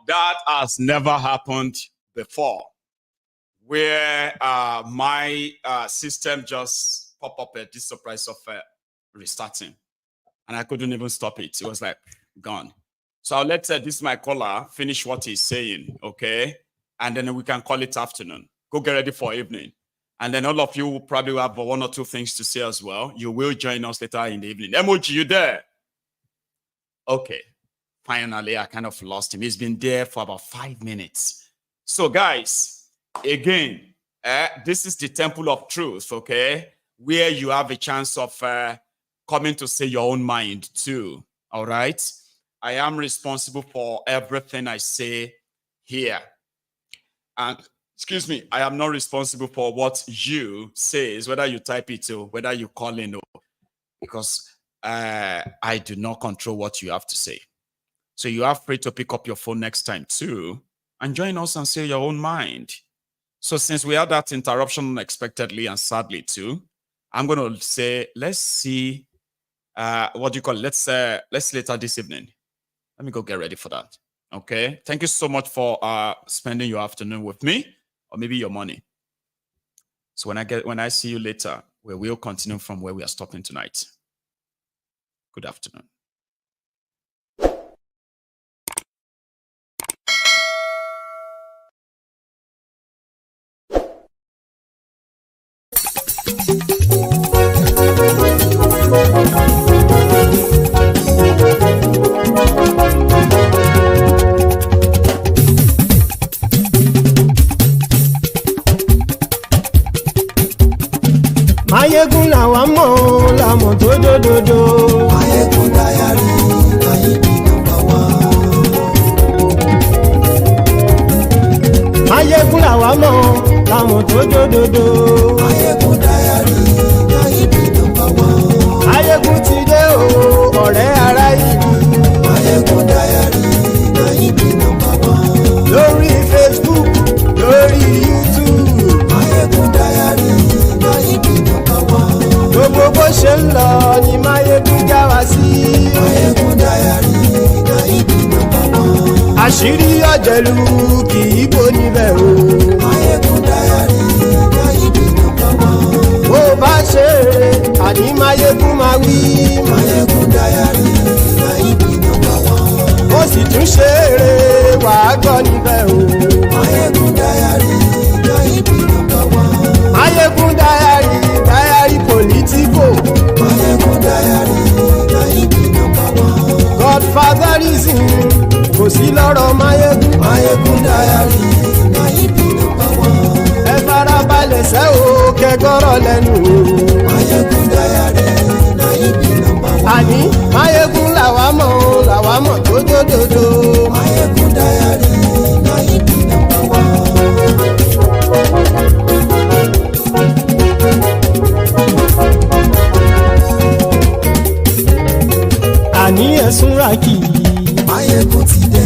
That has never happened before, where my system just popped up at this surprise of restarting, and I couldn't even stop it. It was like gone. So I'll let this my caller finish what he's saying, okay? And then we can call it afternoon. Go get ready for evening. And then all of you will probably have one or two things to say as well. You will join us later in the evening. Emoji, you there? Okay. Finally, I kind of lost him. He's been there for about 5 minutes. So, guys, again, this is the temple of truth, okay? Where you have a chance of coming to say your own mind too, all right? I am responsible for everything I say here. And, excuse me, I am not responsible for what you say, whether you type it or whether you call in, because I do not control what you have to say. So you are free to pick up your phone next time too and join us and say your own mind. So since we had that interruption unexpectedly and sadly too, I'm going to say, let's see, what do you call it? Let's later this evening. Let me go get ready for that. Okay. Thank you so much for spending your afternoon with me, or maybe your morning. So when I see you later, we will continue from where we are stopping tonight. Good afternoon. Maiyegun làwa mọ̀ làmọ̀ tó dòdòdò. Maiyegun Diary, Maiyegun number one. Maiyegun làwa mọ̀ làmọ̀ tó dòdòdò. Maiyegun Diary, Maiyegun number one. Maiyegun ti dé o, ọ̀rẹ́ ará ìlú. Maiyegun Diary, Maiyegun number one. Lórí Facebook, lórí YouTube. Maiyegun Diary, Maiyegun number one. Gbogbo bó ṣe ń lọ ni Maiyegun já wa sí. Maiyegun Diary, Maiyegun number one. Àṣírí ọ̀jẹ̀lú kì í bò níbẹ̀ o. Maiyegun Diary, Maiyegun number one. Bó bá ṣe eré, àní Maiyegun máa wí. Maiyegun Diary, Maiyegun number one. Ó sì tún ṣe eré, wàá gbọ́ níbẹ̀ o. Maiyegun Diary, Maiyegun number one. Maiyegun Diary, Diary politico. Maiyegun Diary, Maiyegun number one. Godfatherism kò sí lọ́rọ̀ Maiyegun. Maiyegun Diary, Maiyegun number one. Ẹ farabalẹ̀ sẹ́ o kẹgọ́rọ̀ lẹ́nu o. Maiyegun Diary, Maiyegun number one. Àní Maiyegun làwa mọ̀ tó dòdòdò. Maiyegun Diary, Maiyegun number one. Àní ẹ̀sùn rákì. Maiyegun ti dé.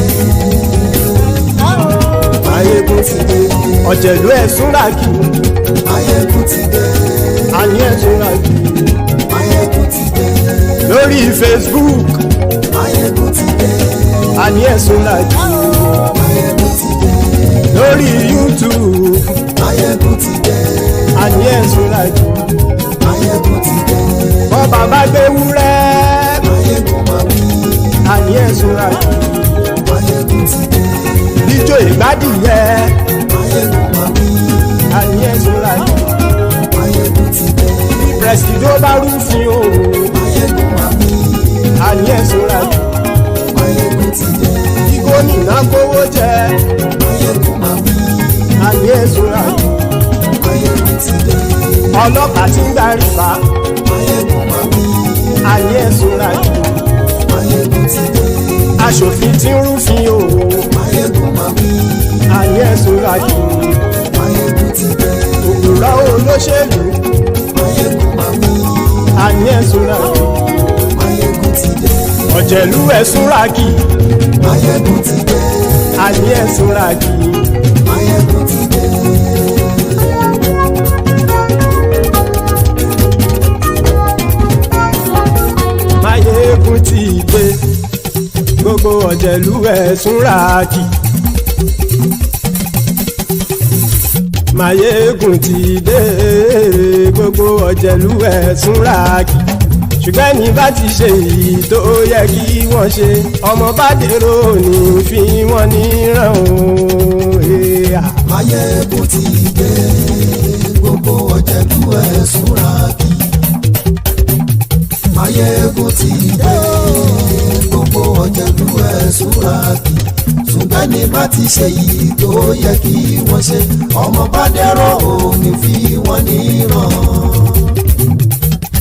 Maiyegun ti dé. Ọ̀jẹ̀lú ẹ̀sùn rákì. Maiyegun ti dé. Àní ẹ̀sùn rákì. Maiyegun ti dé. Lórí Facebook. Maiyegun ti dé. Àní ẹ̀sùn rákì. Maiyegun ti dé. Lórí YouTube. Maiyegun ti dé. Àní ẹ̀sùn rákì. Maiyegun ti dé. Bọ́ bàbá gbé wúrẹ́. Maiyegun máa wí. Àní ẹ̀sùn rákì. Maiyegun ti dé. Ijó ìgbádìyẹ. Maiyegun máa wí. Àní ẹ̀sùn rákì. Maiyegun ti dé. Bí pẹ̀sìdó bá rúfin o. Maiyegun máa wí. Àní ẹ̀sùn rákì. Maiyegun ti dé. Bí gómìnà kówó jẹ. Maiyegun máa wí. Àní ẹ̀sùn rákì. Maiyegun ti dé. ọlọ́pàá tí ń darí bá ayé ẹ̀sùn rájì aṣòfin tí ń rúfin o ayé ẹ̀sùn rájì òpùrọ́ olóṣèlú ayé ẹ̀sùn rájì ọ̀jẹ̀lú ẹ̀sùn rájì ayé ẹ̀sùn rájì. Maiyegun ti dé gbogbo ọ̀jẹ̀lú ẹ̀sùn rájì. Maiyegun ti dé gbogbo ọ̀jẹ̀lú ẹ̀sùn rájì. Ṣùgbọ́n ní bá ti ṣe èyí tó yẹ kí wọ́n ṣe ọmọ bá dèrò ní fi wọ́n níran o. Maiyegun ti dé gbogbo ọ̀jẹ̀lú ẹ̀sùn rájì. Maiyegun ti dé gbogbo ọ̀jẹ̀lú ẹ̀sùn rájì. Ṣùgbọ́n ní bá ti ṣe èyí tó yẹ kí wọ́n ṣe ọmọ bá dèrò ní fi wọ́n níran.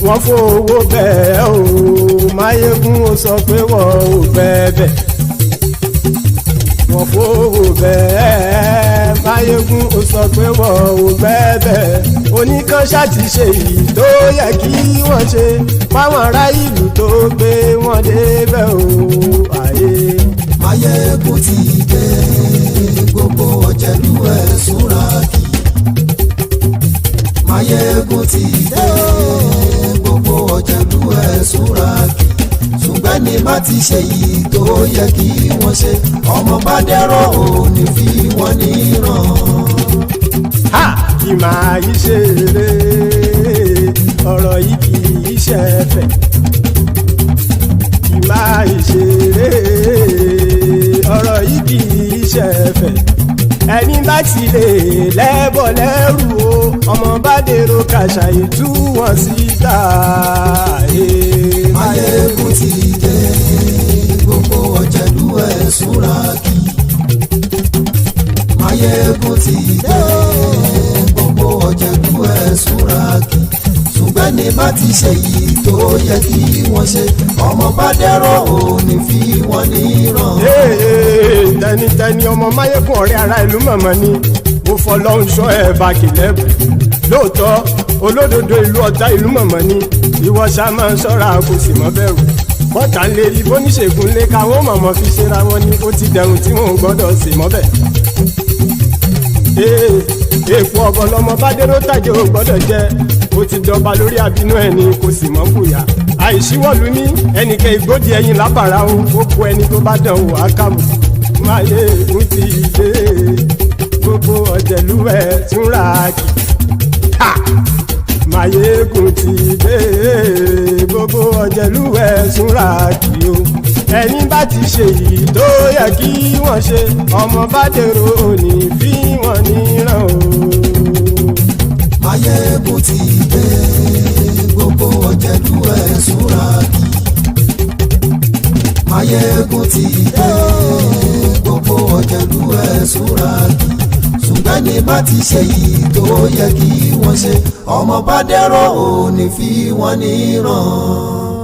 Wọ́n fowó bẹ́ẹ̀ o Maiyegun ó sọ pé wọ́n ò bẹ́ẹ̀. Wọ́n fowó bẹ́ẹ̀ Maiyegun ó sọ pé wọ́n ò bẹ́ẹ̀. Oníkan ṣáàtì ṣe èyí tó yẹ kí wọ́n ṣe fáwọn ará ìlú tó gbé wọn débẹ̀ o ayé. Maiyegun ti dé gbogbo ọ̀jẹ̀lú ẹ̀sùn rájì. Maiyegun ti dé gbogbo ọ̀jẹ̀lú ẹ̀sùn rájì. Ṣùgbọ́n ní bá ti ṣe yìí tó yẹ kí wọ́n ṣe ọmọ bá dẹ́rọ̀ ò ní fi wọ́n níran. Kì máa yí ṣeré ọ̀rọ̀ yìí kì í ṣẹ̀fẹ̀. Kì máa yí ṣeré ọ̀rọ̀ yìí kì í ṣẹ̀fẹ̀. Ẹni bá ti lè lẹ́bọ̀ lẹ́rù o ọmọ bá dèrò kàṣàyè tú wọn síta. Maiyegun ti dé gbogbo ọ̀jẹ̀lú ẹ̀sùn rájì. Maiyegun ti dé gbogbo ọ̀jẹ̀lú ẹ̀sùn rájì. Ṣùgbọ́n ní bá ti ṣe yìí tó yẹ kí wọ́n ṣe ọmọ bá dẹ́rọ̀ ò ní fi wọ́n níran. Tẹnitẹni ọmọ Maiyegun ọ̀rẹ́ ara ìlú mọ̀mọ́ ni mo fọlọ́hún ṣọ́ ẹ̀ bá kìlẹ́bù. Lóòótọ́ olódodo ìlú ọ̀tá ìlú mọ̀mọ́ ni ìwọ ṣá máa ń ṣọ́ra kò sì mọ́ bẹ̀rù. Bọ́tà ń lè rí bóníṣègùn lé káwọn mọ̀mọ́ fi ṣera wọn ni ó ti dẹrùn tí wọn ò gbọ́dọ̀ sì mọ́ bẹ̀. Èèpo ọ̀bọ lọmọ bá dérò tàjẹ́ ò gbọ́dọ̀ jẹ́ ó ti dọba lórí àbínú ẹni kò sì mọ́ bùyà. Àìsíwọ́lu ní ẹnìkẹ́ ìgbódì ẹyin lábàrá o ó kó ẹni tó bá dán o àkàmù. Maiyegun ti dé gbogbo ọ̀jẹ̀lú ẹ̀sùn rájì. Maiyegun ti dé gbogbo ọ̀jẹ̀lú ẹ̀sùn rájì o. Ẹni bá ti ṣe yìí tó yẹ kí wọ́n ṣe ọmọ bá dèrò ní fi wọ́n níran o. Maiyegun ti dé gbogbo ọ̀jẹ̀lú ẹ̀sùn rájì. Maiyegun ti dé gbogbo ọ̀jẹ̀lú ẹ̀sùn rájì. Ṣùgbọ́n ní bá ti ṣe yìí tó yẹ kí wọ́n ṣe ọmọ bá dẹ́rọ̀ ò ní fi wọ́n níran.